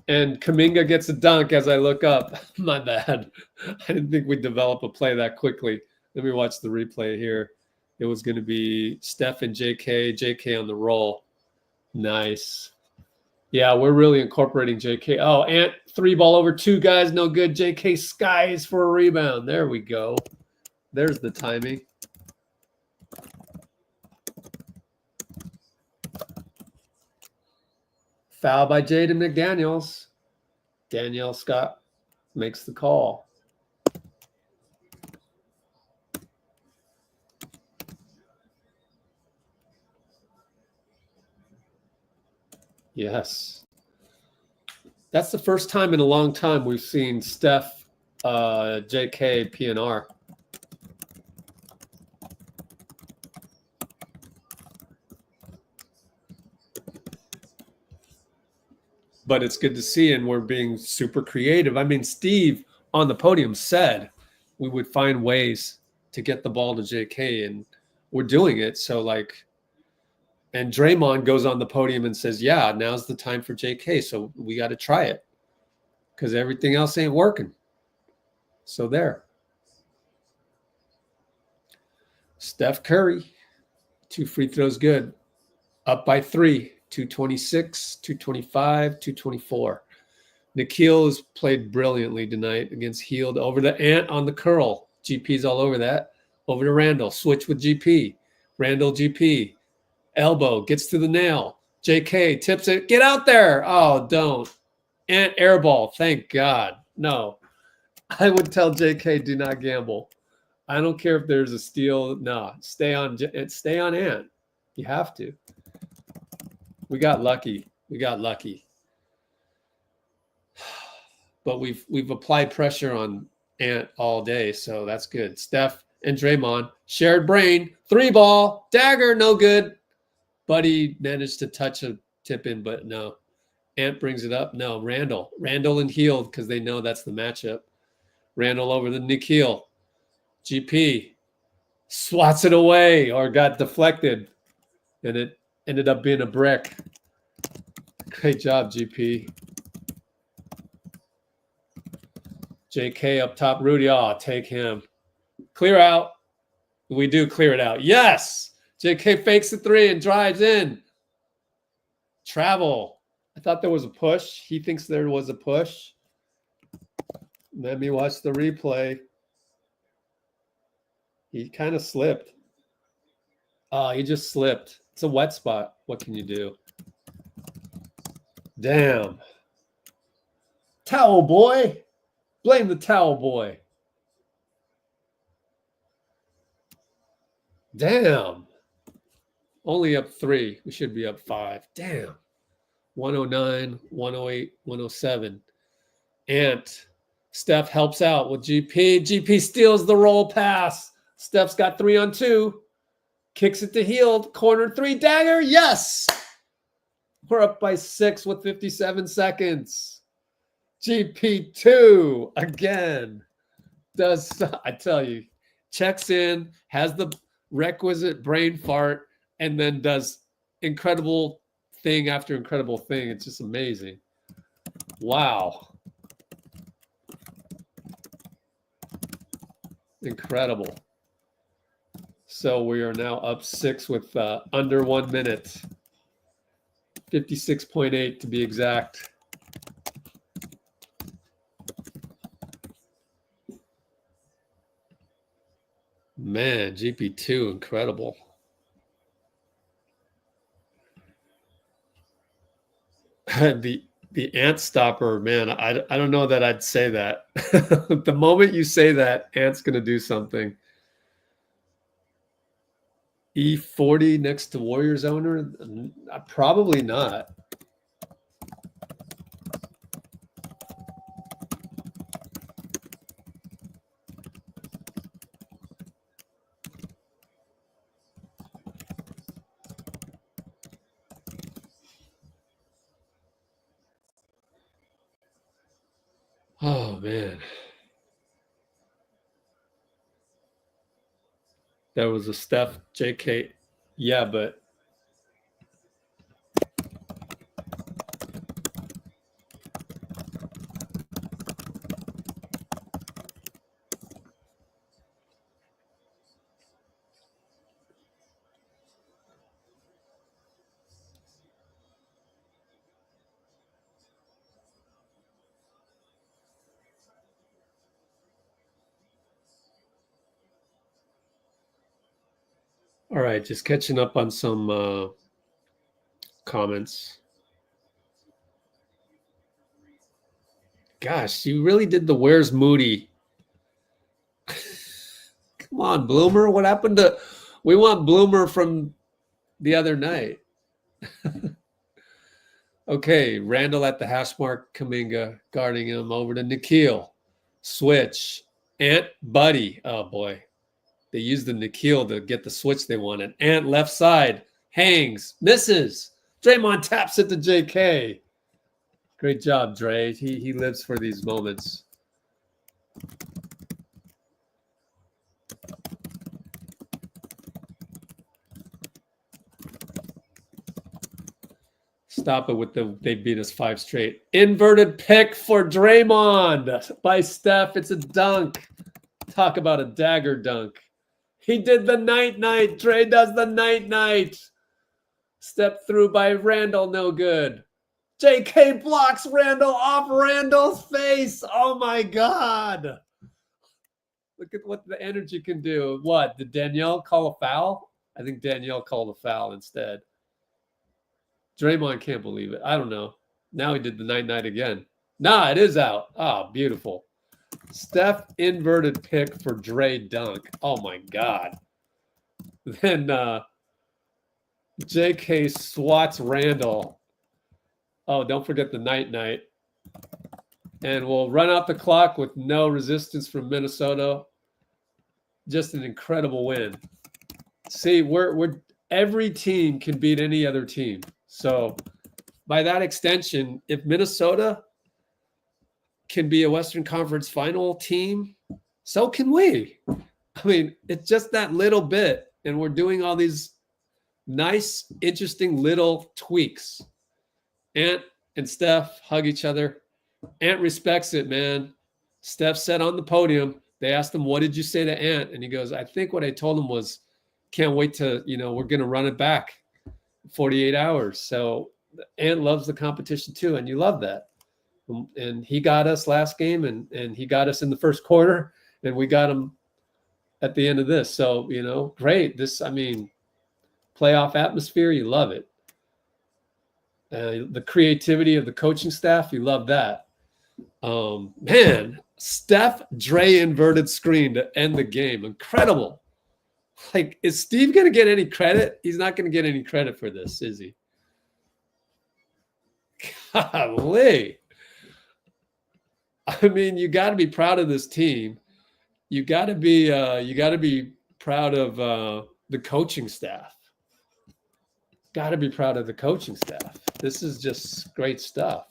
And Kuminga gets a dunk as I look up. My bad. I didn't think we'd develop a play that quickly. Let me watch the replay here. It was going to be Steph and JK. JK on the roll. Nice. Yeah, we're really incorporating JK. Oh, Ant, 3 ball over 2 guys. No good. JK skies for a rebound. There we go. There's the timing. Foul by Jaden McDaniels. Danielle Scott makes the call. Yes. That's the first time in a long time we've seen Steph, JK, PNR. But it's good to see, and we're being super creative. I mean, Steve on the podium said we would find ways to get the ball to JK, and we're doing it. So, like, and Draymond goes on the podium and says, yeah, now's the time for JK. So we got to try it because everything else ain't working. So there. Steph Curry, 2 free throws good. Up by 3, 226, 225, 224. Nikhil has played brilliantly tonight against Hield. Over the Ant on the curl. GP's all over that. Over to Randall. Switch with GP. Randall, GP. Elbow gets to the nail. JK tips it. Get out there. Oh, don't. Ant airball. Thank God. No. I would tell JK, do not gamble. I don't care if there's a steal. No, stay on Ant. You have to. We got lucky. We got lucky. But we've applied pressure on Ant all day, so that's good. Steph and Draymond shared brain. 3 ball. Dagger, no good. Buddy managed to touch a tip in, but no. Ant brings it up. No, Randall. Randall and Hield, because they know that's the matchup. Randall over the Nikhil. GP swats it away or got deflected, and it ended up being a brick. Great job, GP. JK up top. Rudy, oh, take him. Clear out. We do clear it out. Yes! JK fakes the 3 and drives in. Travel. I thought there was a push. He thinks there was a push. Let me watch the replay. He kind of slipped. Oh, he just slipped. It's a wet spot. What can you do? Damn. Towel boy. Blame the towel boy. Damn. Only up 3. We should be up 5. Damn. 109, 108, 107. Ant. Steph helps out with GP. GP steals the roll pass. Steph's got 3 on 2. Kicks it to Hield. Corner 3. Dagger. Yes. We're up by 6 with 57 seconds. GP2 again. Does, I tell you, checks in, has the requisite brain fart, and then does incredible thing after incredible thing. It's just amazing. Wow. Incredible. So we are now up 6 with under 1 minute. 56.8 to be exact. Man, GP2, incredible. The ant stopper, man, I don't know that I'd say that. The moment you say that, ant's going to do something. E40 next to Warriors owner? Probably not. Oh, man. There was a Steph J.K. Yeah, but all right, just catching up on some comments. Gosh, you really did the Where's Moody? Come on, Bloomer. What happened to... We want Bloomer from the other night. Okay, Randall at the hash mark, Kuminga guarding him over to Nikhil. Switch. Ant Buddy. Oh, boy. They used the Nikhil to get the switch they wanted. Ant left side. Hangs. Misses. Draymond taps it to JK. Great job, Dray. He lives for these moments. Stop it with they beat us 5 straight. Inverted pick for Draymond by Steph. It's a dunk. Talk about a dagger dunk. He did the night-night. Dray does the night-night. Step through by Randall, no good. JK blocks Randall off Randall's face. Oh, my God. Look at what the energy can do. What? Did Danielle call a foul? I think Danielle called a foul instead. Draymond can't believe it. I don't know. Now he did the night-night again. Nah, it is out. Ah, beautiful. Steph inverted pick for Dray dunk. Oh, my God. Then JK swats Randall. Oh, don't forget the night-night. And we'll run out the clock with no resistance from Minnesota. Just an incredible win. See, we're every team can beat any other team. So by that extension, if Minnesota can be a Western Conference final team, so can we. I mean, it's just that little bit. And we're doing all these nice, interesting little tweaks. Ant and Steph hug each other. Ant respects it, man. Steph said on the podium, they asked him, what did you say to Ant? And he goes, I think what I told him was, can't wait to, we're going to run it back 48 hours. So Ant loves the competition too. And you love that. And he got us last game and he got us in the first quarter and we got him at the end of this. So, great. Playoff atmosphere, you love it. The creativity of the coaching staff, you love that. Man, Steph Dray inverted screen to end the game. Incredible. Like, is Steve going to get any credit? He's not going to get any credit for this, is he? Golly. I mean, you got to be proud of this team. You got to be proud of the coaching staff. Got to be proud of the coaching staff. This is just great stuff.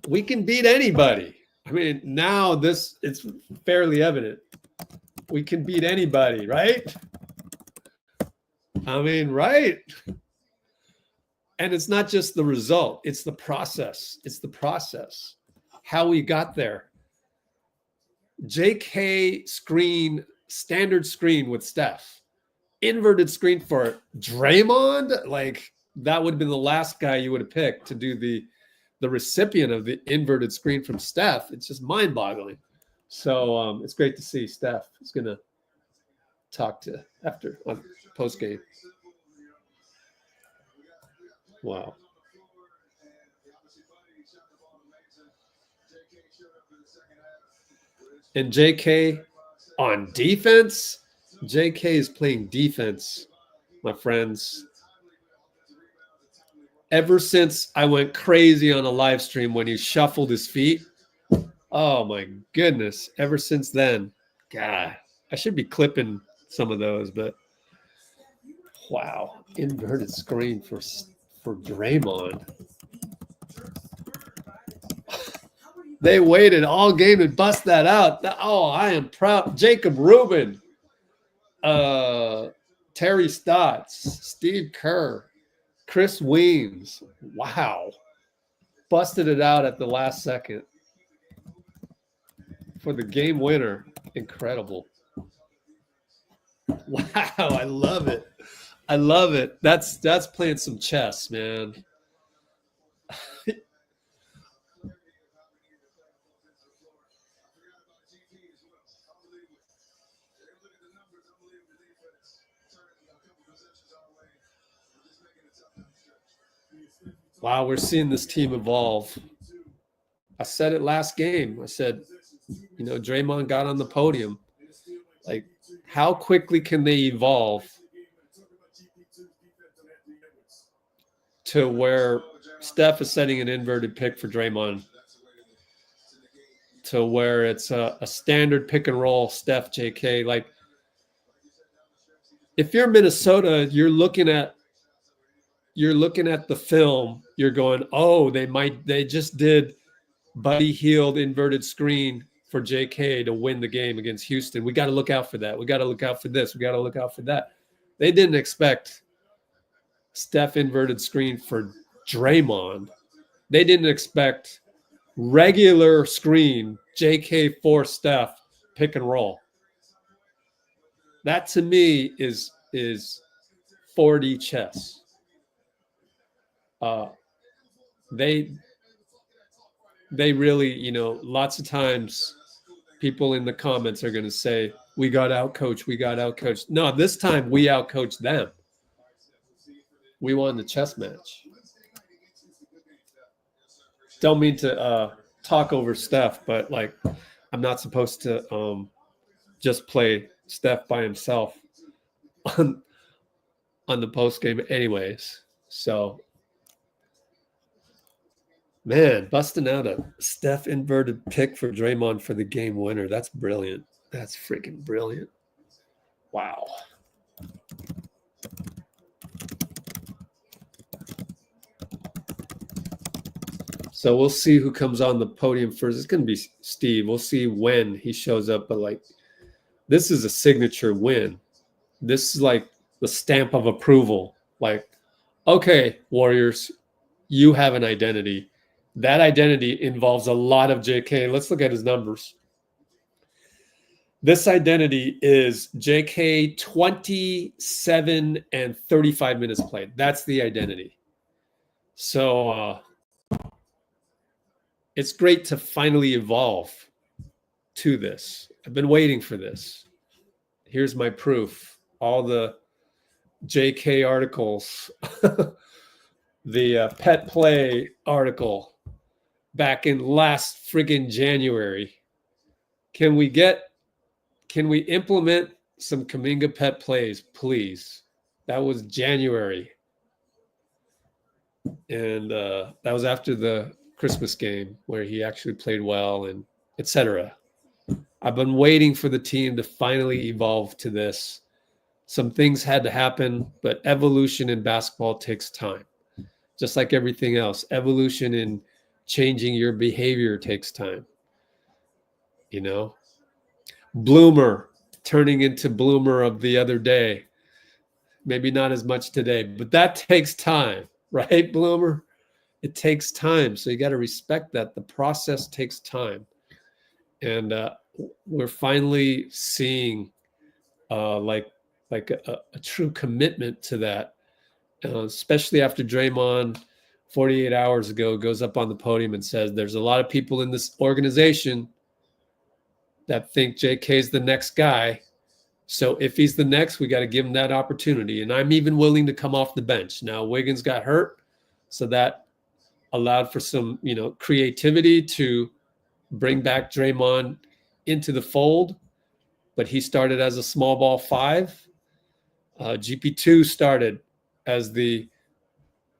We can beat anybody. I mean, now it's fairly evident. We can beat anybody, right? I mean, right? And it's not just the result. It's the process. It's the process. How we got there. JK screen, standard screen with Steph. Inverted screen for Draymond. Like, that would have been the last guy you would have picked to do the recipient of the inverted screen from Steph. It's just mind-boggling. So it's great to see Steph is going to talk to after on post game. Wow. And JK on defense. JK is playing defense, my friends. Ever since I went crazy on a live stream when he shuffled his feet. Oh my goodness. Ever since then, God, I should be clipping some of those, but wow. Inverted screen for Draymond. They waited all game to bust that out. Oh, I am proud. Jacob Rubin, Terry Stotts, Steve Kerr, Chris Weems. Wow. Busted it out at the last second for the game winner. Incredible. Wow, I love it. I love it. That's playing some chess, man. Wow, we're seeing this team evolve. I said it last game. I said, you know, Draymond got on the podium. Like, how quickly can they evolve to where Steph is setting an inverted pick for Draymond, to where it's a standard pick and roll Steph JK. Like, if you're Minnesota, you're looking at the film, you're going, oh, they just did Buddy Hield inverted screen for JK to win the game against Houston. We got to look out for that. We got to look out for this. We got to look out for that. They didn't expect Steph inverted screen for Draymond. They didn't expect regular screen JK for Steph pick and roll. That to me is 4D chess. They really, you know, lots of times people in the comments are going to say, we got outcoached. No, this time we outcoached them. We won the chess match. Don't mean to talk over Steph, but like, I'm not supposed to just play Steph by himself on the post game anyways. So, man, busting out a Steph inverted pick for Draymond for the game winner. That's brilliant. That's freaking brilliant. Wow. So we'll see who comes on the podium first. It's going to be Steve. We'll see when he shows up. But, like, this is a signature win. This is like the stamp of approval. Like, okay, Warriors, you have an identity. That identity involves a lot of JK. Let's look at his numbers. This identity is JK 27 and 35 minutes played. That's the identity. So it's great to finally evolve to this. I've been waiting for this. Here's my proof. All the JK articles, the pet play article back in last friggin' January. Can we implement some Kuminga pet plays, please? That was January. And that was after the Christmas game where he actually played well and etc. I've been waiting for the team to finally evolve to this. Some things had to happen, but evolution in basketball takes time. Just like everything else, evolution in changing your behavior takes time. You know, Bloomer turning into Bloomer of the other day. Maybe not as much today, but that takes time, right, Bloomer? It takes time. So you got to respect that. The process takes time. And we're finally seeing like a true commitment to that, especially after Draymond 48 hours ago goes up on the podium and says there's a lot of people in this organization that think JK is the next guy. So if he's the next, we got to give him that opportunity. And I'm even willing to come off the bench. Now Wiggins got hurt, so that allowed for some, creativity to bring back Draymond into the fold. But he started as a small ball 5. GP2 started as the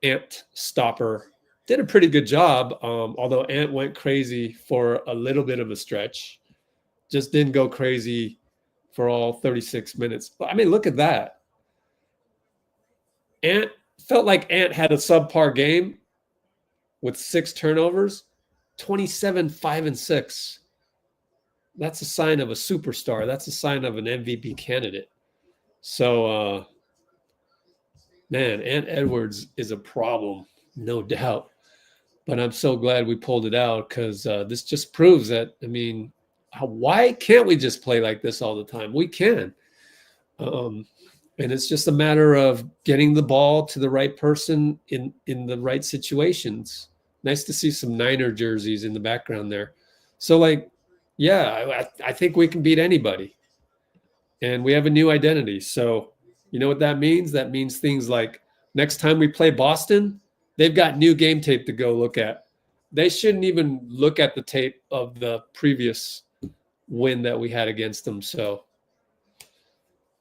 Ant stopper. Did a pretty good job, although Ant went crazy for a little bit of a stretch. Just didn't go crazy for all 36 minutes. But I mean, look at that. Ant felt like Ant had a subpar game with 6 turnovers, 27, 5, and 6. That's a sign of a superstar. That's a sign of an MVP candidate. So, man, Ant Edwards is a problem, no doubt. But I'm so glad we pulled it out, because this just proves that, I mean, why can't we just play like this all the time? We can. And it's just a matter of getting the ball to the right person in the right situations. Nice to see some Niner jerseys in the background there. So, yeah, I think we can beat anybody. And we have a new identity. So, you know what that means? That means things like next time we play Boston, they've got new game tape to go look at. They shouldn't even look at the tape of the previous win that we had against them. So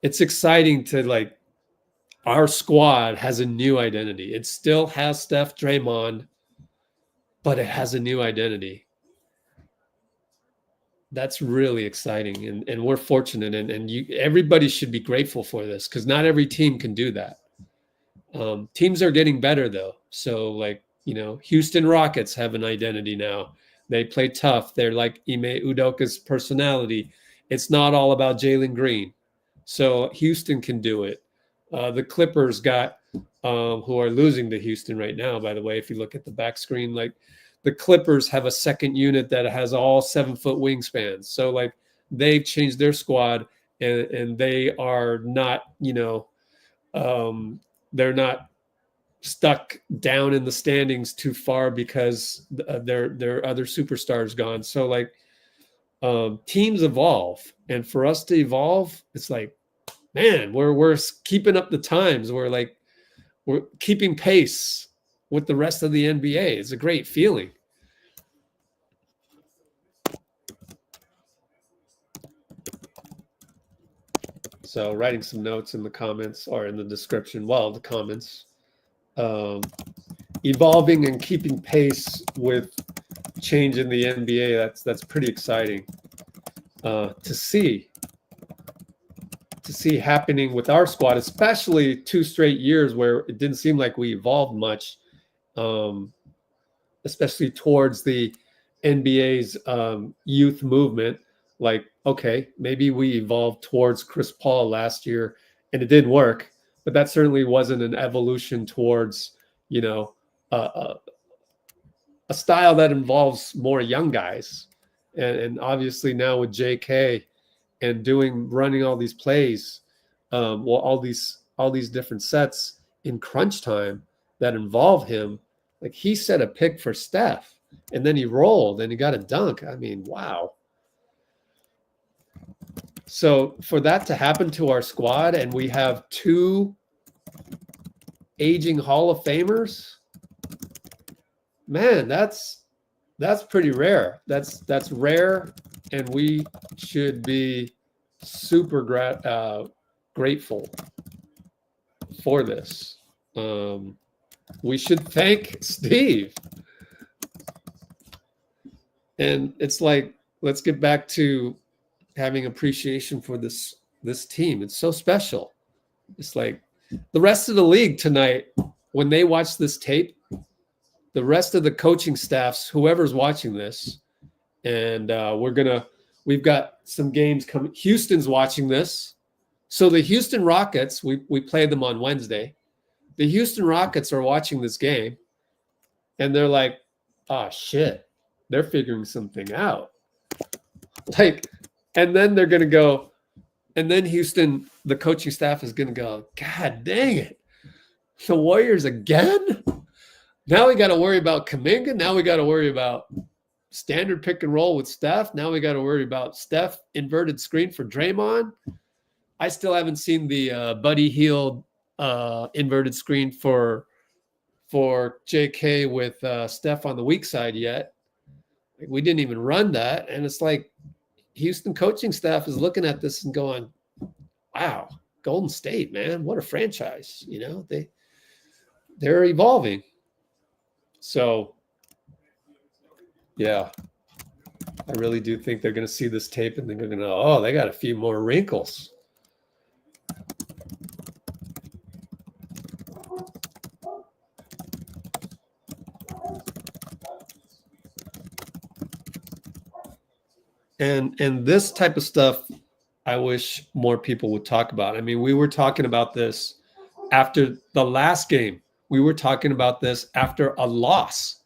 it's exciting to our squad has a new identity. It still has Steph, Draymond, but it has a new identity. That's really exciting, and we're fortunate, and everybody should be grateful for this, because not every team can do that. Teams are getting better though. So Houston Rockets have an identity now. They play tough. They're like Ime Udoka's personality. It's not all about Jalen Green. So Houston can do it. The Clippers got, who are losing to Houston right now, by the way, if you look at the back screen, the Clippers have a second unit that has all 7-foot wingspans. So they've changed their squad, and they are not, they're not stuck down in the standings too far because their other superstars gone. So teams evolve, and for us to evolve, it's man, we're keeping up the times. We're keeping pace with the rest of the NBA. It's a great feeling. So writing some notes in the comments or in the description. Well, the comments. Evolving and keeping pace with change in the NBA. That's pretty exciting to see happening with our squad, especially 2 straight years where it didn't seem like we evolved much, especially towards the NBA's youth movement. Okay, maybe we evolved towards Chris Paul last year and it didn't work, but that certainly wasn't an evolution towards, a style that involves more young guys. And obviously now with JK and running all these plays, all these different sets in crunch time that involve him, he set a pick for Steph and then he rolled and he got a dunk. I mean, wow. So for that to happen to our squad, and we have 2 aging Hall of Famers, man, that's pretty rare. That's rare, and we should be super grateful for this. We should thank Steve. And it's let's get back to having appreciation for this team. It's so special. It's the rest of the league tonight, when they watch this tape, the rest of the coaching staffs, whoever's watching this, and we've got some games coming. Houston's watching this. So the Houston Rockets, we played them on Wednesday. The Houston Rockets are watching this game, and they're like, oh, shit, they're figuring something out. Like, and then they're going to go, and then Houston, the coaching staff is going to go, God dang it. The Warriors again? Now we got to worry about Kuminga. Now we got to worry about standard pick and roll with Steph. Now we got to worry about Steph inverted screen for Draymond. I still haven't seen the Buddy Hield inverted screen for JK with Steph on the weak side yet. Like, we didn't even run that. And it's like Houston coaching staff is looking at this and going, wow, Golden State, man, what a franchise. You know, they're evolving. So, yeah, I really do think they're going to see this tape and they're going to know, oh, they got a few more wrinkles. And this type of stuff, I wish more people would talk about. I mean, we were talking about this after the last game. We were talking about this after a loss.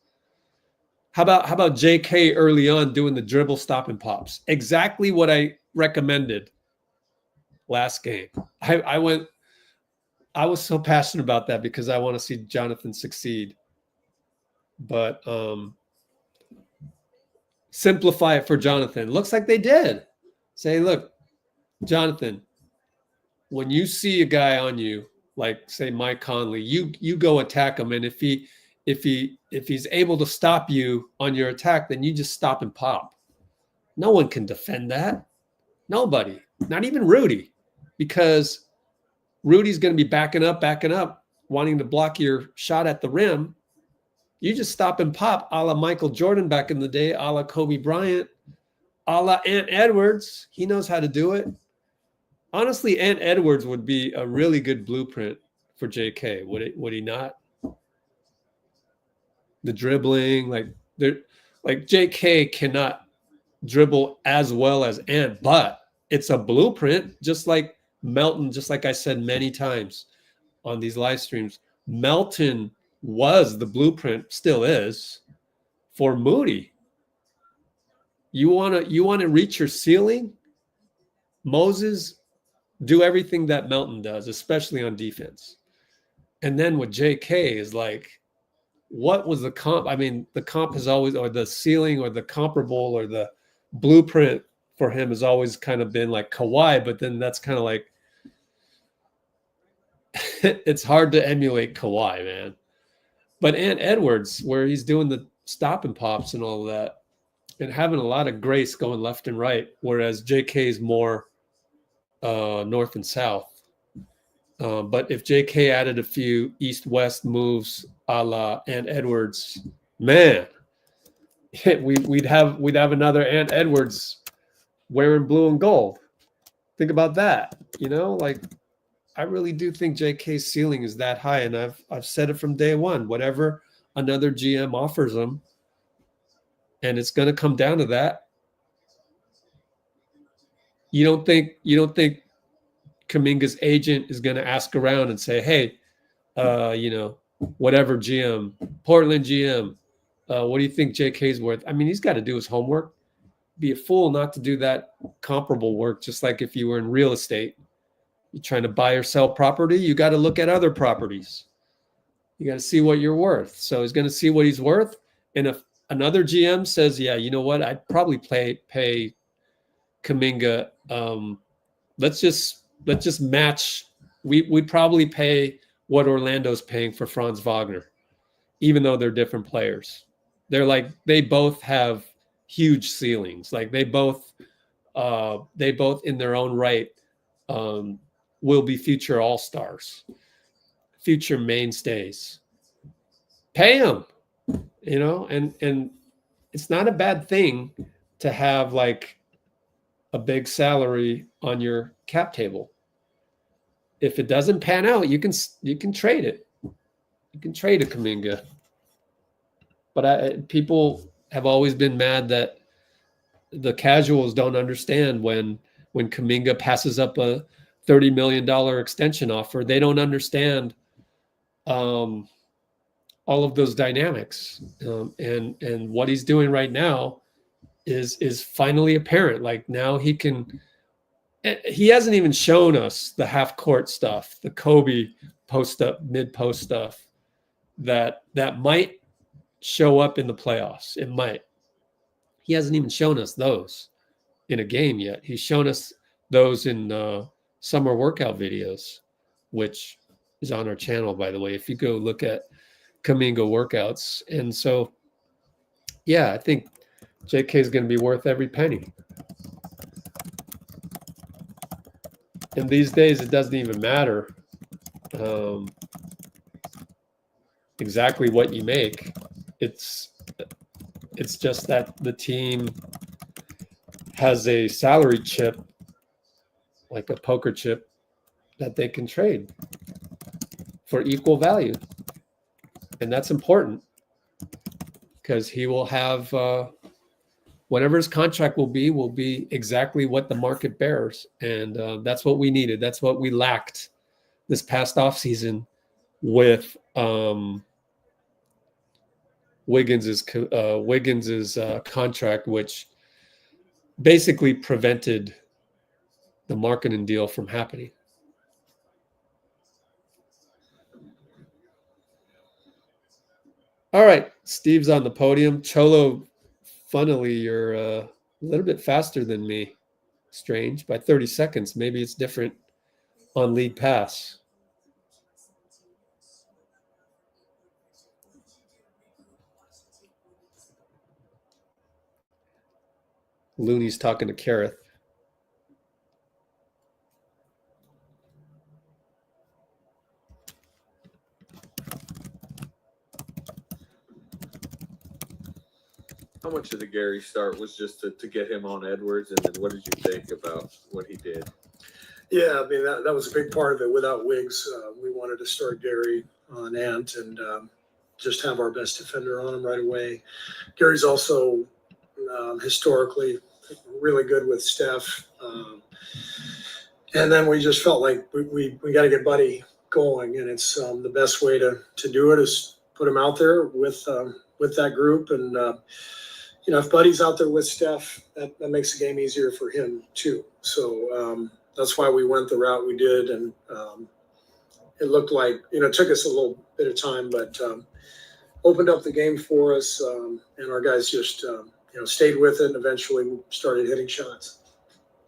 How about J.K. early on doing the dribble stop and pops? Exactly what I recommended last game. I was so passionate about that because I want to see Jonathan succeed. But simplify it for Jonathan. Looks like they did. Say, look, Jonathan, when you see a guy on you, like say Mike Conley, you go attack him, and if he's able to stop you on your attack, then you just stop and pop. No one can defend that. Nobody, not even Rudy, because Rudy's going to be backing up, wanting to block your shot at the rim. You just stop and pop, a la Michael Jordan back in the day, a la Kobe Bryant, a la Ant Edwards. He knows how to do it. Honestly, Ant Edwards would be a really good blueprint for JK. Would he not? The dribbling, like JK cannot dribble as well as Ant, but it's a blueprint, just like Melton, just like I said many times on these live streams. Melton was the blueprint, still is, for Moody. You want to reach your ceiling? Moses, do everything that Melton does, especially on defense. And then with JK is like, what was the comp? I mean, the comp is always, or the ceiling or the comparable or the blueprint for him has always kind of been like Kawhi, but then that's kind of like, it's hard to emulate Kawhi, man. But Ant Edwards, where he's doing the stop and pops and all of that, and having a lot of grace going left and right, whereas JK is more north and south. But if JK added a few east-west moves a la Ant Edwards, man, we'd have another Ant Edwards wearing blue and gold. Think about that. You know, like, I really do think JK's ceiling is that high, and I've said it from day one. Whatever another GM offers him, and it's going to come down to that. You don't think Kuminga's agent is going to ask around and say, hey, whatever GM, Portland GM, what do you think JK's worth? I mean, he's got to do his homework. Be a fool not to do that comparable work, just like if you were in real estate. You're trying to buy or sell property, you got to look at other properties. You got to see what you're worth. So he's going to see what he's worth. And if another GM says, yeah, you know what, I'd probably pay Kuminga, let's just match. We'd probably pay what Orlando's paying for Franz Wagner, even though they're different players. They both have huge ceilings. Like they both in their own right will be future all-stars, future mainstays. Pay them, and it's not a bad thing to have like a big salary on your cap table. If it doesn't pan out, you can trade it. You can trade a Kuminga. But people have always been mad that the casuals don't understand when Kuminga passes up a $30 million extension offer. They don't understand all of those dynamics. And what he's doing right now is finally apparent. Like now he can. He hasn't even shown us the half court stuff, the Kobe post up, mid post stuff that might show up in the playoffs. It might. He hasn't even shown us those in a game yet. He's shown us those in summer workout videos, which is on our channel, by the way, if you go look at Kuminga workouts. And so, yeah, I think JK is going to be worth every penny. And these days, it doesn't even matter exactly what you make. It's just that the team has a salary chip, like a poker chip, that they can trade for equal value. And that's important because he will have whatever his contract will be exactly what the market bears. And that's what we needed. That's what we lacked this past offseason with Wiggins's contract, which basically prevented the marketing deal from happening. All right, Steve's on the podium. Cholo, funnily, you're a little bit faster than me. Strange, by 30 seconds. Maybe it's different on lead pass. Looney's talking to Kareth. How much of the Gary start was just to get him on Edwards, and then what did you think about what he did? Yeah, I mean, that was a big part of it. Without Wiggs, we wanted to start Gary on Ant and just have our best defender on him right away. Gary's also historically really good with Steph. And then we just felt like we got to get Buddy going, and it's the best way to do it is put him out there with that group. And, if Buddy's out there with Steph, that makes the game easier for him too. So that's why we went the route we did. And it looked like, it took us a little bit of time, but opened up the game for us. And our guys just, stayed with it and eventually started hitting shots.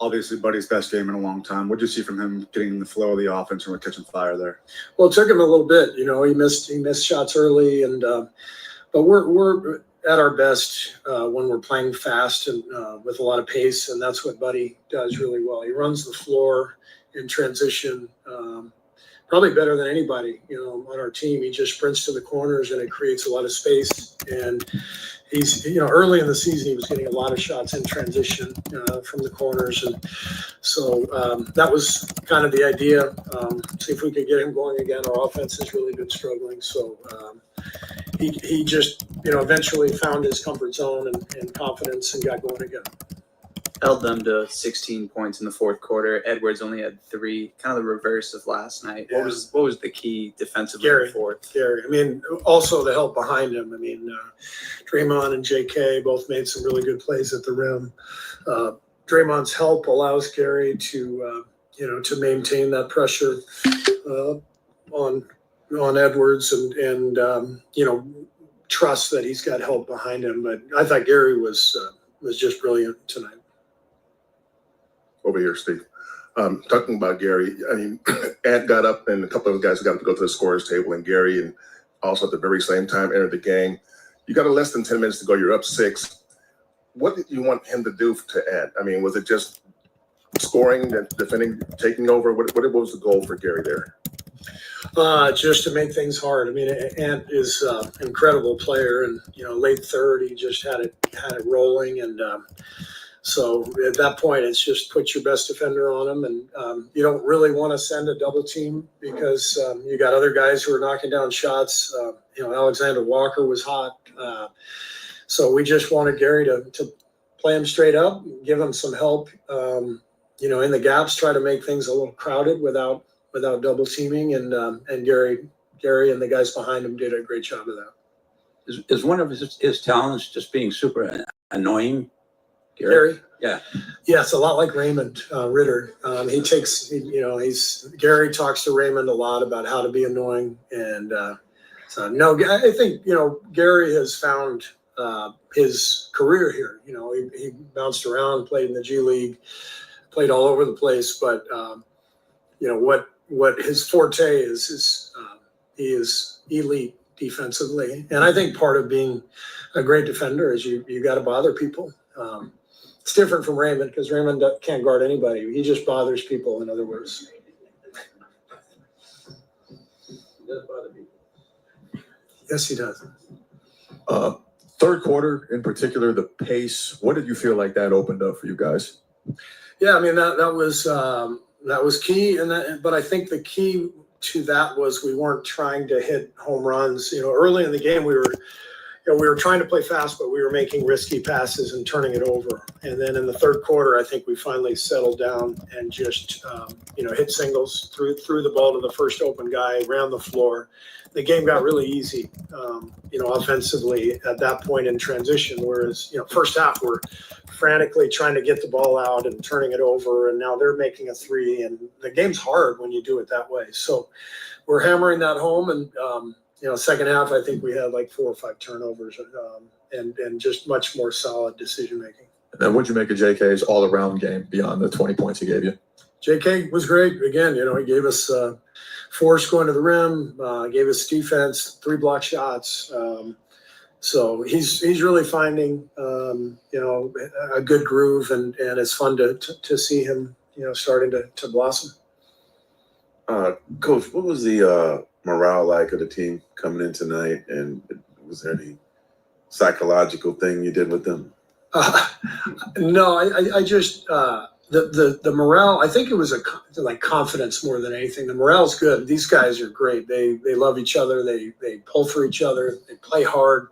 Obviously, Buddy's best game in a long time. What did you see from him getting in the flow of the offense and we're catching fire there? Well, it took him a little bit. He missed shots early, and but we're at our best when we're playing fast and with a lot of pace, and that's what Buddy does really well. He runs the floor in transition, probably better than anybody on our team. He just sprints to the corners and it creates a lot of space. And he's early in the season he was getting a lot of shots in transition from the corners, and so that was kind of the idea. See if we could get him going again. Our offense has really been struggling, so he just eventually found his comfort zone and confidence and got going again. Held them to 16 points in the fourth quarter. Edwards only had 3, kind of the reverse of last night. Yeah. What was the key defensively in the fourth? Gary. I mean, also the help behind him. I mean, Draymond and J.K. both made some really good plays at the rim. Draymond's help allows Gary to maintain that pressure on Edwards and trust that he's got help behind him. But I thought Gary was just brilliant tonight. Over here, Steve. Talking about Gary, I mean, Ant got up and a couple of guys got to go to the scorer's table, and Gary, and also at the very same time entered the game. You got less than 10 minutes to go. You're up 6. What did you want him to do to Ant? I mean, was it just scoring, defending, taking over? What was the goal for Gary there? Just to make things hard. I mean, Ant is an incredible player, and late third, he just had it rolling, and so at that point, it's just put your best defender on him, and you don't really want to send a double team because you got other guys who are knocking down shots. Alexander Walker was hot, so we just wanted Gary to play him straight up, give him some help. In the gaps, try to make things a little crowded without double teaming, and Gary and the guys behind him did a great job of that. Is one of his talents just being super annoying? Gary? Yeah. Yeah, it's a lot like Raymond Ritter. Gary talks to Raymond a lot about how to be annoying. And so, no, I think, Gary has found his career here. He bounced around, played in the G League, played all over the place. But, what his forte is he is elite defensively. And I think part of being a great defender is you got to bother people. It's different from Raymond because Raymond can't guard anybody. He just bothers people, in other words. He does bother people. Yes, he does. Third quarter in particular, the pace, what did you feel like that opened up for you guys? Yeah, I mean, that was key. But I think the key to that was we weren't trying to hit home runs. Early in the game, we were trying to play fast, but we were making risky passes and turning it over. And then in the third quarter, I think we finally settled down and just, hit singles, threw the ball to the first open guy, ran the floor. The game got really easy, offensively at that point in transition. Whereas, first half, we're frantically trying to get the ball out and turning it over. And now they're making a three. And the game's hard when you do it that way. So we're hammering that home. And, second half, I think we had like 4 or 5 turnovers and just much more solid decision making. And then what'd you make of JK's all-around game beyond the 20 points he gave you? JK was great. Again, he gave us force going to the rim, gave us defense, 3 block shots. So he's really finding, a good groove, and it's fun to see him, starting to blossom. Coach, what was the morale like of the team coming in tonight, and was there any psychological thing you did with them? No, I just the morale. I think it was like confidence more than anything. The morale's good. These guys are great. They love each other. They pull for each other. They play hard.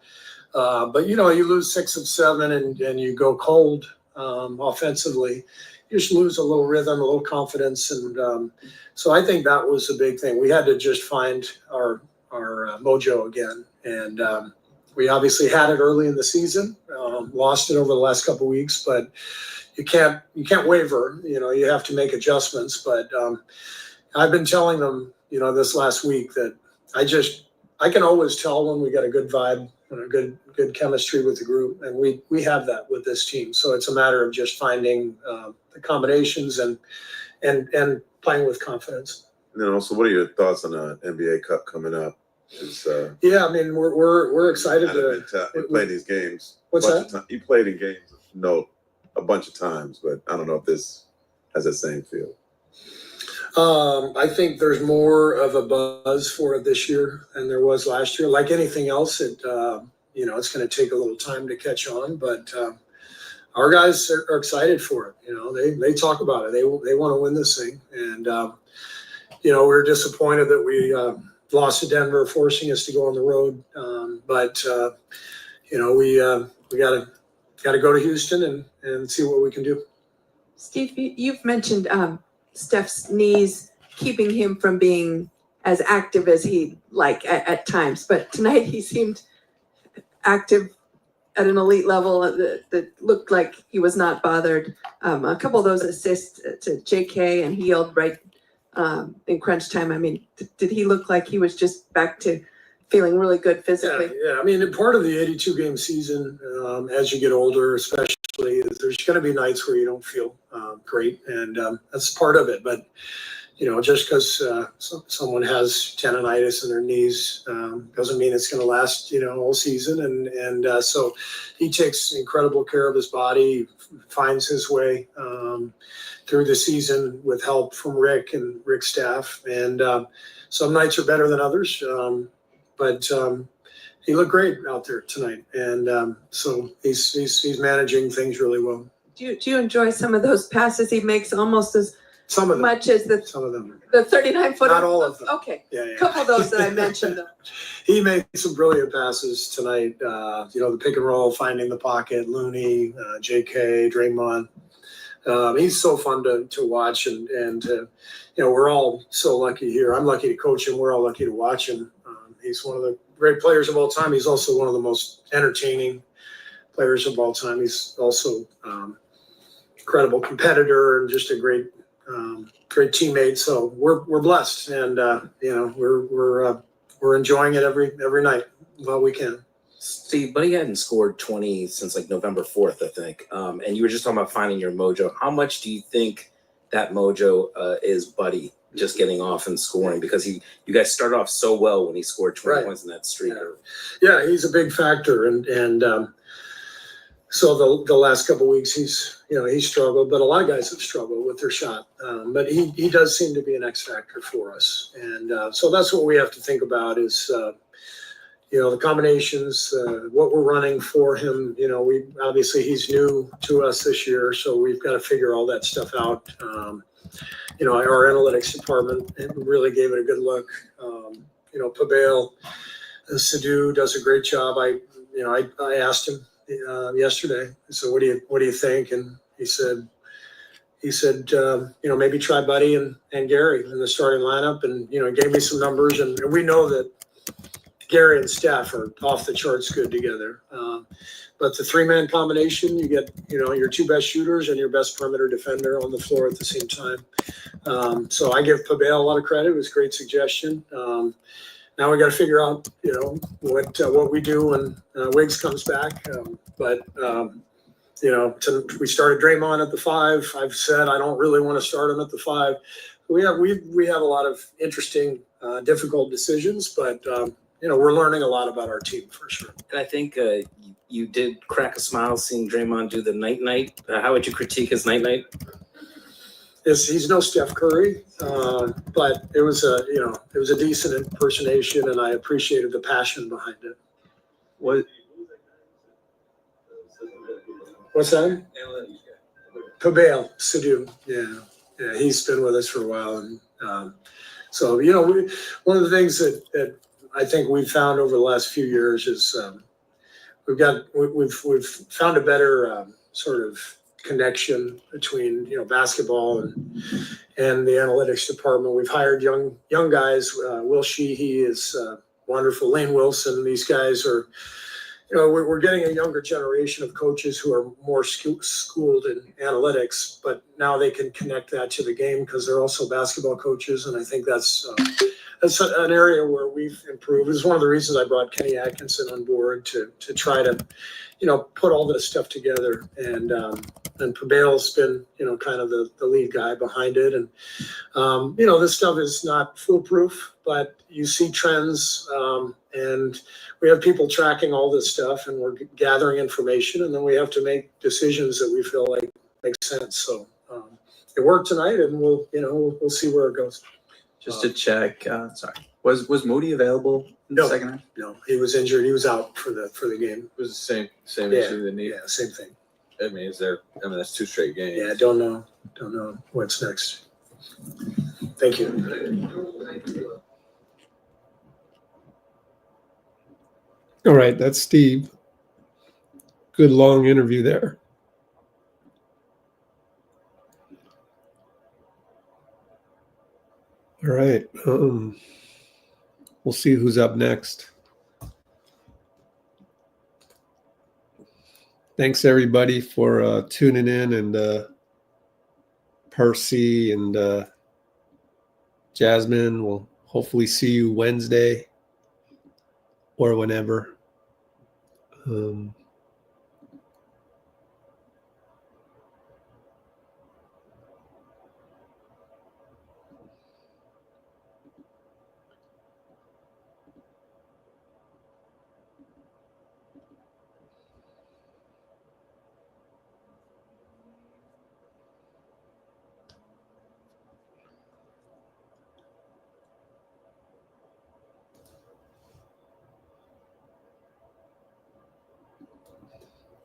But you lose 6 of 7 and you go cold offensively. You just lose a little rhythm, a little confidence, and so I think that was a big thing. We had to just find our mojo again, and we obviously had it early in the season, lost it over the last couple of weeks, but you can't waver. You have to make adjustments. But I've been telling them, this last week that I can always tell when we got a good vibe and a good chemistry with the group, and we have that with this team. So it's a matter of just finding the combinations and playing with confidence. And then also, what are your thoughts on the NBA Cup coming up? Yeah, I mean, we're excited we play these games. What's that? You played in games, a bunch of times, but I don't know if this has that same feel. I think there's more of a buzz for it this year than there was last year. Like anything else, it's going to take a little time to catch on, but our guys are excited for it. They talk about it. They want to win this thing, and we're disappointed that we lost to Denver, forcing us to go on the road. But we got to go to Houston and see what we can do. Steve, you've mentioned Steph's knees keeping him from being as active as he'd like at times, but tonight he seemed active at an elite level that looked like he was not bothered. A couple of those assists to JK and Hield right in crunch time. I mean, did he look like he was just back to feeling really good physically? Yeah. I mean, part of the 82-game season, as you get older, especially, there's going to be nights where you don't feel great, and that's part of it. But just because someone has tendonitis in their knees doesn't mean it's going to last all season. And so he takes incredible care of his body, finds his way through the season with help from Rick and Rick's staff. And some nights are better than others, but he looked great out there tonight, and so he's managing things really well. Do you enjoy some of those passes he makes almost as some of them, much as the 39-footer? Not all of them. Okay, yeah. A couple of those that I mentioned. He made some brilliant passes tonight. The pick and roll, finding the pocket, Looney, J.K., Draymond. He's so fun to watch, and we're all so lucky here. I'm lucky to coach him. We're all lucky to watch him. He's one of the great players of all time. He's also one of the most entertaining, players of all time. He's also incredible competitor and just a great teammate. So we're blessed, and we're enjoying it every night while we can. Steve, Buddy hadn't scored 20 since like November 4th, I think. And you were just talking about finding your mojo. How much do you think that mojo is Buddy just getting off and scoring? Because you guys started off so well when he scored 20 points in that streak. Yeah, he's a big factor, and so the last couple of weeks he's struggled, but a lot of guys have struggled with their shot. But he does seem to be an X factor for us, and so that's what we have to think about is. The combinations, what we're running for him, we obviously he's new to us this year, so we've got to figure all that stuff out. Our analytics department really gave it a good look. Pabale Sidhu does a great job. I asked him yesterday. So what do you think? And he said, maybe try Buddy and Gary in the starting lineup, and gave me some numbers, and we know that Gary and Steph are off the charts good together. But the 3-man combination, you get, your 2 best shooters and your best perimeter defender on the floor at the same time. So I give Pabale a lot of credit. It was a great suggestion. Now we got to figure out, what we do when Wiggs comes back. We started Draymond at the 5. I've said I don't really want to start him at the 5. We have a lot of interesting, difficult decisions, but we're learning a lot about our team for sure. And I think you did crack a smile seeing Draymond do the night-night. How would you critique his night-night? He's no Steph Curry, but it was a decent impersonation, and I appreciated the passion behind it. What's that? Pabale Sidhu. Yeah, he's been with us for a while, and so one of the things that I think we've found over the last few years is we've found a better sort of connection between basketball and the analytics department. We've hired young guys. Will Sheehy is wonderful. Lane Wilson. These guys are. We're getting a younger generation of coaches who are more schooled in analytics, but now they can connect that to the game because they're also basketball coaches, and I think that's an area where we've improved. It's one of the reasons I brought Kenny Atkinson on board to try to, put all this stuff together. And Pabale's been, kind of the lead guy behind it. And, this stuff is not foolproof, but you see trends, and we have people tracking all this stuff, and we're gathering information, and then we have to make decisions that we feel like make sense. So it worked tonight, and we'll see where it goes. Just to check, was Moody available in the second half? No, he was injured. He was out for the game. It was the same issue that Yeah, same thing. I mean, that's 2 straight games. Yeah, don't know what's next. Thank you. All right, that's Steve. Good long interview there. All right. We'll see who's up next. Thanks everybody for tuning in, and Percy and Jasmine. We'll hopefully see you Wednesday or whenever.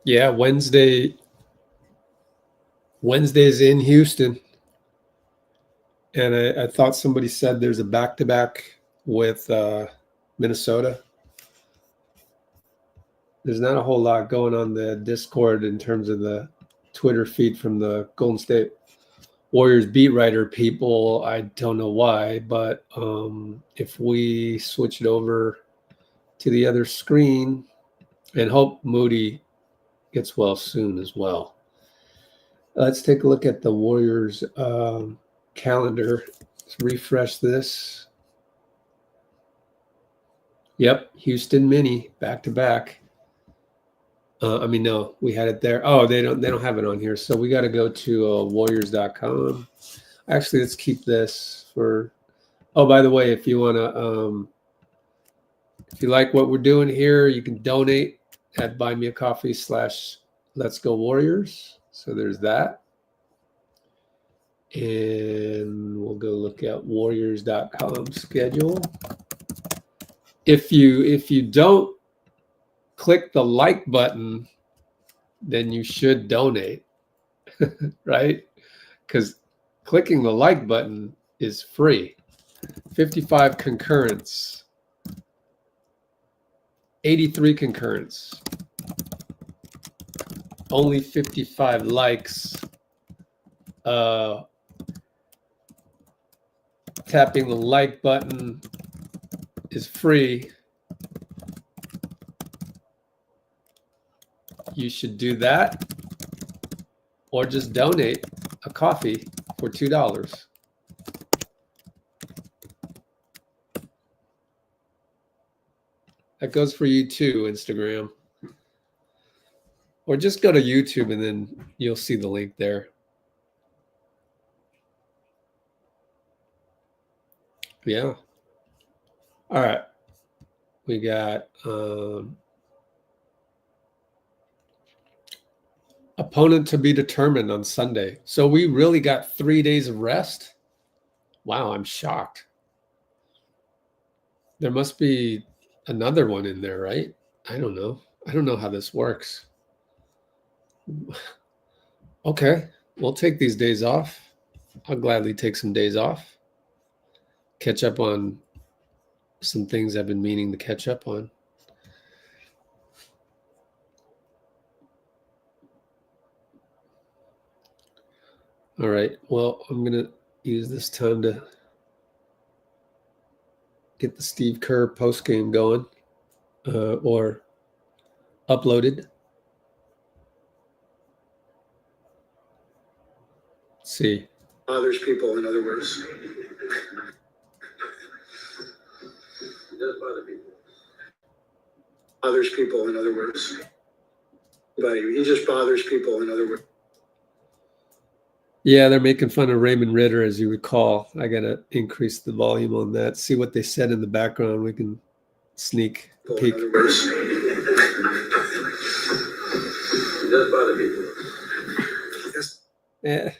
Yeah, Wednesday's in Houston. And I thought somebody said there's a back-to-back with Minnesota. There's not a whole lot going on the Discord in terms of the Twitter feed from the Golden State Warriors beat writer people. I don't know why, but if we switch it over to the other screen and hope Moody gets well soon as well. Let's take a look at the Warriors calendar. Let's refresh this. Yep, Houston Mini back to back. No, we had it there. Oh, they don't have it on here. So we got to go to warriors.com. Actually, let's keep this for. Oh, by the way, if you want to, if you like what we're doing here, you can donate at buymeacoffee/Let's Go Warriors. So there's that. And we'll go look at warriors.com schedule. If you don't click the like button, then you should donate, right? Because clicking the like button is free. 55 concurrents, 83 concurrents, only 55 likes. Tapping the like button is free. You should do that, or just donate a coffee for $2. That goes for you too, Instagram. Or just go to YouTube and then you'll see the link there. Yeah. All right. We got opponent to be determined on Sunday. So we really got 3 days of rest. Wow, I'm shocked. There must be another one in there, right? I don't know. I don't know how this works. Okay, we'll take these days off. I'll gladly take some days off. Catch up on some things I've been meaning to catch up on. All right, well, I'm going to use this time to get the Steve Kerr postgame going or uploaded. Let's see. Bothers people, in other words. Bothers people, in other words. But he just bothers people, in other words. Yeah, they're making fun of Raymond Ritter, as you recall. I got to increase the volume on that. See what they said in the background. We can sneak peek. In other words. He does bother people. Yes. Yeah.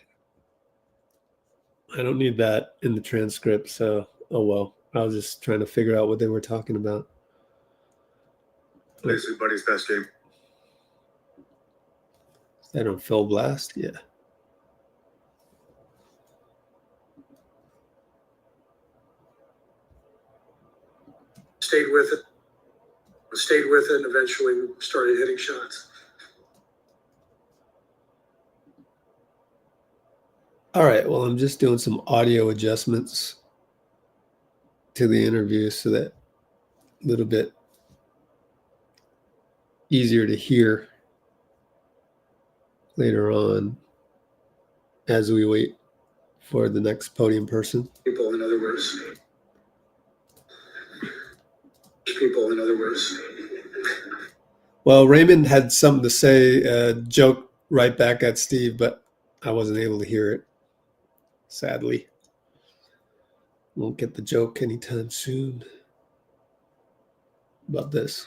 I don't need that in the transcript, so oh well. I was just trying to figure out what they were talking about. Basically, buddy's best game. Is that on Phil Blast? Yeah. Stayed with it. Stayed with it, and eventually started hitting shots. All right. Well, I'm just doing some audio adjustments to the interview so that a little bit easier to hear later on as we wait for the next podium person. People, in other words. People, in other words. Well, Raymond had something to say, joke right back at Steve, but I wasn't able to hear it, sadly. Won't get the joke anytime soon about this.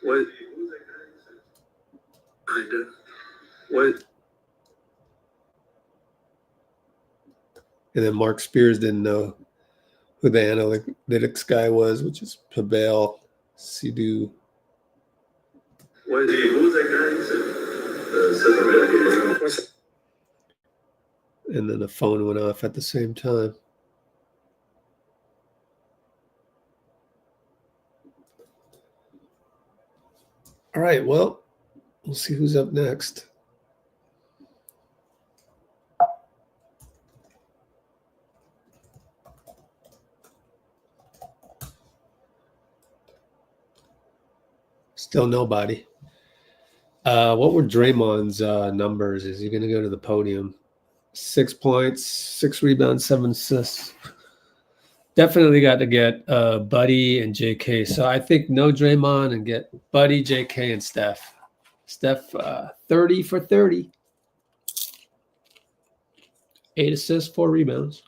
What? I did. What? And then Mark Spears didn't know who the analytics guy was, which is Pavel Sidhu. What? Who was that guy? He said, And then the phone went off at the same time. All right, well, we'll see who's up next. Still nobody. What were Draymond's numbers? Is he going to go to the podium? 6 points, 6 rebounds, 7 assists. Definitely got to get Buddy and J.K. So I think no Draymond and get Buddy, J.K. and Steph. Steph, 30 for 30. 8 assists, 4 rebounds.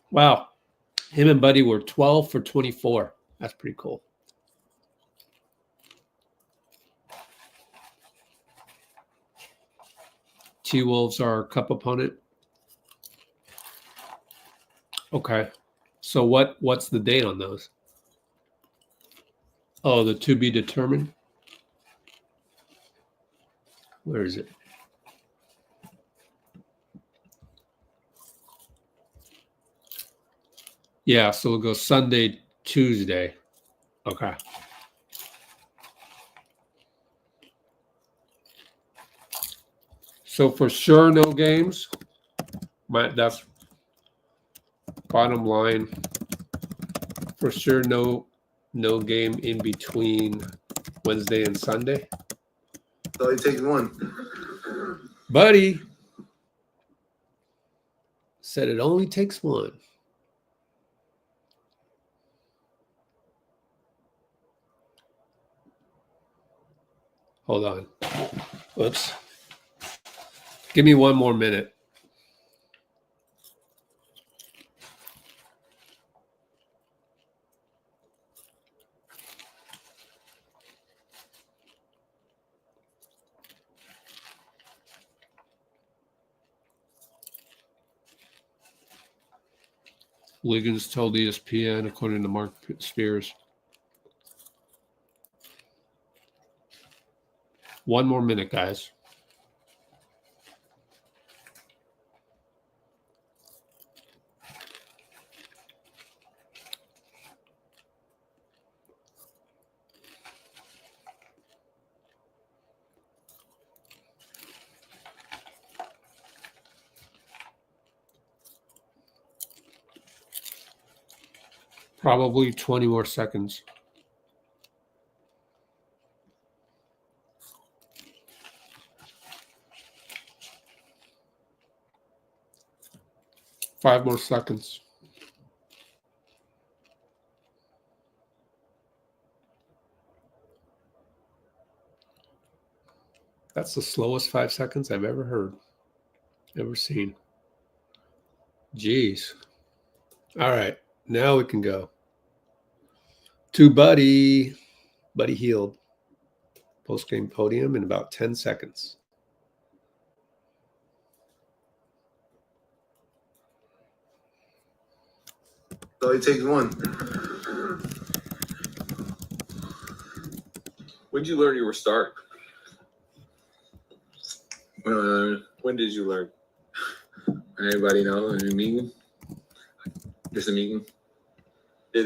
Wow. Him and Buddy were 12 for 24. That's pretty cool. T-Wolves are cup opponent. Okay. So what's the date on those? Oh, the to be determined. Where is it? Yeah, so we'll go Sunday, Tuesday. Okay. So for sure, no games. That's bottom line. For sure, no game in between Wednesday and Sunday. So it takes one. Buddy said it only takes one. Hold on. Whoops. Give me one more minute. Wiggins told ESPN, according to Mark Spears. One more minute, guys. Probably 20 more seconds. Five more seconds. That's the slowest 5 seconds I've ever heard, ever seen. Jeez. All right, now we can go to Buddy Hield. Post-game podium in about 10 seconds. So it takes one. When did you learn you were starting? When did you learn? Everybody know in a meeting. Just a meeting.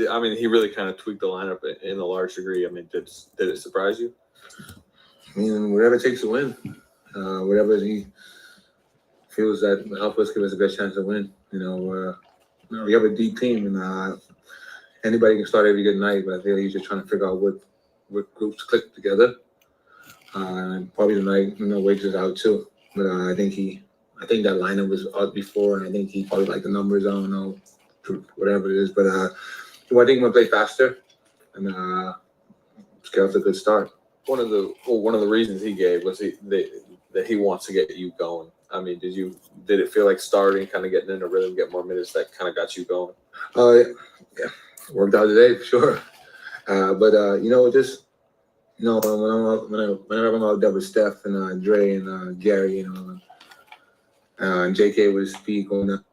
I mean, he really kind of tweaked the lineup in a large degree. I mean, did it surprise you? I mean, whatever it takes to win. Whatever he feels that will help us give us the best chance to win. We have a deep team, and anybody can start every good night, but I think he's just trying to figure out what groups click together. And probably tonight, Wiggs is out too. But I think that lineup was out before, and I think he probably liked the numbers. I don't know, whatever it is. But I think I'm gonna play faster, and just get off a good start. One of the reasons he gave was that he wants to get you going. I mean, did it feel like starting, kind of getting in a rhythm, get more minutes that kind of got you going? Yeah, worked out today for sure. Whenever I'm out there with Steph and Dray and Gary, and J.K. would speak on that.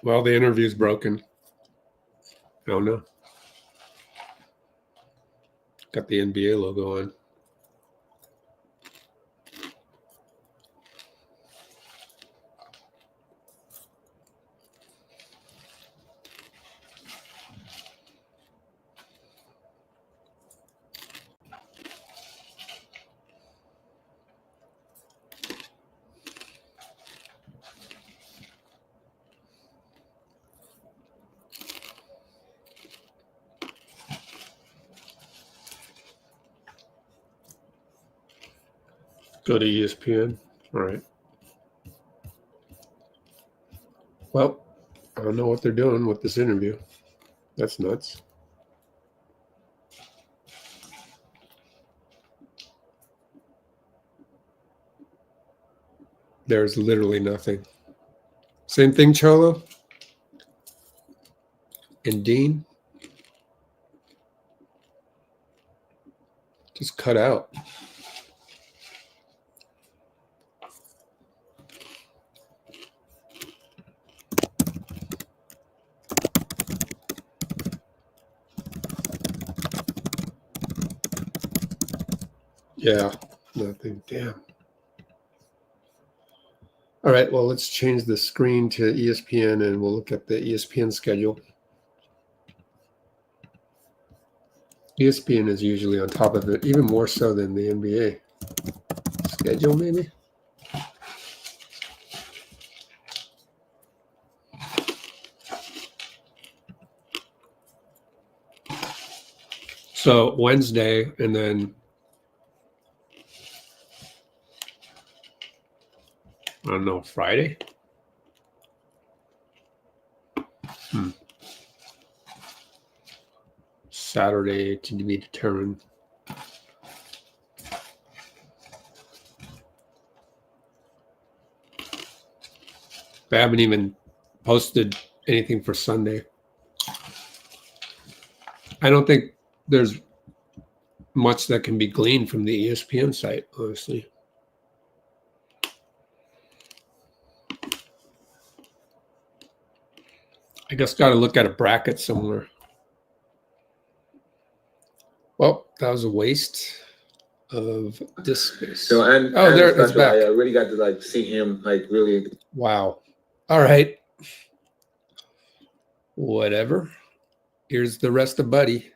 Well, the interview's broken. I don't know. Got the NBA logo on. Go to ESPN. All right. Well, I don't know what they're doing with this interview. That's nuts. There's literally nothing. Same thing, Cholo and Dean. Just cut out. Yeah, nothing. Damn. All right, well, let's change the screen to ESPN and we'll look at the ESPN schedule. ESPN is usually on top of it, even more so than the NBA schedule, maybe. So Wednesday and then I don't know, Friday? Saturday to be determined. They haven't even posted anything for Sunday. I don't think there's much that can be gleaned from the ESPN site, honestly. I guess got to look at a bracket somewhere. Well, that was a waste of disk space. So and there it's especially, back. I really got to see him really. Wow. All right. Whatever. Here's the rest of Buddy.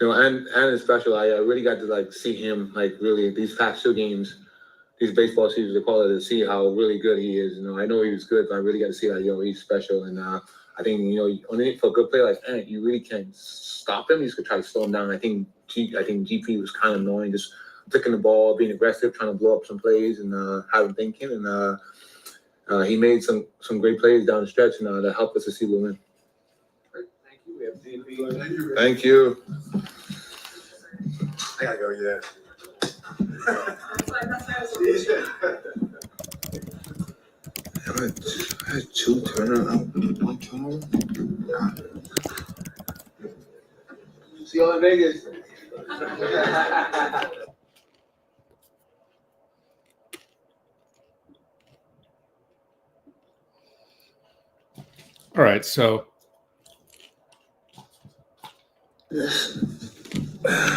And especially, I really got to see him really these past 2 games, these baseball seasons, they call it, to see how really good he is. I know he was good, but I really got to see that he's special. And I think only for a good player like Ant, you really can't stop him. You just could try to slow him down. I think GP was kind of annoying, just flicking the ball, being aggressive, trying to blow up some plays, and have him thinking. And he made some great plays down the stretch, and that helped us to see the win. Thank you. I gotta go, yeah. I had 2 turnovers, 1 turnover. See you all in Vegas. All right, so.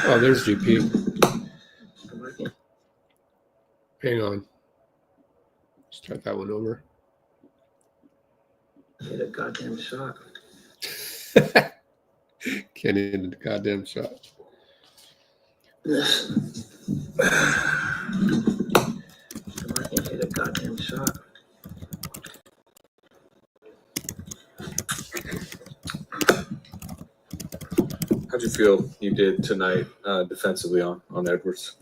Oh, there's GP. Hang on. Start that one over. Hit a goddamn shot. Can't hit a goddamn shot. I can't hit a goddamn shot. How'd you feel you did tonight defensively on Edwards?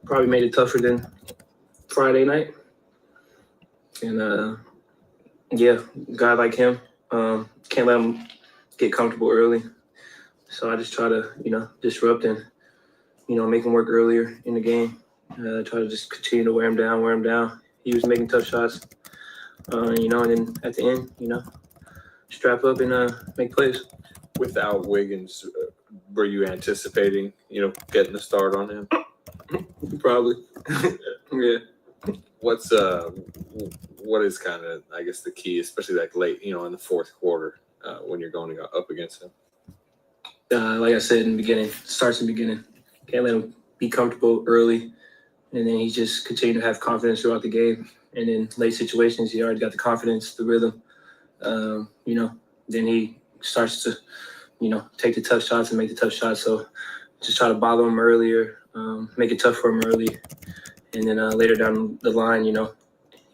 Probably made it tougher than Friday night. And yeah, a guy like him, can't let him get comfortable early. So I just try to, disrupt and, make him work earlier in the game. Try to just continue to wear him down. He was making tough shots, and then at the end, strap up and make plays. Without Wiggins, were you anticipating, getting the start on him? Probably. Yeah. What is kind of, I guess, the key, especially late, in the 4th quarter when you're going up against him? Like I said in the beginning, starts in the beginning. Can't let him be comfortable early, and then he just continue to have confidence throughout the game. And in late situations, he already got the confidence, the rhythm. Then he starts to, take the tough shots and make the tough shots. So just try to bother him earlier, make it tough for him early. And then later down the line,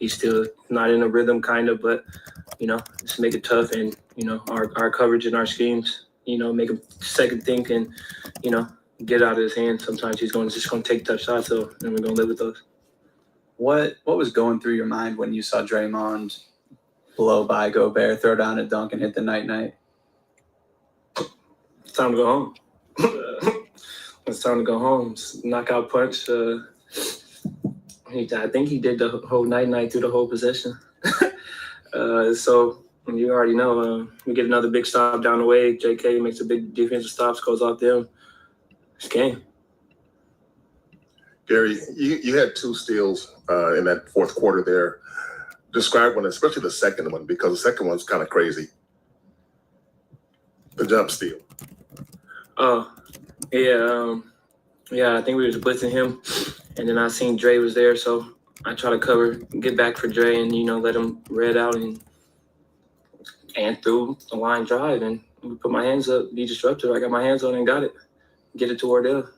he's still not in a rhythm, kind of, but, just make it tough. And, our coverage and our schemes, make him second think and, get out of his hands. Sometimes he's just going to take tough shots, so then we're going to live with those. What was going through your mind when you saw Draymond blow by Gobert, throw down a dunk, and hit the night-night? It's time to go home. It's time to go home. Knockout punch. I think he did the whole night through the whole possession. So you already know. We get another big stop down the way. J.K. makes a big defensive stop, goes off them. It's game. Gary, you had 2 steals in that fourth quarter there. Describe one, especially the second one, because the second one's kind of crazy. The jump steal. Oh, yeah. I think we was blitzing him, and then I seen Dray was there, so I try to cover, get back for Dray, and let him red out and through the line drive, and put my hands up, be disruptive. I got my hands on it and got it, get it to Wardell.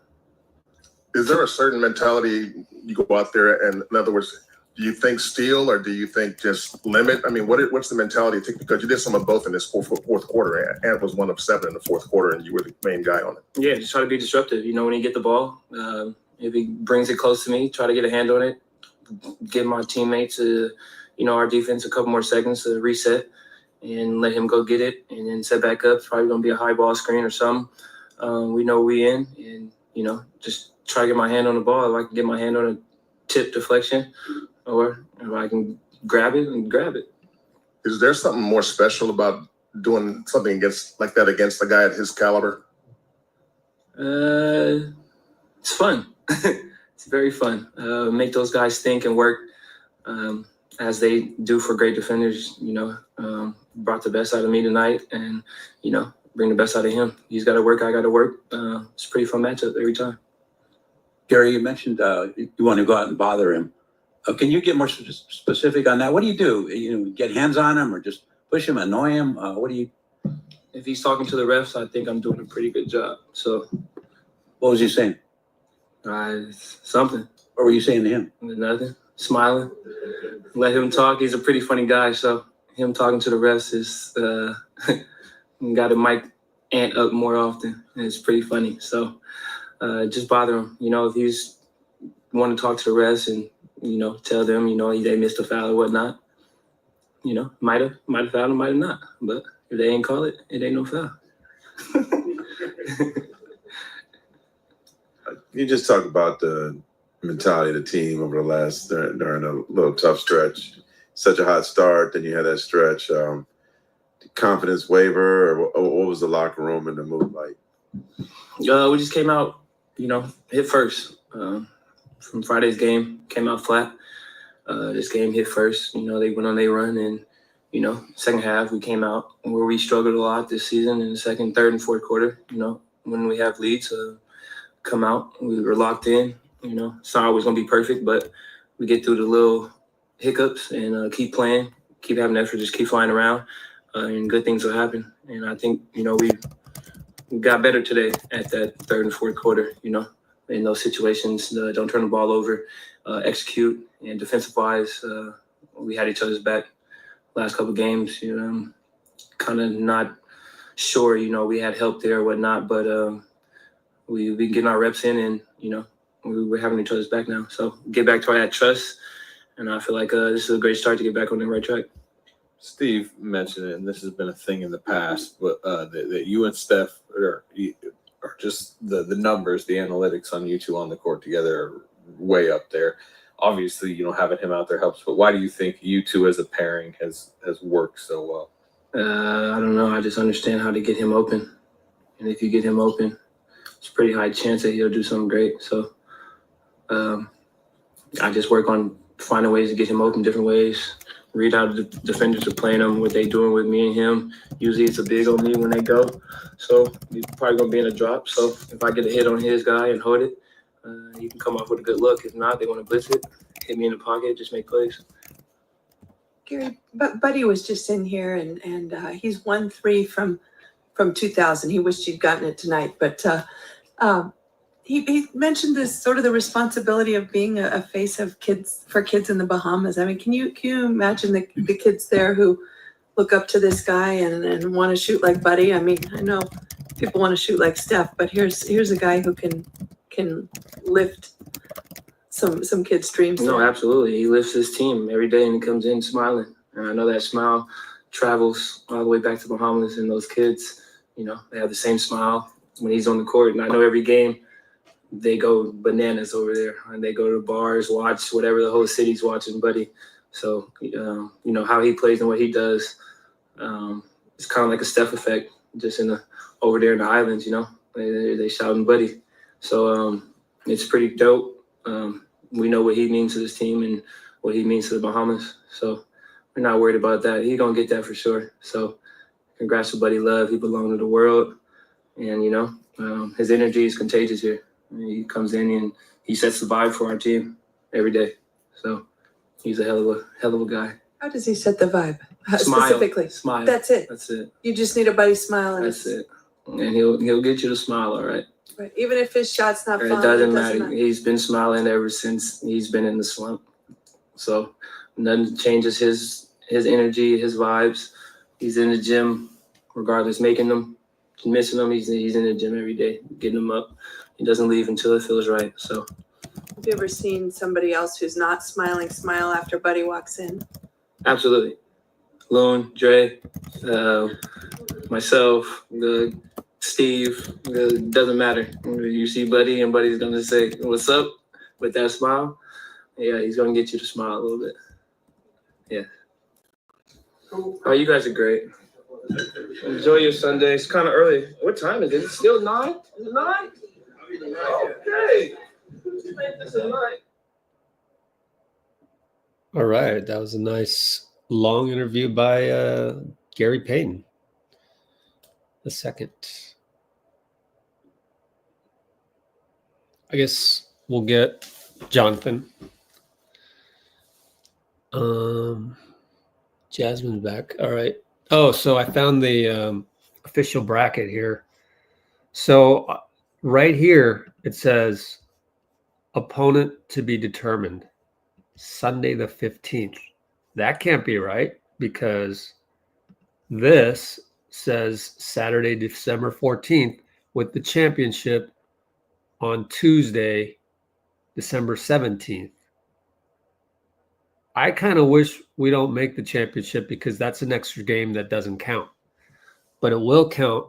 Is there a certain mentality you go out there, and in other words, do you think steal or do you think just limit? I mean, what's the mentality you take? Because you did some of both in this fourth quarter. Ant was 1 of 7 in the fourth quarter, and you were the main guy on it. Yeah, just try to be disruptive. When you get the ball, if he brings it close to me, try to get a hand on it, give my teammates, our defense a couple more seconds to reset and let him go get it and then set back up. It's probably going to be a high ball screen or something. We know we in, and, just try to get my hand on the ball. If I can get my hand on a tip deflection, or if I can grab it and grab it. Is there something more special about doing something like that against a guy at his caliber? It's fun. It's very fun. Make those guys think and work as they do for great defenders. Brought the best out of me tonight, and bring the best out of him. He's got to work. I got to work. It's a pretty fun matchup every time. Gary, you mentioned you want to go out and bother him. Can you get more specific on that? What do? You get hands on him or just push him, annoy him? What do you? If he's talking to the refs, I think I'm doing a pretty good job. So, what was he saying? Something. What were you saying to him? Nothing. Smiling. Let him talk. He's a pretty funny guy. So him talking to the refs is got to mic Ant up more often. And it's pretty funny. So just bother him. If he's want to talk to the refs and tell them they missed a foul or whatnot. Might have fouled him, might have not. But if they ain't call it, it ain't no foul. You just talk about the mentality of the team over the last during a little tough stretch. Such a hot start, then you had that stretch. Did confidence waver, or what was the locker room and the mood like? We just came out, hit first. From Friday's game, came out flat. This game hit first. They went on their run, and second half we came out where we struggled a lot this season in the second, third, and fourth quarter. When we have leads, come out. We were locked in. It's not always gonna be perfect, but we get through the little hiccups and keep playing, keep having effort, just keep flying around, and good things will happen. And I think we got better today at that third and fourth quarter. In those situations, don't turn the ball over, execute, and defensive-wise, we had each other's back last couple of games. Kind of not sure, we had help there or whatnot, but we been getting our reps in, and, we're having each other's back now. So get back to that trust, and I feel like this is a great start to get back on the right track. Steve mentioned it, and this has been a thing in the past, but that you and Steph are just the numbers, the analytics on you two on the court together are way up there. Obviously, having him out there helps, but why do you think you two as a pairing has worked so well? I don't know. I just understand how to get him open. And if you get him open, it's a pretty high chance that he'll do something great. So I just work on finding ways to get him open different ways. Read how the defenders are playing him, what they doing with me and him. Usually it's a big on me when they go. So he's probably going to be in a drop. So if I get a hit on his guy and hold it, he can come off with a good look. If not, they want to blitz it, hit me in the pocket, just make plays. Gary, Buddy was just in here, and he's 1-3 from 2000. He wished he'd gotten it tonight. But he mentioned this sort of the responsibility of being a face of kids for kids in the Bahamas. I mean, can you imagine the kids there who look up to this guy and want to shoot like Buddy? I mean, I know people want to shoot like Steph, but here's a guy who can lift some kids' dreams. No, there. absolutely. He lifts his team every day and he comes in smiling. And I know that smile travels all the way back to Bahamas, and those kids, you know, they have the same smile when he's on the court. And I know every game they go bananas over there, and they go to bars, watch whatever the whole city's watching Buddy. So, you know, how he plays and what he does, it's kind of like a Steph effect, just over there in the islands, you know, they shouting Buddy. So it's pretty dope. We know what he means to this team and what he means to the Bahamas. So we're not worried about that. He's going to get that for sure. So congrats to Buddy Love. He belongs to the world. And, you know, his energy is contagious here. He comes in and he sets the vibe for our team every day. So he's a hell of a guy. How does he set the vibe? Smile. Specifically? Smile. That's it. That's it. You just need a Buddy smile. And That's it. And he'll get you to smile, all right? Right. Even if his shot's not It falling, doesn't matter. He's been smiling ever since he's been in the slump. So nothing changes his energy, his vibes. He's in the gym, regardless, making them, missing them. He's in the gym every day, getting them up. He doesn't leave until it feels right. So, Have you ever seen somebody else who's not smiling smile after Buddy walks in? absolutely. Loon, Dray, myself, Steve, it doesn't matter. You see Buddy and Buddy's going to say, "What's up?" with that smile. Yeah, he's going to get you to smile a little bit. Yeah. Oh, you guys are great. Enjoy your Sunday. It's kind of early. What time is it? It's still 9? Is it 9? Okay. This is 9. All right. That was a nice long interview by Gary Payton II. I guess we'll get Jonathan. Jasmine's back. All right. Oh, so I found the official bracket here. So right here, it says opponent to be determined Sunday the 15th. That can't be right because this says Saturday, December 14th with the championship on Tuesday, December 17th. I kind of wish we don't make the championship because that's an extra game that doesn't count. But it will count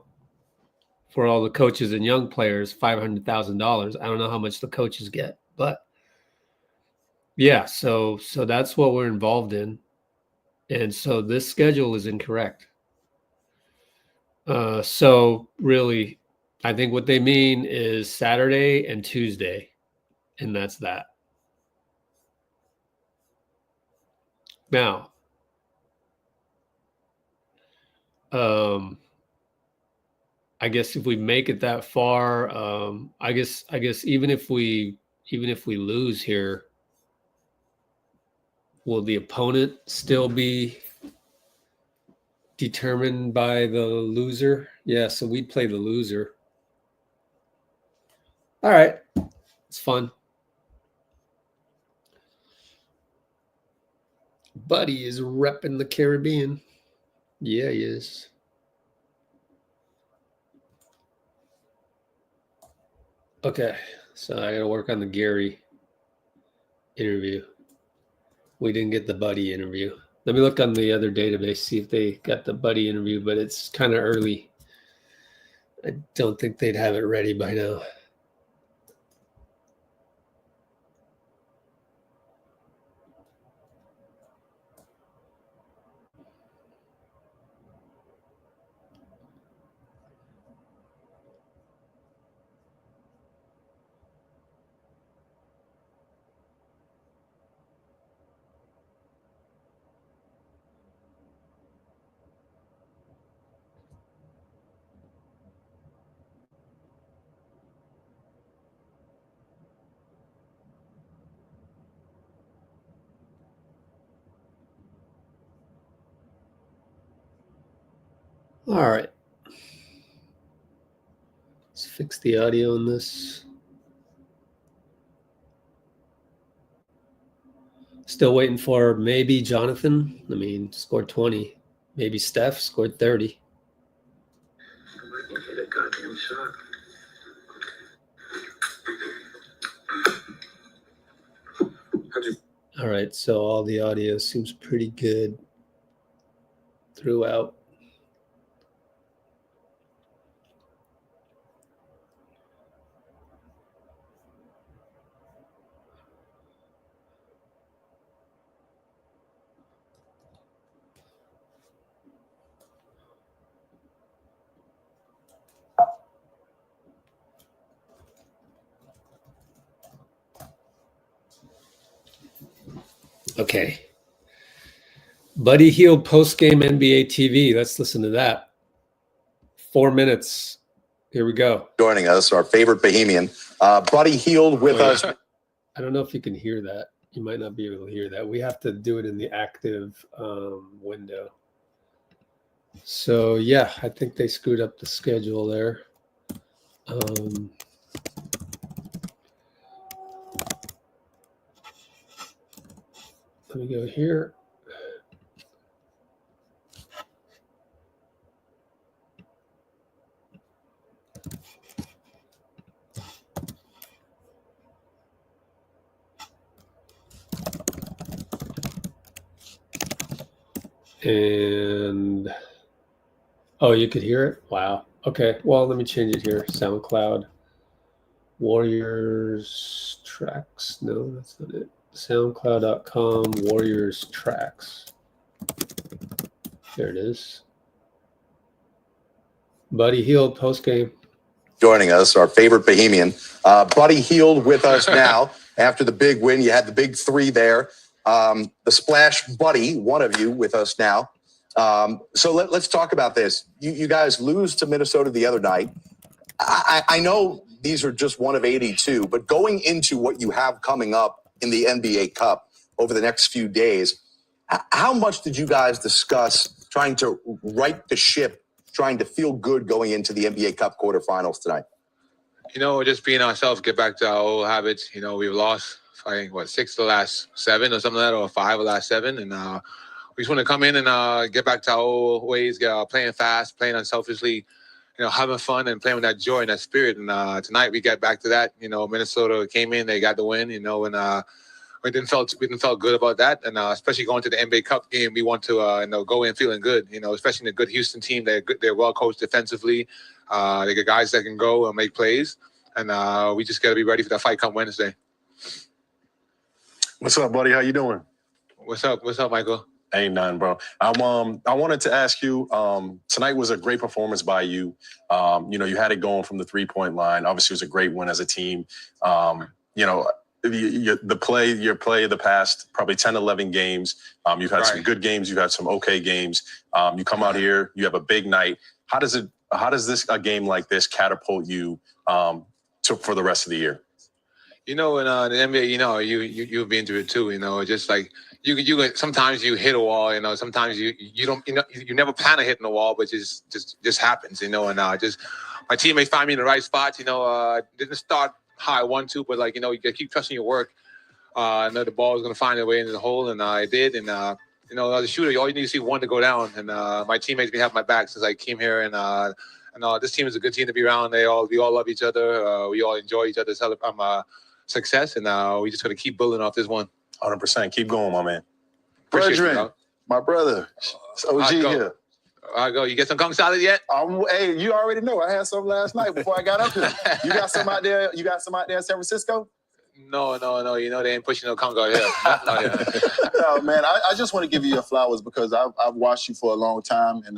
for all the coaches and young players, $500,000. I don't know how much the coaches get, but yeah, so that's what we're involved in. And so this schedule is incorrect. So really, I think what they mean is Saturday and Tuesday, and that's that. Now, I guess if we make it that far, I guess even if we lose here, will the opponent still be determined by the loser? Yeah, so we'd play the loser. All right, it's fun. Buddy is repping the Caribbean. Yeah, he is. Okay, so I gotta work on the Gary interview. We didn't get the Buddy interview. Let me look on the other database, see if they got the Buddy interview, but it's kind of early. I don't think they'd have it ready by now. All right. Let's fix the audio on this. Still waiting for maybe Jonathan. I mean, scored 20. Maybe Steph scored 30. Hit a goddamn shot. All right, so all the audio seems pretty good throughout. Okay. Buddy Hield post-game NBA TV. Let's listen to that. 4 minutes. Here we go. Joining us, our favorite Bohemian, Buddy Hield with us. I don't know if you can hear that. You might not be able to hear that. We have to do it in the active window. So, yeah, I think they screwed up the schedule there. Let me go here. And, oh, you could hear it? Wow. Okay, well, let me change it here. SoundCloud. Warriors tracks. No, that's not it. SoundCloud.com Warriors tracks. There it is. Buddy Hield postgame. Joining us, our favorite Bohemian, Buddy Hield with us now. After the big win, you had the big three there. The Splash Buddy, one of you with us now. So let's talk about this. You guys lose to Minnesota the other night. I know these are just one of 82, but going into what you have coming up in the NBA Cup over the next few days, how much did you guys discuss trying to right the ship, trying to feel good going into the NBA Cup quarterfinals tonight? You know, just being ourselves, get back to our old habits. You know, we've lost, I think, 6 of the last 7 or something like that, or 5 of the last 7. And we just want to come in and get back to our old ways, playing fast, playing unselfishly, you know, having fun and playing with that joy and that spirit. And tonight we got back to that. You know, Minnesota came in, they got the win, you know, and we didn't felt good about that. And especially going to the NBA Cup game, we want to go in feeling good, you know, especially in a good Houston team. They're good, they're well coached defensively. They got guys that can go and make plays. And we just got to be ready for that fight come Wednesday. What's up, buddy? How you doing? What's up? What's up, Michael? Ain't nothing, bro. I wanted to ask you, tonight was a great performance by you. You know, you had it going from the 3-point line. Obviously, it was a great win as a team. You know, your play of the past probably 10, 11 games. You've had some good games. You've had some okay games. You come out here, you have a big night. How does a game like this catapult you for the rest of the year? You know, in the NBA, you know, you've been through it too. You know, just like you sometimes you hit a wall. You know, sometimes you don't. You know, you never plan on hitting the wall, but just happens. You know, and just my teammates find me in the right spots. You know, didn't start how I want to, but like, you know, you gotta keep trusting your work. I know the ball is gonna find a way into the hole, and I did. And you know, as a shooter, all you need to see one to go down. And my teammates been having my back since I came here. And this team is a good team to be around. We all love each other. We all enjoy each other's success, and we just got to keep building off this one. 100%. Keep going, my man. Brethren, my brother, it's OG here. I go. You get some gunk salad yet? Hey, you already know. I had some last night before I got up here. You got some out there? You got some out there in San Francisco? No. You know they ain't pushing no conch out here. No, man. I just want to give you your flowers because I've watched you for a long time, and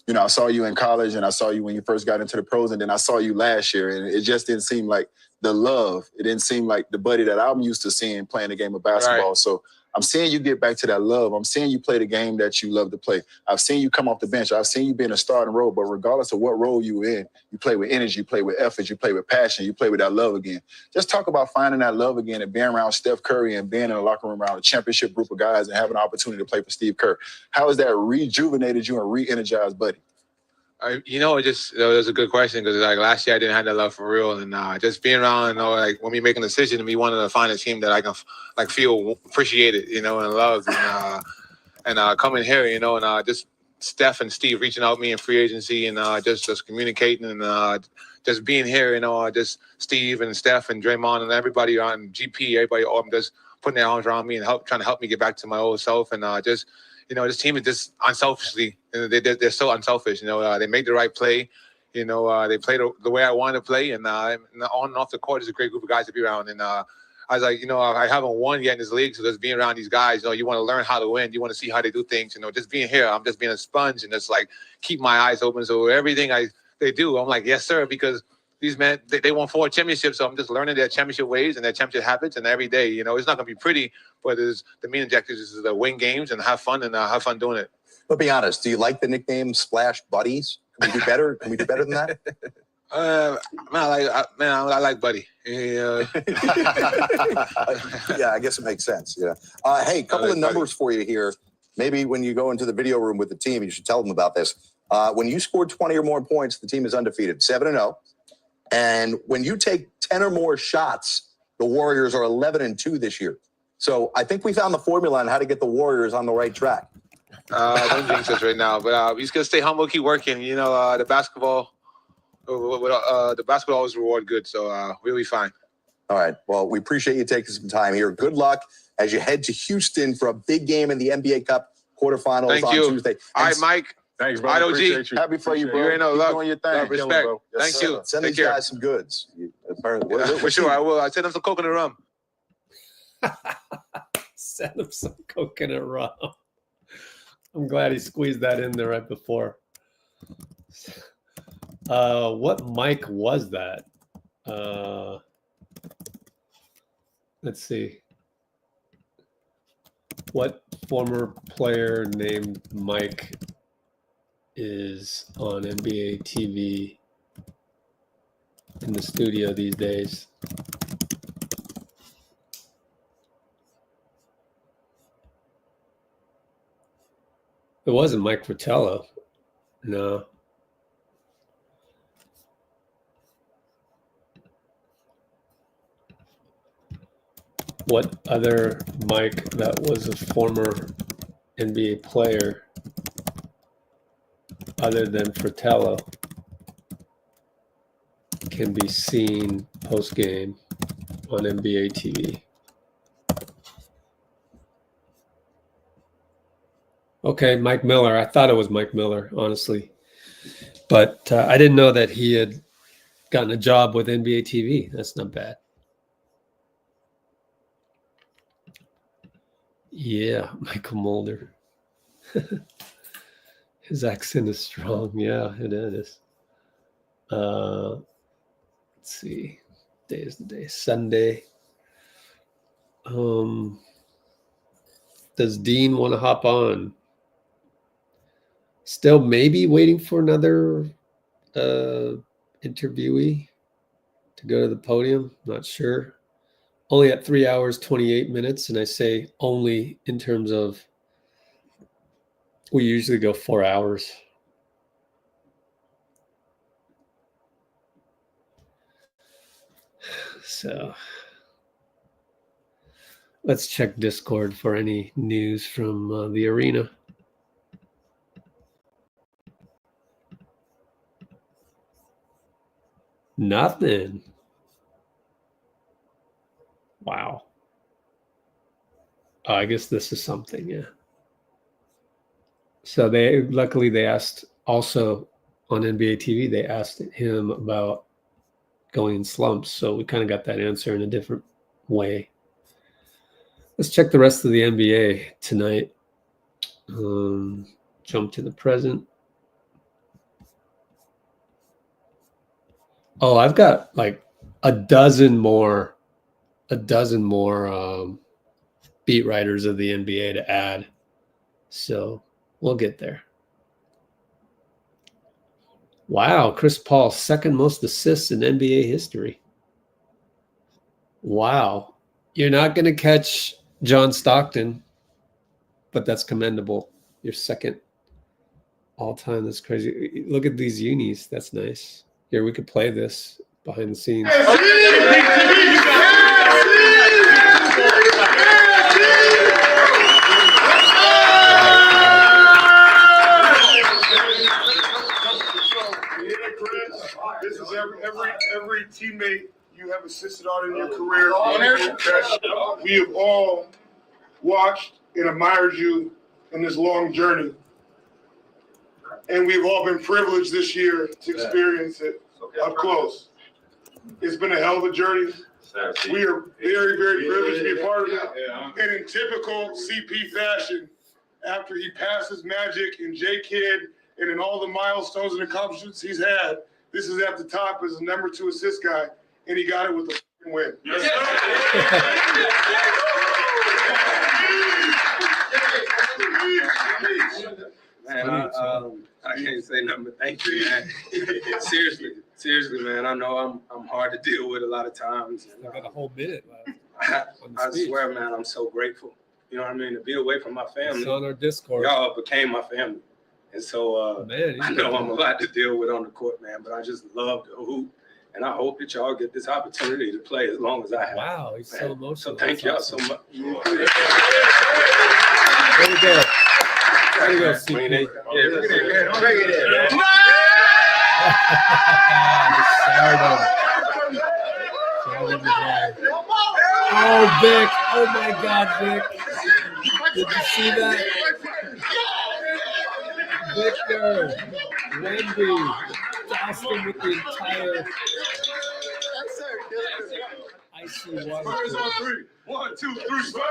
you know, I saw you in college, and I saw you when you first got into the pros, and then I saw you last year, and it just didn't seem like the love. It didn't seem like the buddy that I'm used to seeing playing the game of basketball. Right. So I'm seeing you get back to that love. I'm seeing you play the game that you love to play. I've seen you come off the bench. I've seen you be in a starting role, but regardless of what role you're in, you play with energy, you play with effort, you play with passion, you play with that love again. Just talk about finding that love again and being around Steph Curry and being in a locker room around a championship group of guys and having an opportunity to play for Steve Kerr. How has that rejuvenated you and re-energized Buddy? It was a good question because like last year I didn't have that love for real, and just being around, like when we make a decision, we wanted to find a team that I can like feel appreciated, and loved, and coming here, and just Steph and Steve reaching out to me in free agency, and just communicating, and just being here, just Steve and Steph and Draymond and everybody on GP, everybody all just putting their arms around me and trying to help me get back to my old self, and this team is just unselfishly, they're so unselfish. They make the right play. They play the way I want to play, and on and off the court is a great group of guys to be around. And I was like, I haven't won yet in this league, so just being around these guys, you want to learn how to win. You want to see how they do things. Just being here, I'm just being a sponge and just like keep my eyes open. So everything they do, I'm like, yes, sir, because these men, they won 4 championships, so I'm just learning their championship ways and their championship habits. And every day, it's not going to be pretty, but the main objective is to win games and have fun doing it. But be honest, do you like the nickname Splash Buddies? Can we do better? Can we do better than that? I like Buddy. Yeah. Yeah, I guess it makes sense. Yeah. Hey, a couple of numbers for you here. Maybe when you go into the video room with the team, you should tell them about this. When you scored 20 or more points, the team is undefeated, 7-0. And when you take 10 or more shots, the Warriors are 11-2 this year. So I think we found the formula on how to get the Warriors on the right track. Don't jinx us right now, but we just gotta stay humble, keep working. The basketball always reward good, so we'll be fine. All right. Well, we appreciate you taking some time here. Good luck as you head to Houston for a big game in the NBA Cup quarterfinals on Tuesday. All right, Mike. Thanks, bro. Appreciate you. Happy for you, bro. You ain't no Keep love. doing your thing. Love, respect. Bro. Yes, Thank you. Send Take these care. guys some goods. For sure, I will. I send them some coconut rum. Send him some coconut rum. I'm glad he squeezed that in there right before. What mic was that? Let's see. What former player named Mike is on NBA TV in the studio these days? It wasn't Mike Fratello. No. What other Mike that was a former NBA player other than Fratello can be seen post-game on NBA TV? Okay, Mike Miller. I thought it was Mike Miller, honestly. But I didn't know that he had gotten a job with NBA TV. That's not bad. Yeah, Michael Mulder. His accent is strong. Yeah, it is. Let's see. Day is the day. Sunday. Does Dean want to hop on? Still maybe waiting for another interviewee to go to the podium. Not sure. Only at 3 hours, 28 minutes. And I say only in terms of we usually go 4 hours. So let's check Discord for any news from the arena. Nothing. Wow. I guess this is something, yeah. So luckily they asked also on NBA TV, they asked him about going in slumps. So we kind of got that answer in a different way. Let's check the rest of the NBA tonight. Jump to the present. Oh, I've got like a dozen more beat writers of the NBA to add. So we'll get there. Wow, Chris Paul, second most assists in NBA history. Wow. You're not going to catch John Stockton, but that's commendable. You're second. All time, that's crazy. Look at these unis. That's nice. Here, we could play this behind the scenes. This is every teammate you have assisted on in your career. We have all watched and admired you in this long journey. And we've all been privileged this year to experience it up close. It's been a hell of a journey. We are very, very privileged to be a part of it. And in typical CP fashion, after he passes Magic and J-Kid and in all the milestones and accomplishments he's had, this is at the top as the number 2 assist guy, and he got it with a win. Man, I can't say nothing but thank you, man. Seriously, man. I know I'm hard to deal with a lot of times. I got a whole minute left. I swear, man, I'm so grateful. You know what I mean? To be away from my family. It's on our Discord. Y'all became my family. And so man, I know I'm a lot to deal with on the court, man, but I just love the hoop. And I hope that y'all get this opportunity to play as long as I have. Wow, he's so emotional. So thank y'all so much. There we go. There you go, CP. Bring it in. Oh, Vic. Oh, my God, Vic. Did you see that? Victor, Wendy, Dawson with the entire icy water. Spurs on 3. 1, 2, 3. Spurs!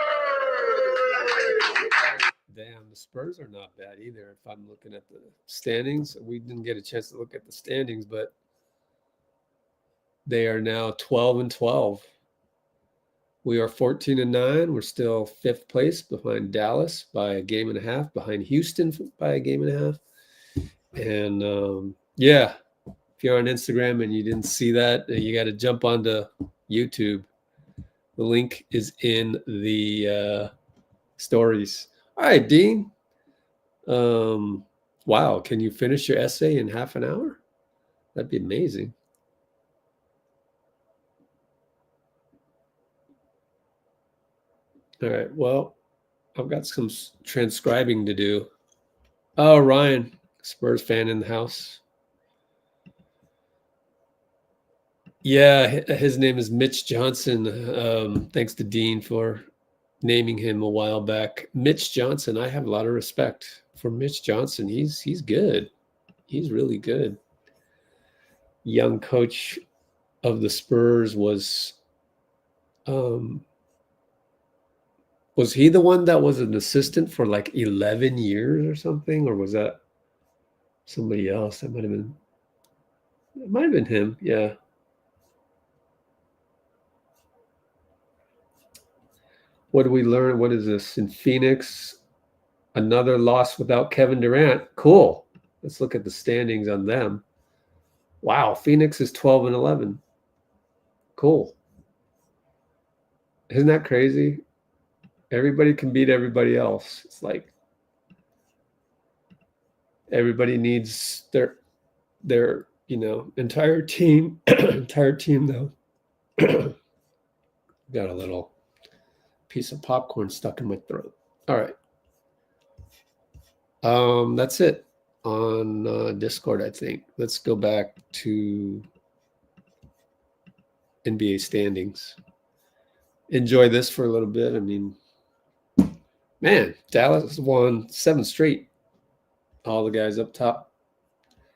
Damn, the Spurs are not bad either. If I'm looking at the standings, we didn't get a chance to look at the standings, but they are now 12-12. We are 14-9. We're still 5th place behind Dallas by a game and a half, behind Houston by a game and a half. And yeah, if you're on Instagram and you didn't see that, you got to jump onto YouTube. The link is in the stories. All right, Dean. Wow, can you finish your essay in half an hour? That'd be amazing. All right, well, I've got some transcribing to do. Oh, Ryan, Spurs fan in the house. Yeah, his name is Mitch Johnson. Thanks to Dean for naming him a while back. Mitch Johnson, I have a lot of respect for Mitch Johnson. He's good. He's really good. Young coach of the Spurs was he the one that was an assistant for like 11 years or something? Or was that somebody else? It might have been him. Yeah. What do we learn? What is this? In Phoenix, another loss without Kevin Durant. Cool. Let's look at the standings on them. Wow. Phoenix is 12-11. Cool. Isn't that crazy? Everybody can beat everybody else. It's like everybody needs their entire team. Entire team though. Got a little piece of popcorn stuck in my throat. All right. That's it on Discord, I think. Let's go back to NBA standings. Enjoy this for a little bit. I mean, man, Dallas won 7 straight. All the guys up top.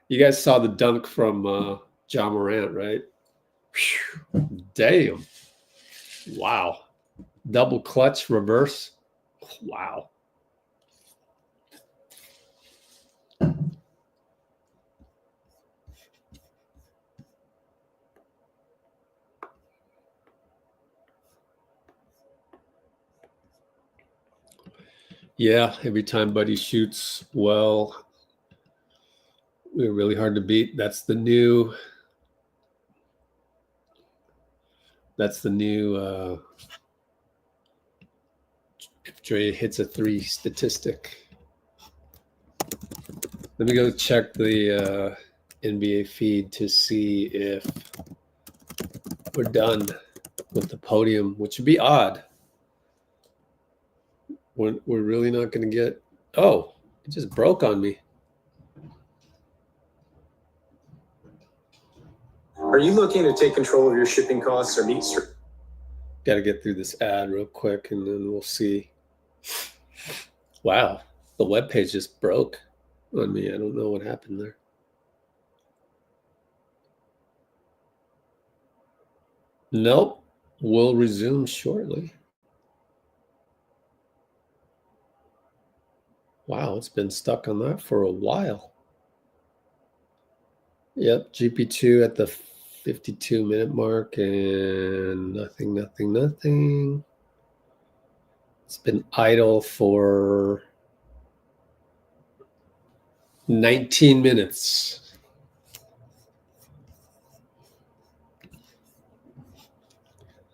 You guys saw the dunk from John Morant, right? Whew, damn. Wow. Double clutch reverse. Wow. Yeah, every time Buddy shoots well, we're really hard to beat. That's the new if Dre hits a 3 statistic. Let me go check the NBA feed to see if we're done with the podium, which would be odd. We're really not going to get... Oh, it just broke on me. Are you looking to take control of your shipping costs or meet? Got to get through this ad real quick, and then we'll see. Wow, the webpage just broke on me. I don't know what happened there. Nope, we'll resume shortly. Wow, it's been stuck on that for a while. Yep, GP2 at the 52-minute mark, and nothing. It's been idle for 19 minutes.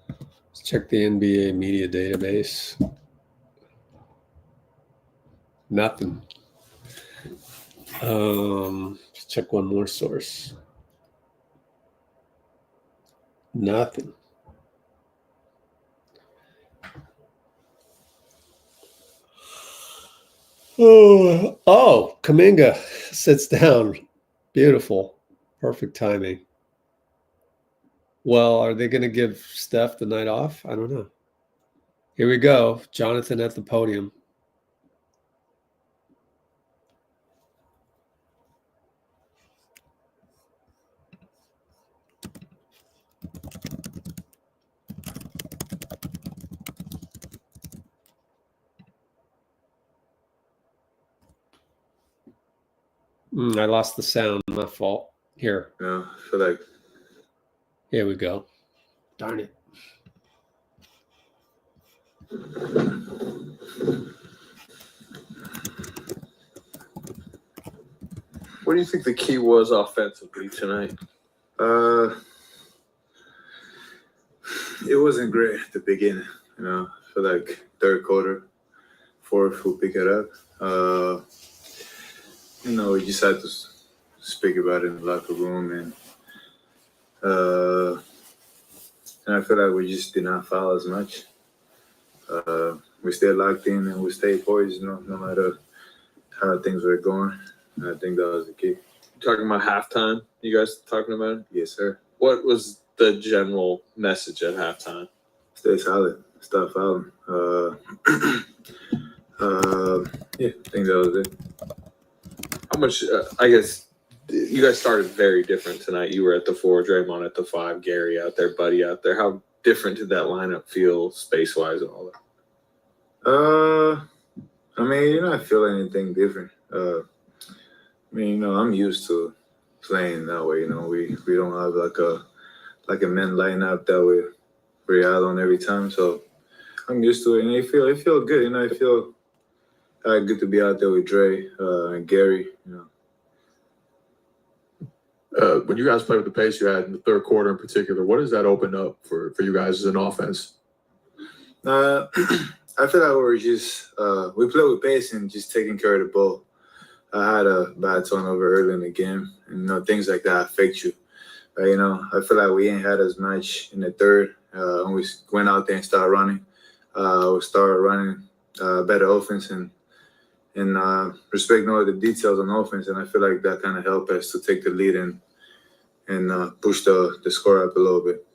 Let's check the NBA media database. Nothing. Let's check one more source. Nothing. Oh, Kuminga sits down. Beautiful. Perfect timing. Well, are they going to give Steph the night off? I don't know. Here we go. Jonathan at the podium. I lost the sound. My fault. Here. Yeah, I feel like. Here we go. Darn it. What do you think the key was offensively tonight? It wasn't great at the beginning. You know, I feel like third quarter, fourth, we'll pick it up. You know, we just had to speak about it in the locker room, and I feel like we just did not foul as much. We stayed locked in and we stayed poised, you know, no matter how things were going. I think that was the key. Talking about halftime, you guys talking about it? Yes, sir. What was the general message at halftime? Stay solid, stop fouling. Yeah, I think that was it. How much, I guess, you guys started very different tonight. You were at the 4, Draymond at the 5, Gary out there, Buddy out there. How different did that lineup feel space-wise and all that? I mean, you're not feeling anything different. I mean, you know, I'm used to playing that way. You know, we don't have like a men lineup that we're out on every time. So I'm used to it, and it feel good. You know, I feel good to be out there with Dray and Gary. You know, when you guys played with the pace you had in the third quarter in particular, what does that open up for you guys as an offense? I feel like we're just we play with pace and just taking care of the ball. I had a bad turnover early in the game, and you know, things like that affect you. You know, I feel like we ain't had as much in the third. When we went out there and started running, we started running better offense and respecting all the details on offense, and I feel like that kind of helped us to take the lead and push the score up a little bit.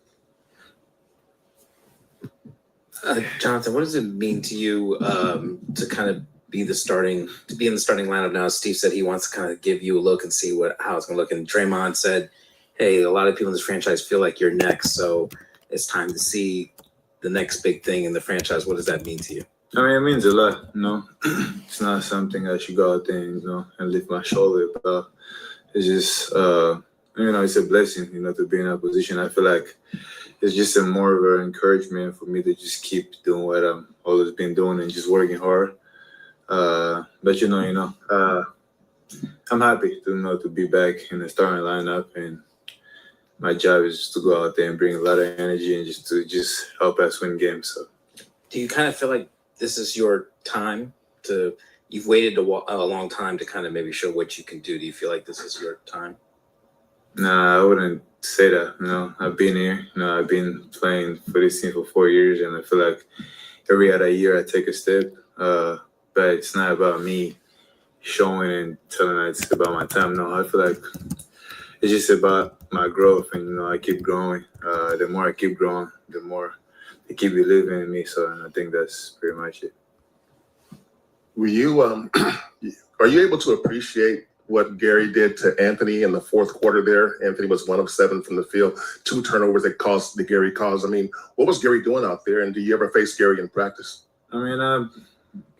Jonathan, what does it mean to you to kind of be in the starting lineup now? Steve said he wants to kind of give you a look and see how it's going to look. And Draymond said, hey, a lot of people in this franchise feel like you're next, so it's time to see the next big thing in the franchise. What does that mean to you? I mean, it means a lot, you know. It's not something I should go out there and, you know, and lift my shoulder about. It's just, you know, it's a blessing, you know, to be in that position. I feel like it's just a more of an encouragement for me to just keep doing what I've always been doing and just working hard. But you know, I'm happy to, you know, to be back in the starting lineup, and my job is just to go out there and bring a lot of energy and just to help us win games. So, do you kind of feel like this is your time to you've waited a long time to kind of maybe show what you can do. Do you feel like this is your time? Nah, I wouldn't say that. I've been here. I've been playing for this team for 4 years, and I feel like every other year I take a step. But it's not about me showing and telling that it's about my time. No, I feel like it's just about my growth, and I keep growing. The more I keep growing, the more they keep believing in me. So, and I think that's pretty much it. Were you are you able to appreciate what Gary did to Anthony in the fourth quarter there? Anthony was 1 of 7 from the field, 2 turnovers that Gary caused. I mean, what was Gary doing out there? And do you ever face Gary in practice? I mean,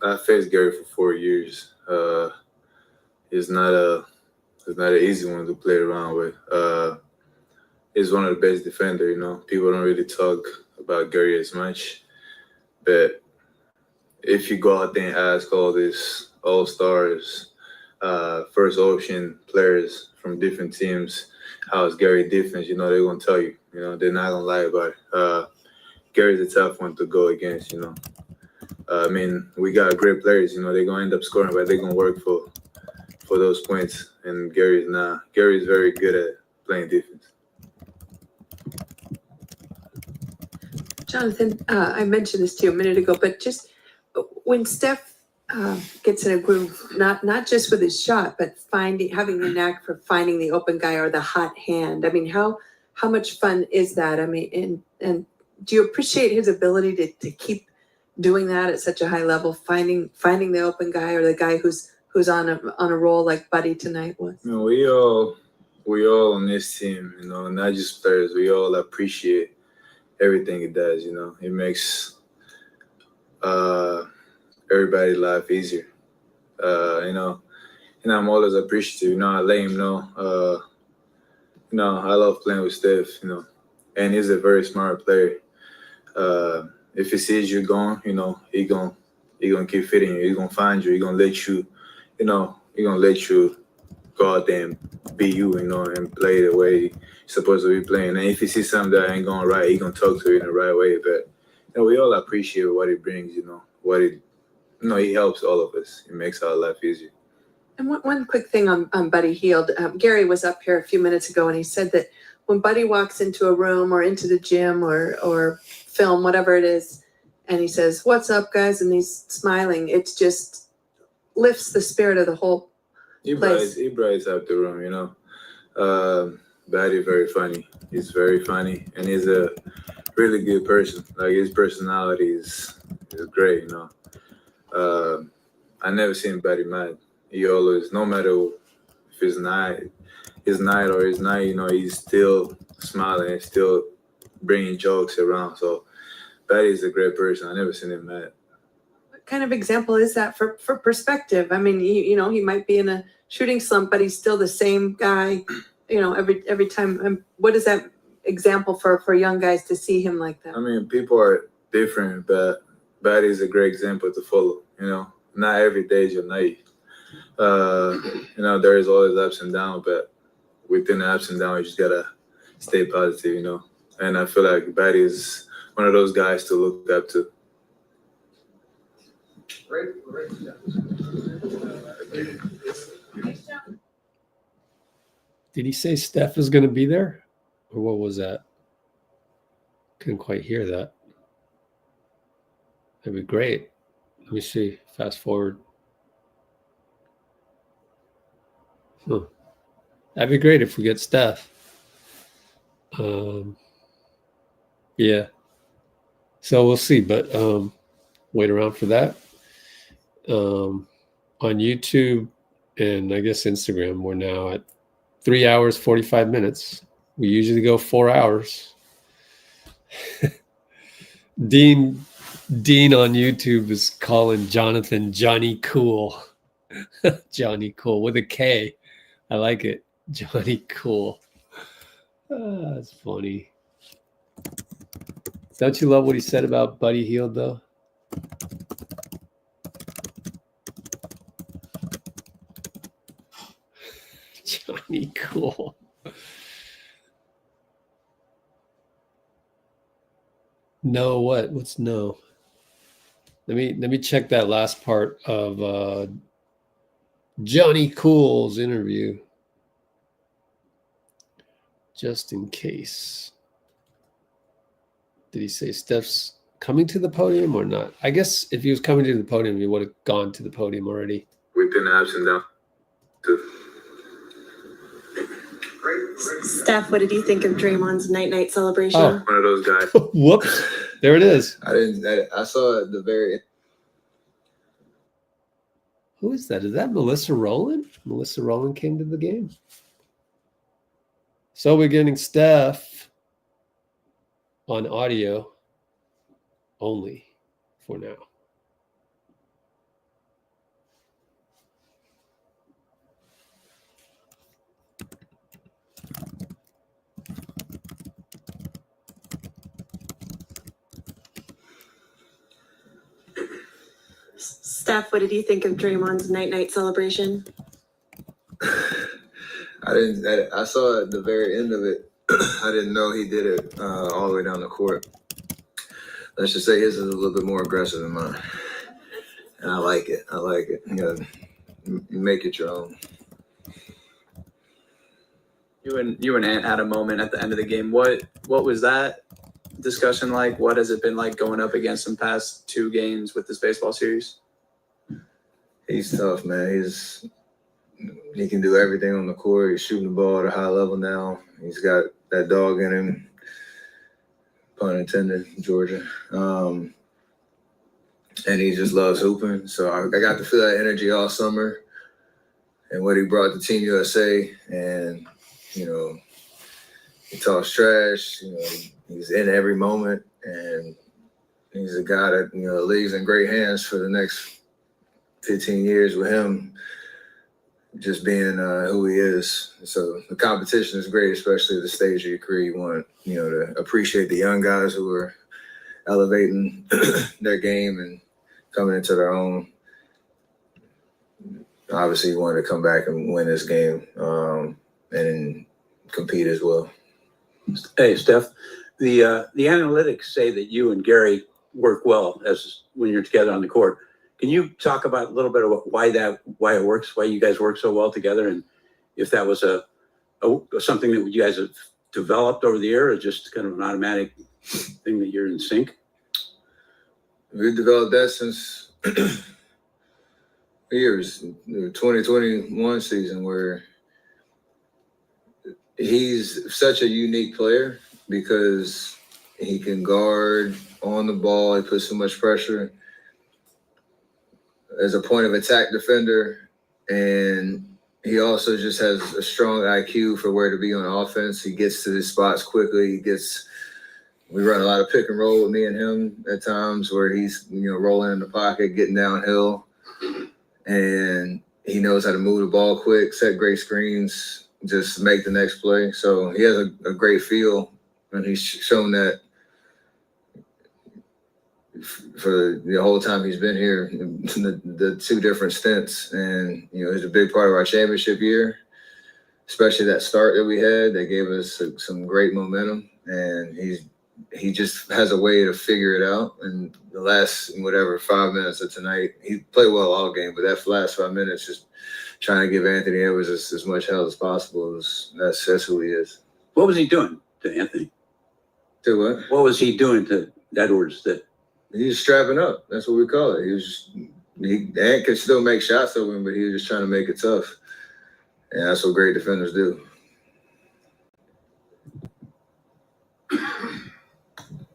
I faced Gary for 4 years. It's not an easy one to play around with. He's one of the best defenders. People don't really talk about Gary as much, but if you go out there and ask all these all-stars, first option players from different teams, how's Gary defense, they're going to tell you. They're not going to lie about it. Gary's a tough one to go against, I mean, we got great players, they're going to end up scoring, but they're going to work for those points. And Gary's not. Gary's very good at playing defense. Jonathan, I mentioned this to you a minute ago, but just when Steph gets in a groove, not just with his shot, but having the knack for finding the open guy or the hot hand. I mean, how much fun is that? I mean, and do you appreciate his ability to keep doing that at such a high level, finding the open guy or the guy who's on a roll like Buddy tonight was? We all on this team, not just players. We all appreciate everything he does. It makes everybody's life easier. I'm always appreciative. I let him know. I love playing with Steph. And he's a very smart player. If he sees you going, he gonna keep fitting you. He's gonna find you. He's gonna let you, he's gonna let you go out there and be you, and play the way you're supposed to be playing. And if he sees something that ain't going right, he's gonna talk to you in the right way. But we all appreciate what he brings. He helps all of us. It makes our life easier. And one quick thing on Buddy Hield. Gary was up here a few minutes ago, and he said that when Buddy walks into a room or into the gym or film, whatever it is, and he says, "What's up, guys?" and he's smiling, it just lifts the spirit of the whole place. He brights up the room, Buddy very funny. He's very funny, and he's a really good person. Like, his personality is great, I never seen Buddy mad. He always, no matter if it's night or his night, he's still smiling and still bringing jokes around. So Buddy's a great person. I never seen him mad. What kind of example is that for perspective? I mean, he might be in a shooting slump, but he's still the same guy, every time. What is that example for young guys to see him like that? I mean, people are different, but Buddy's a great example to follow. Not every day is your night. There is always ups and downs, but within the ups and downs, you just gotta stay positive, And I feel like Buddy is one of those guys to look up to. Did he say Steph is going to be there? Or what was that? Couldn't quite hear that. That'd be great. Let me see. Fast forward. That'd be great if we get Steph. Yeah. So we'll see, but wait around for that. On YouTube and I guess Instagram, we're now at 3 hours, 45 minutes. We usually go 4 hours. Dean on YouTube is calling Jonathan Johnny Cool. Johnny Cool with a K. I like it. Johnny Cool. That's funny. Don't you love what he said about Buddy Hield, though? Johnny Cool. No, what? What's no? Let me check that last part of Johnny Cool's interview, just in case. Did he say Steph's coming to the podium or not? I guess if he was coming to the podium, he would have gone to the podium already. We've been ups and downs. Steph, what did you think of Draymond's night-night celebration? Oh. One of those guys. Whoops. There it is. I saw it at the very end. Who is that? Is that Melissa Rowland? Melissa Rowland came to the game. So we're getting Steph on audio only for now. Steph, what did you think of Draymond's night-night celebration? I saw it at the very end of it. I didn't know he did it all the way down the court. Let's just say his is a little bit more aggressive than mine. And I like it. You gotta make it your own. You and Ant had a moment at the end of the game. What was that discussion like? What has it been like going up against him past 2 games with this baseball series? He's tough, man. He can do everything on the court. He's shooting the ball at a high level now. He's got that dog in him, pun intended, Georgia. And he just loves hooping. So I got to feel that energy all summer and what he brought to Team USA. And, you know, he talks trash. You know, he's in every moment. And he's a guy that, you know, leaves in great hands for the next 15 years with him just being who he is. So the competition is great, especially at the stage of your career. You want, you know, to appreciate the young guys who are elevating their game and coming into their own. Obviously, you want to come back and win this game and compete as well. Hey, Steph, the analytics say that you and Gary work well as when you're together on the court. Can you talk about a little bit about why it works, why you guys work so well together, and if that was a something that you guys have developed over the year, or just kind of an automatic thing that you're in sync? We've developed that since years, the 2021 season, where he's such a unique player because he can guard on the ball. He puts so much pressure as a point of attack defender, and he also just has a strong IQ for where to be on offense. He gets to the spots quickly. We run a lot of pick and roll with me and him at times where he's, you know, rolling in the pocket, getting downhill, and he knows how to move the ball quick, set great screens, just make the next play. So he has a great feel, and he's shown that for the whole time he's been here, the 2 different stints. And, you know, he's a big part of our championship year, especially that start that we had. That gave us some great momentum, and he just has a way to figure it out. And the last, 5 minutes of tonight, he played well all game, but that last 5 minutes, just trying to give Anthony Edwards as much help as possible, that's who he is. What was he doing to Anthony? To what? What was he doing to Edwards that? He was strapping up. That's what we call it. Ant could still make shots over him, but he was just trying to make it tough. And that's what great defenders do.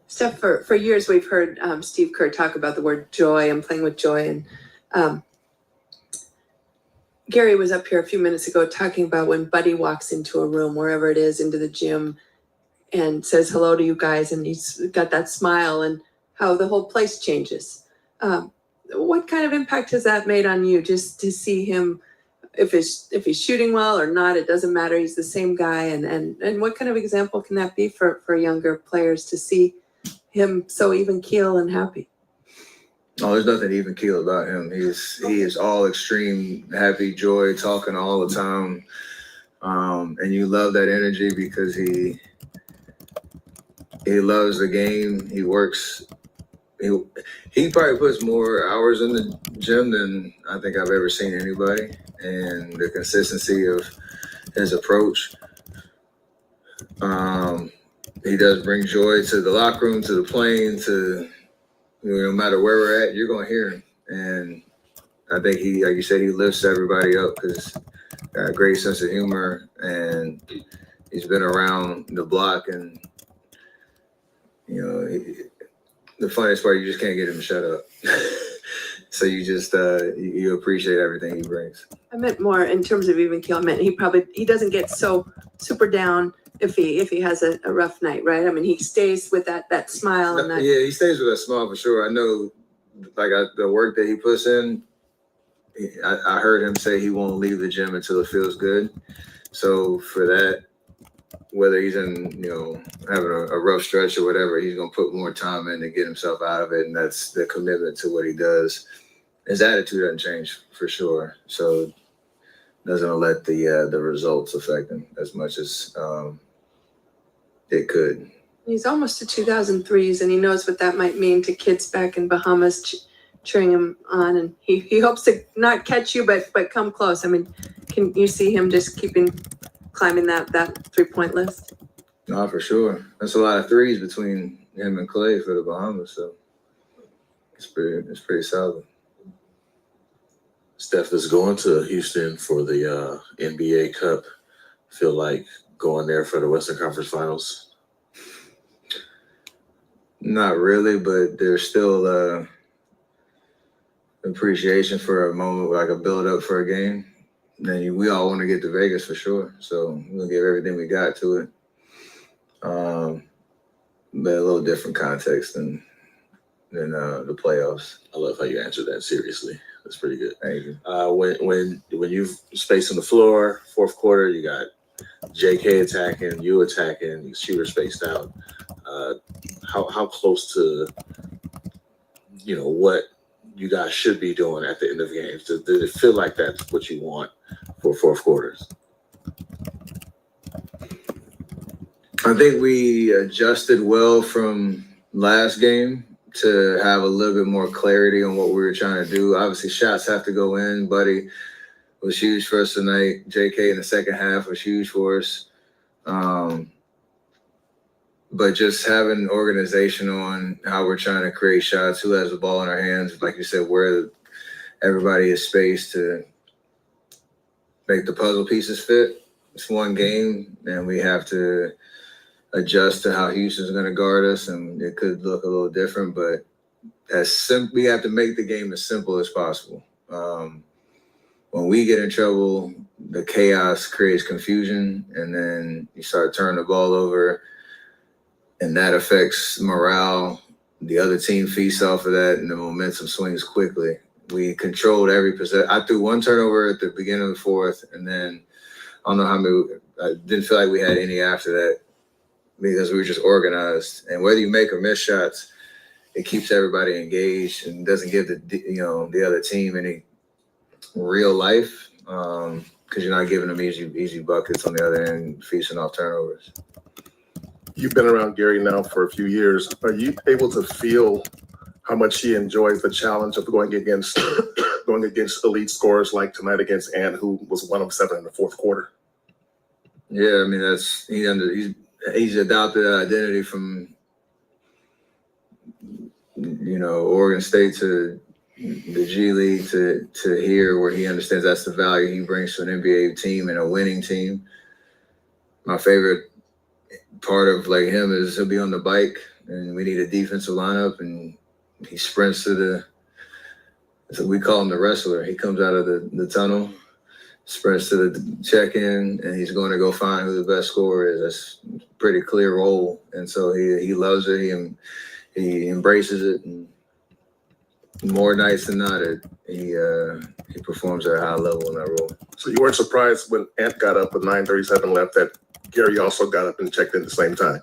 Steph, for years we've heard Steve Kerr talk about the word joy and playing with joy. And Gary was up here a few minutes ago talking about when Buddy walks into a room, wherever it is, into the gym, and says hello to you guys, and he's got that smile, and how the whole place changes. What kind of impact has that made on you, just to see him, if he's shooting well or not, it doesn't matter, he's the same guy, and what kind of example can that be for younger players to see him so even keel and happy? Oh, there's nothing even keel about him. He is all extreme happy, joy, talking all the time. And you love that energy because he loves the game. He works he probably puts more hours in the gym than I think I've ever seen anybody, and the consistency of his approach. He does bring joy to the locker room, to the plane, to no matter where we're at, you're gonna hear him. And I think he, like you said, he lifts everybody up because got a great sense of humor, and he's been around the block. And the funniest part, you just can't get him to shut up. So you just you appreciate everything he brings. I meant more in terms of even keel. I meant he doesn't get so super down if he has a rough night, right? I mean, he stays with that smile and that. Yeah, he stays with that smile for sure. I know, like the work that he puts in. I heard him say he won't leave the gym until it feels good. So for that, whether he's in having a rough stretch or whatever, he's gonna put more time in to get himself out of it, and that's the commitment to what he does. His attitude doesn't change for sure, so doesn't let the results affect him as much as it could. He's almost to 2003s, and he knows what that might mean to kids back in Bahamas cheering him on, and he hopes to not catch you, but come close. I mean, can you see him just climbing that 3-point list? No, for sure. That's a lot of threes between him and Clay for the Bahamas, so it's pretty solid. Steph is going to Houston for the NBA Cup. Feel like going there for the Western Conference Finals? Not really, but there's still appreciation for a moment, like a build up for a game. Then we all want to get to Vegas for sure, so we'll give everything we got to it. But a little different context than the playoffs. I love how you answered that seriously. That's pretty good. Thank you. When you've spaced on the floor, fourth quarter, you got J.K. attacking, you attacking, shooter spaced out. How close to what you guys should be doing at the end of games? Does it feel like that's what you want for fourth quarters? I think we adjusted well from last game to have a little bit more clarity on what we were trying to do. Obviously, shots have to go in. Buddy was huge for us tonight. JK in the second half was huge for us. But just having organization on how we're trying to create shots, who has the ball in our hands, like you said, where everybody is spaced to make the puzzle pieces fit. It's one game, and we have to adjust to how Houston's going to guard us, and it could look a little different, but we have to make the game as simple as possible. When we get in trouble, the chaos creates confusion, and then you start turning the ball over, and that affects morale. The other team feasts off of that, and the momentum swings quickly. We controlled every possession. I threw one turnover at the beginning of the fourth, and then I don't know how many. I didn't feel like we had any after that because we were just organized. And whether you make or miss shots, it keeps everybody engaged and doesn't give the other team any real life because you're not giving them easy buckets on the other end, feasting off turnovers. You've been around Gary now for a few years. Are you able to feel how much he enjoys the challenge of going against elite scorers like tonight against Ant, who was 1 of 7 in the fourth quarter? Yeah, I mean he's adopted that identity from Oregon State to the G League to here, where he understands that's the value he brings to an NBA team and a winning team. My favorite part of him is he'll be on the bike and we need a defensive lineup and he sprints to so we call him the wrestler. He comes out of the tunnel, sprints to the check-in, and he's going to go find who the best scorer is. That's a pretty clear role. And so he loves it. He embraces it. And more nights than not, he performs at a high level in that role. So you weren't surprised when Ant got up with 9:37 left that Gary also got up and checked in at the same time?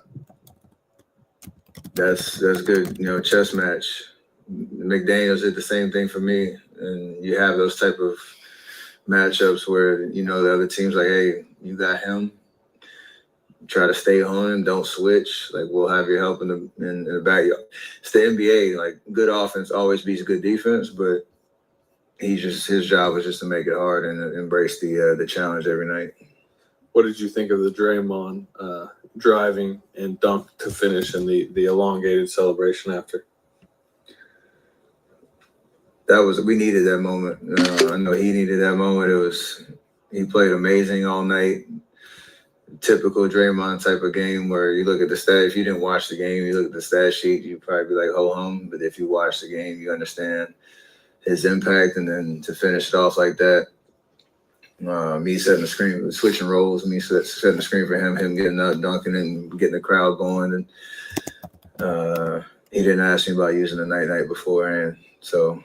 That's good. Chess match. McDaniels did the same thing for me. And you have those type of matchups where, the other team's like, hey, you got him. try to stay on him. Don't switch. Like, we'll have your help in the back. It's the NBA. Like, good offense always beats good defense, but his job was just to make it hard and embrace the challenge every night. What did you think of the Draymond driving and dunk to finish and the elongated celebration after? We needed that moment. I know he needed that moment. He played amazing all night. Typical Draymond type of game where you look at the stat. If you didn't watch the game, you look at the stat sheet, you'd probably be like, ho hum. But if you watch the game, you understand his impact. And then to finish it off like that, me setting the screen, switching roles, me setting the screen for him getting up, dunking, and getting the crowd going. And he didn't ask me about using the night beforehand, so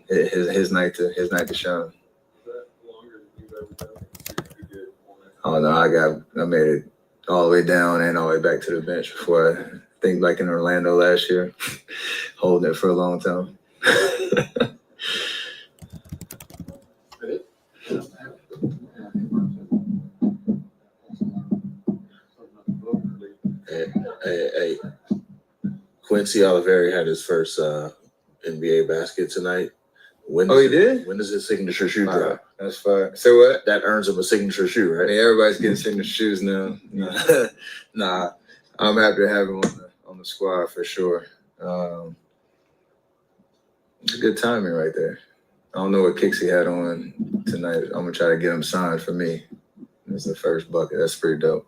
his night to shine. Oh no, I made it all the way down and all the way back to the bench before I think like in Orlando last year, holding it for a long time. Hey, Quincy Oliveri had his first NBA basket tonight. He did? When does his signature shoe drop? That's fine. So what? That earns him a signature shoe, right? Hey, everybody's getting signature shoes now. Nah, I'm happy to have him on the squad for sure. It's good timing right there. I don't know what kicks he had on tonight. I'm gonna try to get him signed for me. That's the first bucket. That's pretty dope.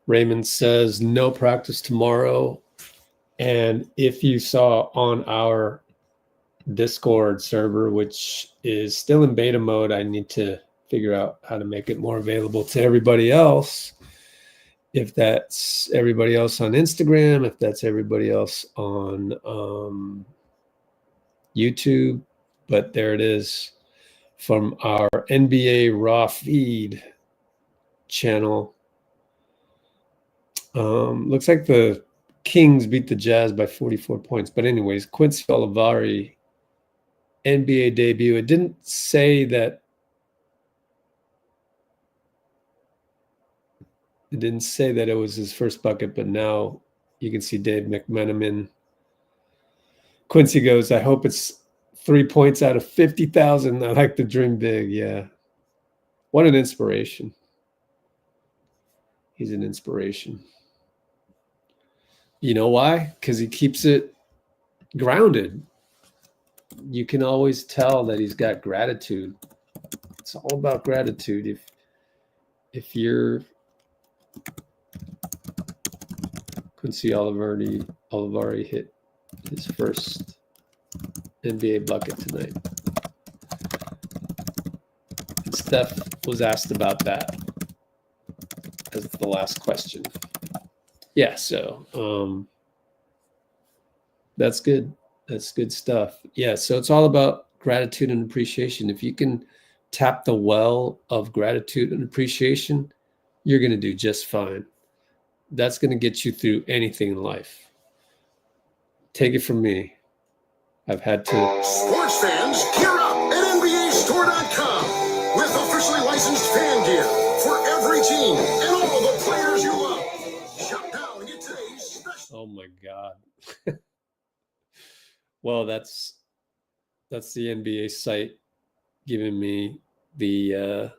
Raymond says no practice tomorrow. And if you saw on our Discord server, which is still in beta mode, I need to figure out how to make it more available to everybody else. If that's everybody else on Instagram, if that's everybody else on YouTube, but there it is from our NBA Raw feed channel. Looks like the Kings beat the Jazz by 44 points. But anyways, Quincy Oliveri, NBA debut. It didn't say that. It didn't say that it was his first bucket, but now you can see Dave McMenamin. Quincy goes, I hope it's 3 points out of 50,000. I like to dream big. Yeah. What an inspiration. He's an inspiration. You know why? Because he keeps it grounded. You can always tell that he's got gratitude. It's all about gratitude. If you're Quincy Oliveri hit his first NBA bucket tonight. Steph was asked about that as the last question. Yeah, so that's good. That's good stuff. Yeah, so it's all about gratitude and appreciation. If you can tap the well of gratitude and appreciation, you're going to do just fine. That's going to get you through anything in life. Take it from me. I've had to. Sports fans, gear up at NBAstore.com with officially licensed fan gear for every team and all the players you love. Shop now and get today's special. Oh my God. Well, that's the NBA site giving me the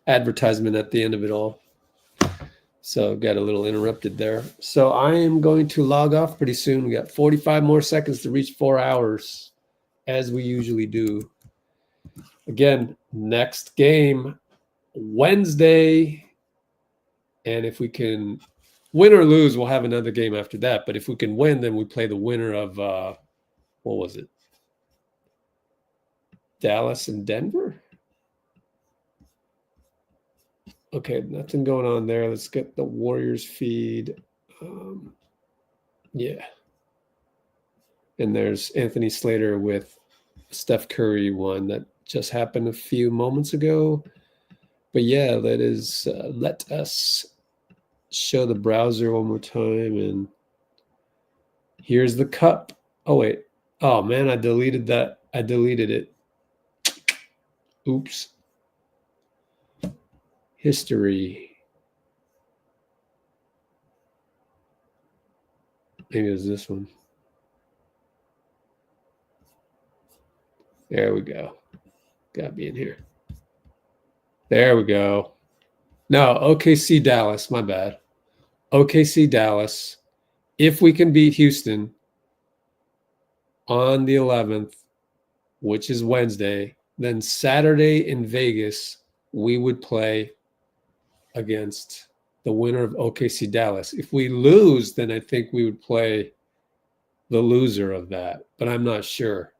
advertisement at the end of it all. So got a little interrupted there. So I am going to log off pretty soon. We got 45 more seconds to reach 4 hours, as we usually do. Again, next game, Wednesday. And if we can win or lose, we'll have another game after that. But if we can win, then we play the winner of, what was it? Dallas and Denver? Okay, nothing going on there. Let's get the Warriors feed. Yeah. And there's Anthony Slater with Steph Curry one that just happened a few moments ago. But yeah, let us show the browser one more time. And here's the cup. Oh, wait. Oh, man, I deleted that. I deleted it. Oops. History. Maybe it was this one. There we go. Gotta be in here. There we go. No, OKC Dallas. My bad. OKC Dallas. If we can beat Houston on the 11th, which is Wednesday, then Saturday in Vegas, we would play against the winner of OKC Dallas. If we lose, then I think we would play the loser of that, but I'm not sure.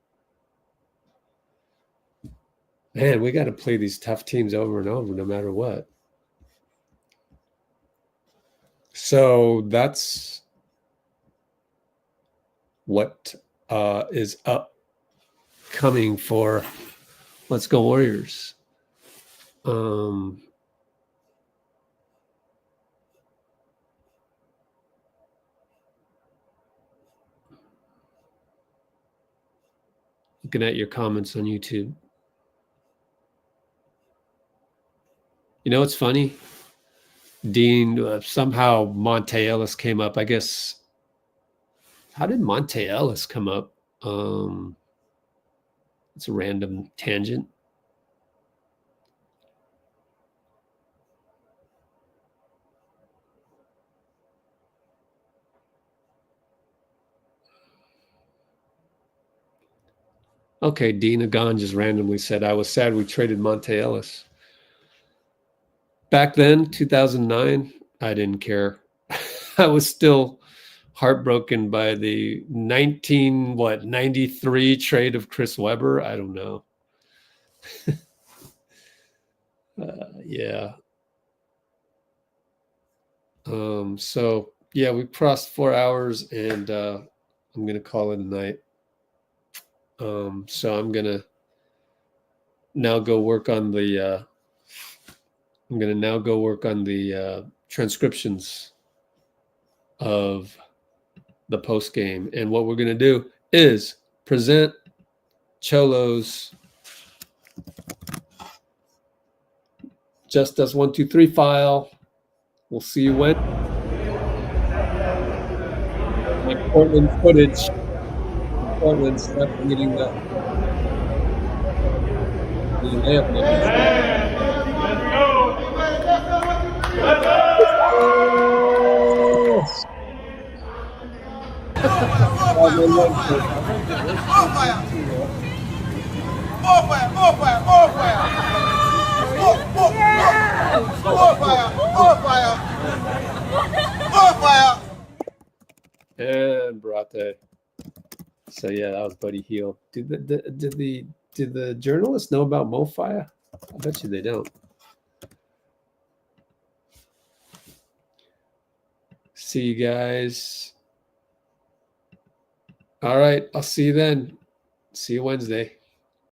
Man, we got to play these tough teams over and over no matter what. So that's what is upcoming for Let's Go Warriors. Looking at your comments on YouTube. You know, it's funny. Dean, somehow Monte Ellis came up. I guess, how did Monte Ellis come up? It's a random tangent. Okay, Dean Agon just randomly said, I was sad we traded Monte Ellis. Back then, 2009, I didn't care. I was still heartbroken by the 93 trade of Chris Webber. I don't know. Yeah. So yeah, we crossed 4 hours, and I'm gonna call it a night. So I'm gonna now go work on the transcriptions of the post game, and what we're gonna do is present Cholo's Just Us 1 2 3 file. We'll see you when. My Portland footage. Portland Steph getting the layup. And Brate. So yeah, that was Buddy Hield. Did the journalists know about MoFire? I bet you they don't. See you guys. All right, I'll see you then. See you Wednesday.